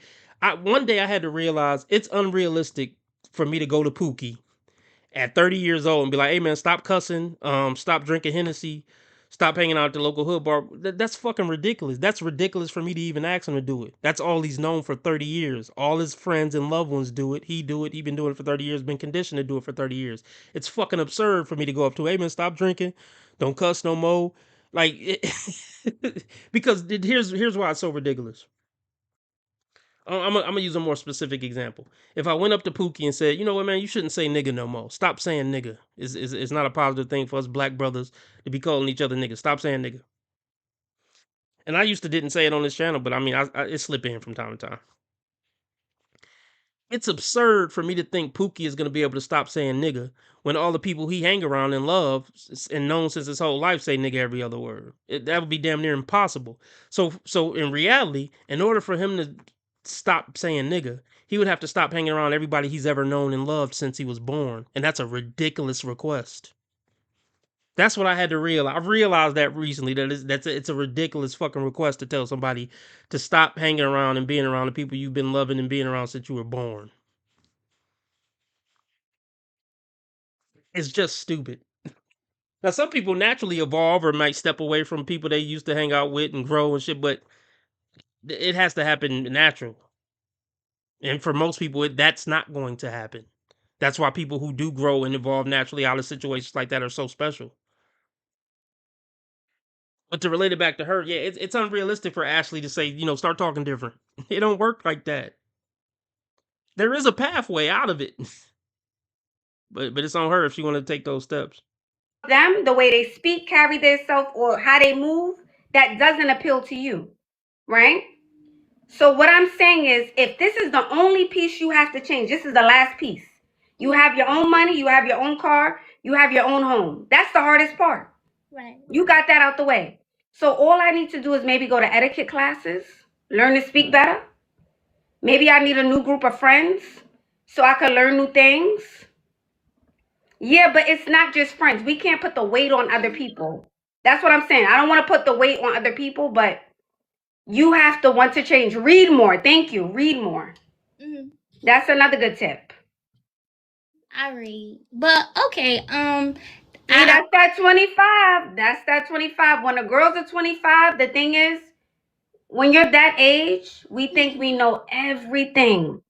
One day I had to realize it's unrealistic for me to go to Pookie at 30 years old and be like, hey man, stop cussing, stop drinking Hennessy, stop hanging out at the local hood bar. That's fucking ridiculous. That's ridiculous for me to even ask him to do it. That's all he's known for 30 years. All his friends and loved ones do it. He do it. He been doing it for 30 years, been conditioned to do it for 30 years. It's fucking absurd for me to go up to, hey man, stop drinking, don't cuss no more. Like, because here's why it's so ridiculous. I'm gonna use a more specific example. If I went up to Pookie and said, you know what, man, you shouldn't say nigga no more. Stop saying nigga. It's not a positive thing for us black brothers to be calling each other niggas. Stop saying nigga. And I used to didn't say it on this channel, but I mean, it slip in from time to time. It's absurd for me to think Pookie is gonna be able to stop saying nigga when all the people he hang around and love and known since his whole life say nigga every other word. That would be damn near impossible. So in reality, in order for him to stop saying nigga, he would have to stop hanging around everybody he's ever known and loved since he was born. And that's a ridiculous request. That's what I had to realize. I've realized that recently, that it's a ridiculous fucking request to tell somebody to stop hanging around and being around the people you've been loving and being around since you were born. It's just stupid. Now, some people naturally evolve or might step away from people they used to hang out with and grow and shit, but it has to happen natural. And for most people, that's not going to happen. That's why people who do grow and evolve naturally out of situations like that are so special. But to relate it back to her, yeah, it's unrealistic for Ashley to say, you know, start talking different. It don't work like that. There is a pathway out of it. But it's on her if she want to take those steps. Them, the way they speak, carry themselves, or how they move, that doesn't appeal to you, right? So what I'm saying is, if this is the only piece you have to change, this is the last piece. You have your own money, you have your own car, you have your own home. That's the hardest part. Right. You got that out the way. So all I need to do is maybe go to etiquette classes, learn to speak better. Maybe I need a new group of friends so I can learn new things. Yeah, but it's not just friends. We can't put the weight on other people. That's what I'm saying. I don't want to put the weight on other people, but you have to want to change. Read more. Thank you. Read more. Mhm. That's another good tip. I read, but okay. See, that's that 25. That's that 25. When the girls are 25, the thing is, when you're that age, we think we know everything.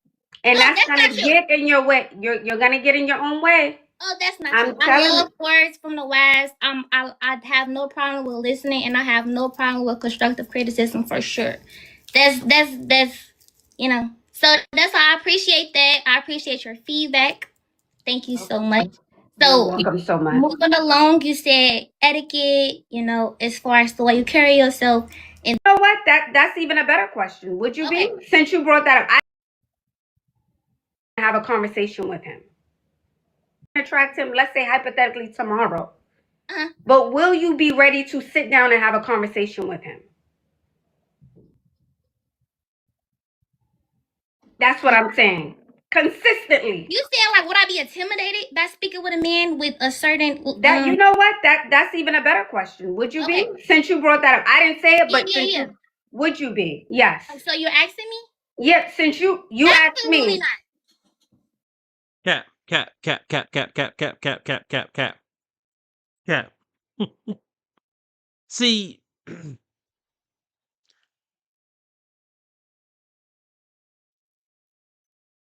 And No, that's that's gonna not true. get in your way. You're gonna get in your own way. Oh, that's not I'm true. I telling love you. words from the wise. I have no problem with listening, and I have no problem with constructive criticism for sure. That's you know. So that's why I appreciate that. I appreciate your feedback. Thank you so much. You're So welcome so much. moving along, you said etiquette. You know, as far as the way you carry yourself. And You know what? That's even a better question. Would you Okay. be? Since you brought that up, I have a conversation with him. Attract him, let's say hypothetically tomorrow. Uh-huh. But will you be ready to sit down and have a conversation with him? That's what I'm saying. Consistently. you said like, would I be intimidated by speaking with a man with a certain? That you know what? That's even a better question. Would you Okay. be? Since you brought that up, I didn't say it, but Yeah, since yeah. you, would you be? Yes. So you're asking me? Yeah. Since you asked Absolutely me. not. Cap. See,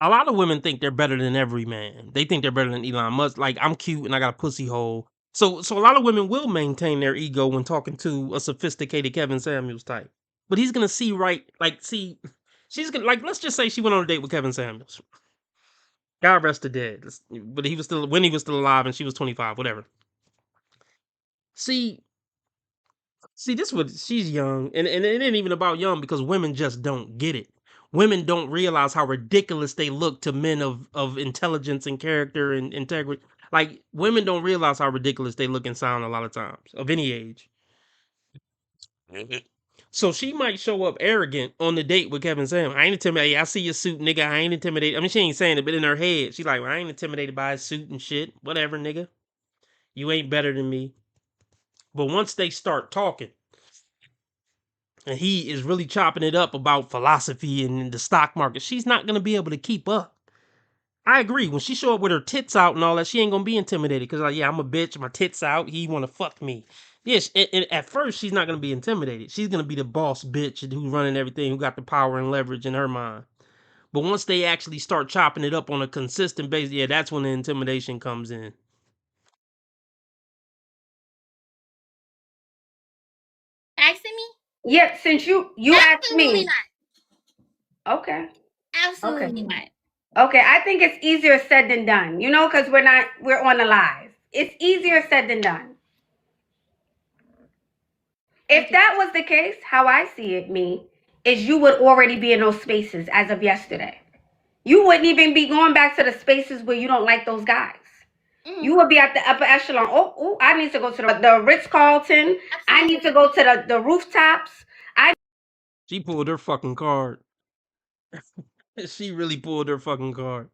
a lot of women think they're better than every man. They think they're better than Elon Musk. Like, I'm cute and I got a pussy hole. So a lot of women will maintain their ego when talking to a sophisticated Kevin Samuels type. But he's gonna see right, like, see, she's gonna, like, let's just say she went on a date with Kevin Samuels. God rest the dead. But he was still, when he was still alive and she was 25, whatever. See, this what she's young, and it ain't even about young because women just don't get it. Women don't realize how ridiculous they look to men of intelligence and character and integrity. Like, women don't realize how ridiculous they look and sound a lot of times of any age. So she might show up arrogant on the date with Kevin Sam. I ain't intimidated. I see your suit, nigga. I ain't intimidated. I mean, she ain't saying it, but in her head, she like, well, I ain't intimidated by his suit and shit. Whatever, nigga. You ain't better than me. But once they start talking, and he is really chopping it up about philosophy and the stock market, she's not going to be able to keep up. I agree. When she show up with her tits out and all that, she ain't going to be intimidated. Because, like, yeah, I'm a bitch. My tits out. He want to fuck me. Yes, and at first, she's not going to be intimidated. She's going to be the boss bitch who's running everything, who got the power and leverage in her mind. But once they actually start chopping it up on a consistent basis, yeah, that's when the intimidation comes in. Asking me? Yeah, since you asked Absolutely me. not. Okay. Absolutely not. Okay, I think it's easier said than done. You know, because we're on the live. It's easier said than done. If that was the case, how I see it, is you would already be in those spaces as of yesterday. You wouldn't even be going back to the spaces where you don't like those guys. You would be at the upper echelon. Oh, I need to go to the Ritz-Carlton. I need to go to the rooftops. She pulled her fucking card. She really pulled her fucking card.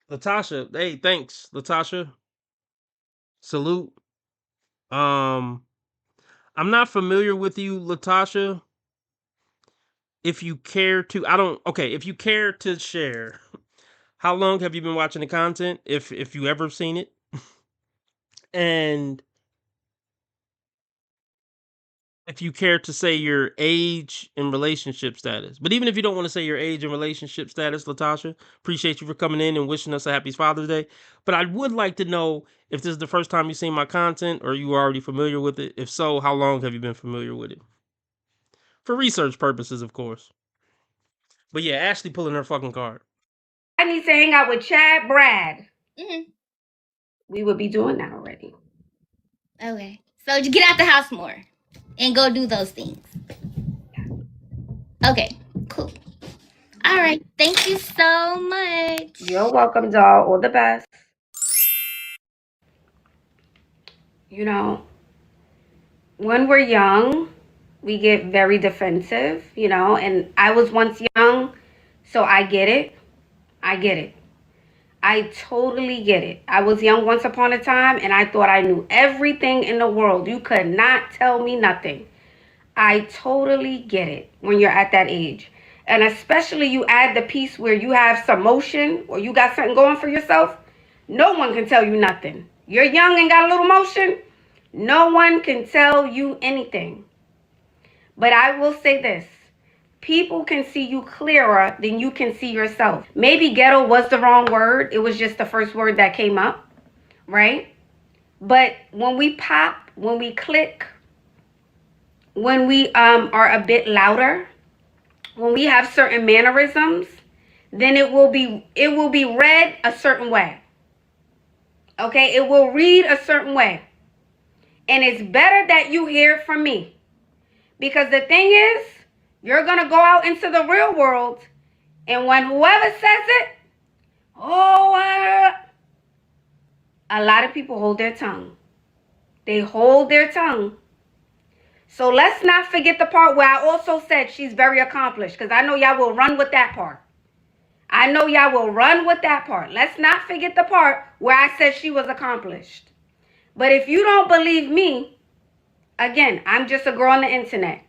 Latasha, hey, thanks, Latasha. Salute. I'm not familiar with you, Latasha. If you care to, if you care to share, how long have you been watching the content? If you ever seen it? And if you care to say your age and relationship status. But even if you don't want to say your age and relationship status, Latasha, appreciate you for coming in and wishing us a happy Father's Day. But I would like to know if this is the first time you've seen my content or you were already familiar with it. If so, how long have you been familiar with it? For research purposes, of course. But yeah, Ashley pulling her fucking card. I need to hang out with Chad Brad. Mm-hmm. We would be doing that already. Okay. So you get out the house more and go do those things. Okay, cool. All right. Thank you so much. You're welcome, doll. All the best. You know, when we're young, we get very defensive, you know, and I was once young, so I get it. I I totally get it. I was young once upon a time and I thought I knew everything in the world. You could not tell me nothing. I totally get it when you're at that age. And especially you add the piece where you have some motion or you got something going for yourself. No one can tell you nothing. You're young and got a little motion. No one can tell you anything. But I will say this. People can see you clearer than you can see yourself. Maybe ghetto was the wrong word. It was just the first word that came up, right? But when we pop, when we click, when we are a bit louder, when we have certain mannerisms, then it will be read a certain way. Okay? It will read a certain way. And it's better that you hear it from me. Because the thing is, you're going to go out into the real world, and when whoever says it, a lot of people hold their tongue. They hold their tongue. So let's not forget the part where I also said she's very accomplished, because I know y'all will run with that part. I know y'all will run with that part. Let's not forget the part where I said she was accomplished. But if you don't believe me, again, I'm just a girl on the internet.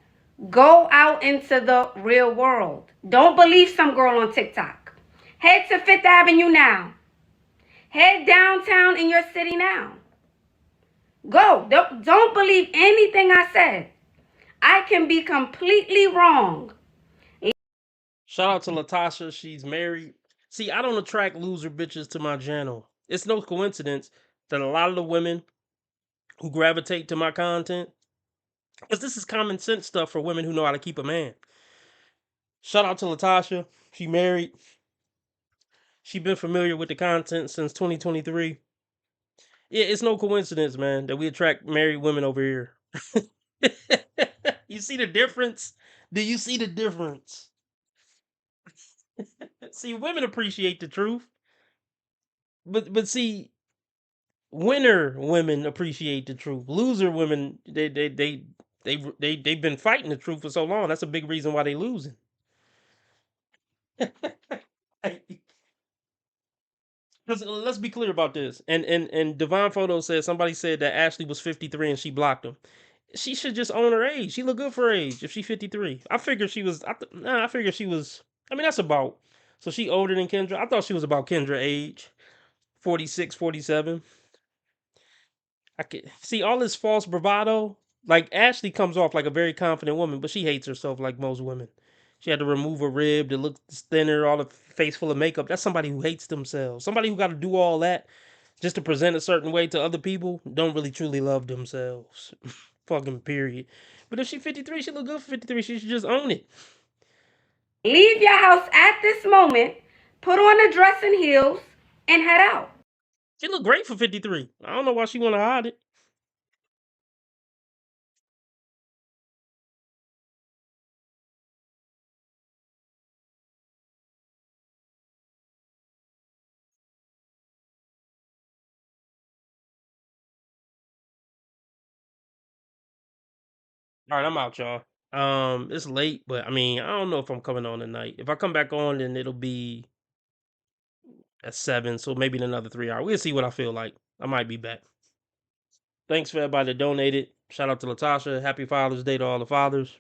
Go out into the real world. Don't believe some girl on TikTok. Head to Fifth Avenue now. Head downtown in your city now. Go. Don't believe anything I said. I can be completely wrong. Shout out to Latasha. She's married. See, I don't attract loser bitches to my channel. It's no coincidence that a lot of the women who gravitate to my content, because this is common sense stuff for women who know how to keep a man. Shout out to Latasha. She married. She been familiar with the content since 2023. Yeah, it's no coincidence, man, that we attract married women over here. You see the difference? Do you see the difference? See, women appreciate the truth. But see, winner women appreciate the truth. Loser women, they've been fighting the truth for so long. That's a big reason why they losing. Let's be clear about this. And Divine Photo says somebody said that Ashley was 53 and she blocked him. She should just own her age. She look good for her age if she's 53. I figured she was. I figured she was. I mean, that's about. So she older than Kendra. I thought she was about Kendra age, 46, 47. I could see all this false bravado. Like Ashley comes off like a very confident woman, but she hates herself like most women. She had to remove a rib to look thinner, all the face full of makeup. That's somebody who hates themselves. Somebody who got to do all that just to present a certain way to other people don't really truly love themselves. Fucking period. But if she's 53, she look good for 53. She should just own it. Leave your house at this moment, put on a dress and heels, and head out. She look great for 53. I don't know why she want to hide it. All right, I'm out, y'all. It's late, but I mean, I don't know if I'm coming on tonight. If I come back on, then it'll be at 7, so maybe in another 3 hours. We'll see what I feel like. I might be back. Thanks for everybody that donated. Shout out to Latasha. Happy Father's Day to all the fathers.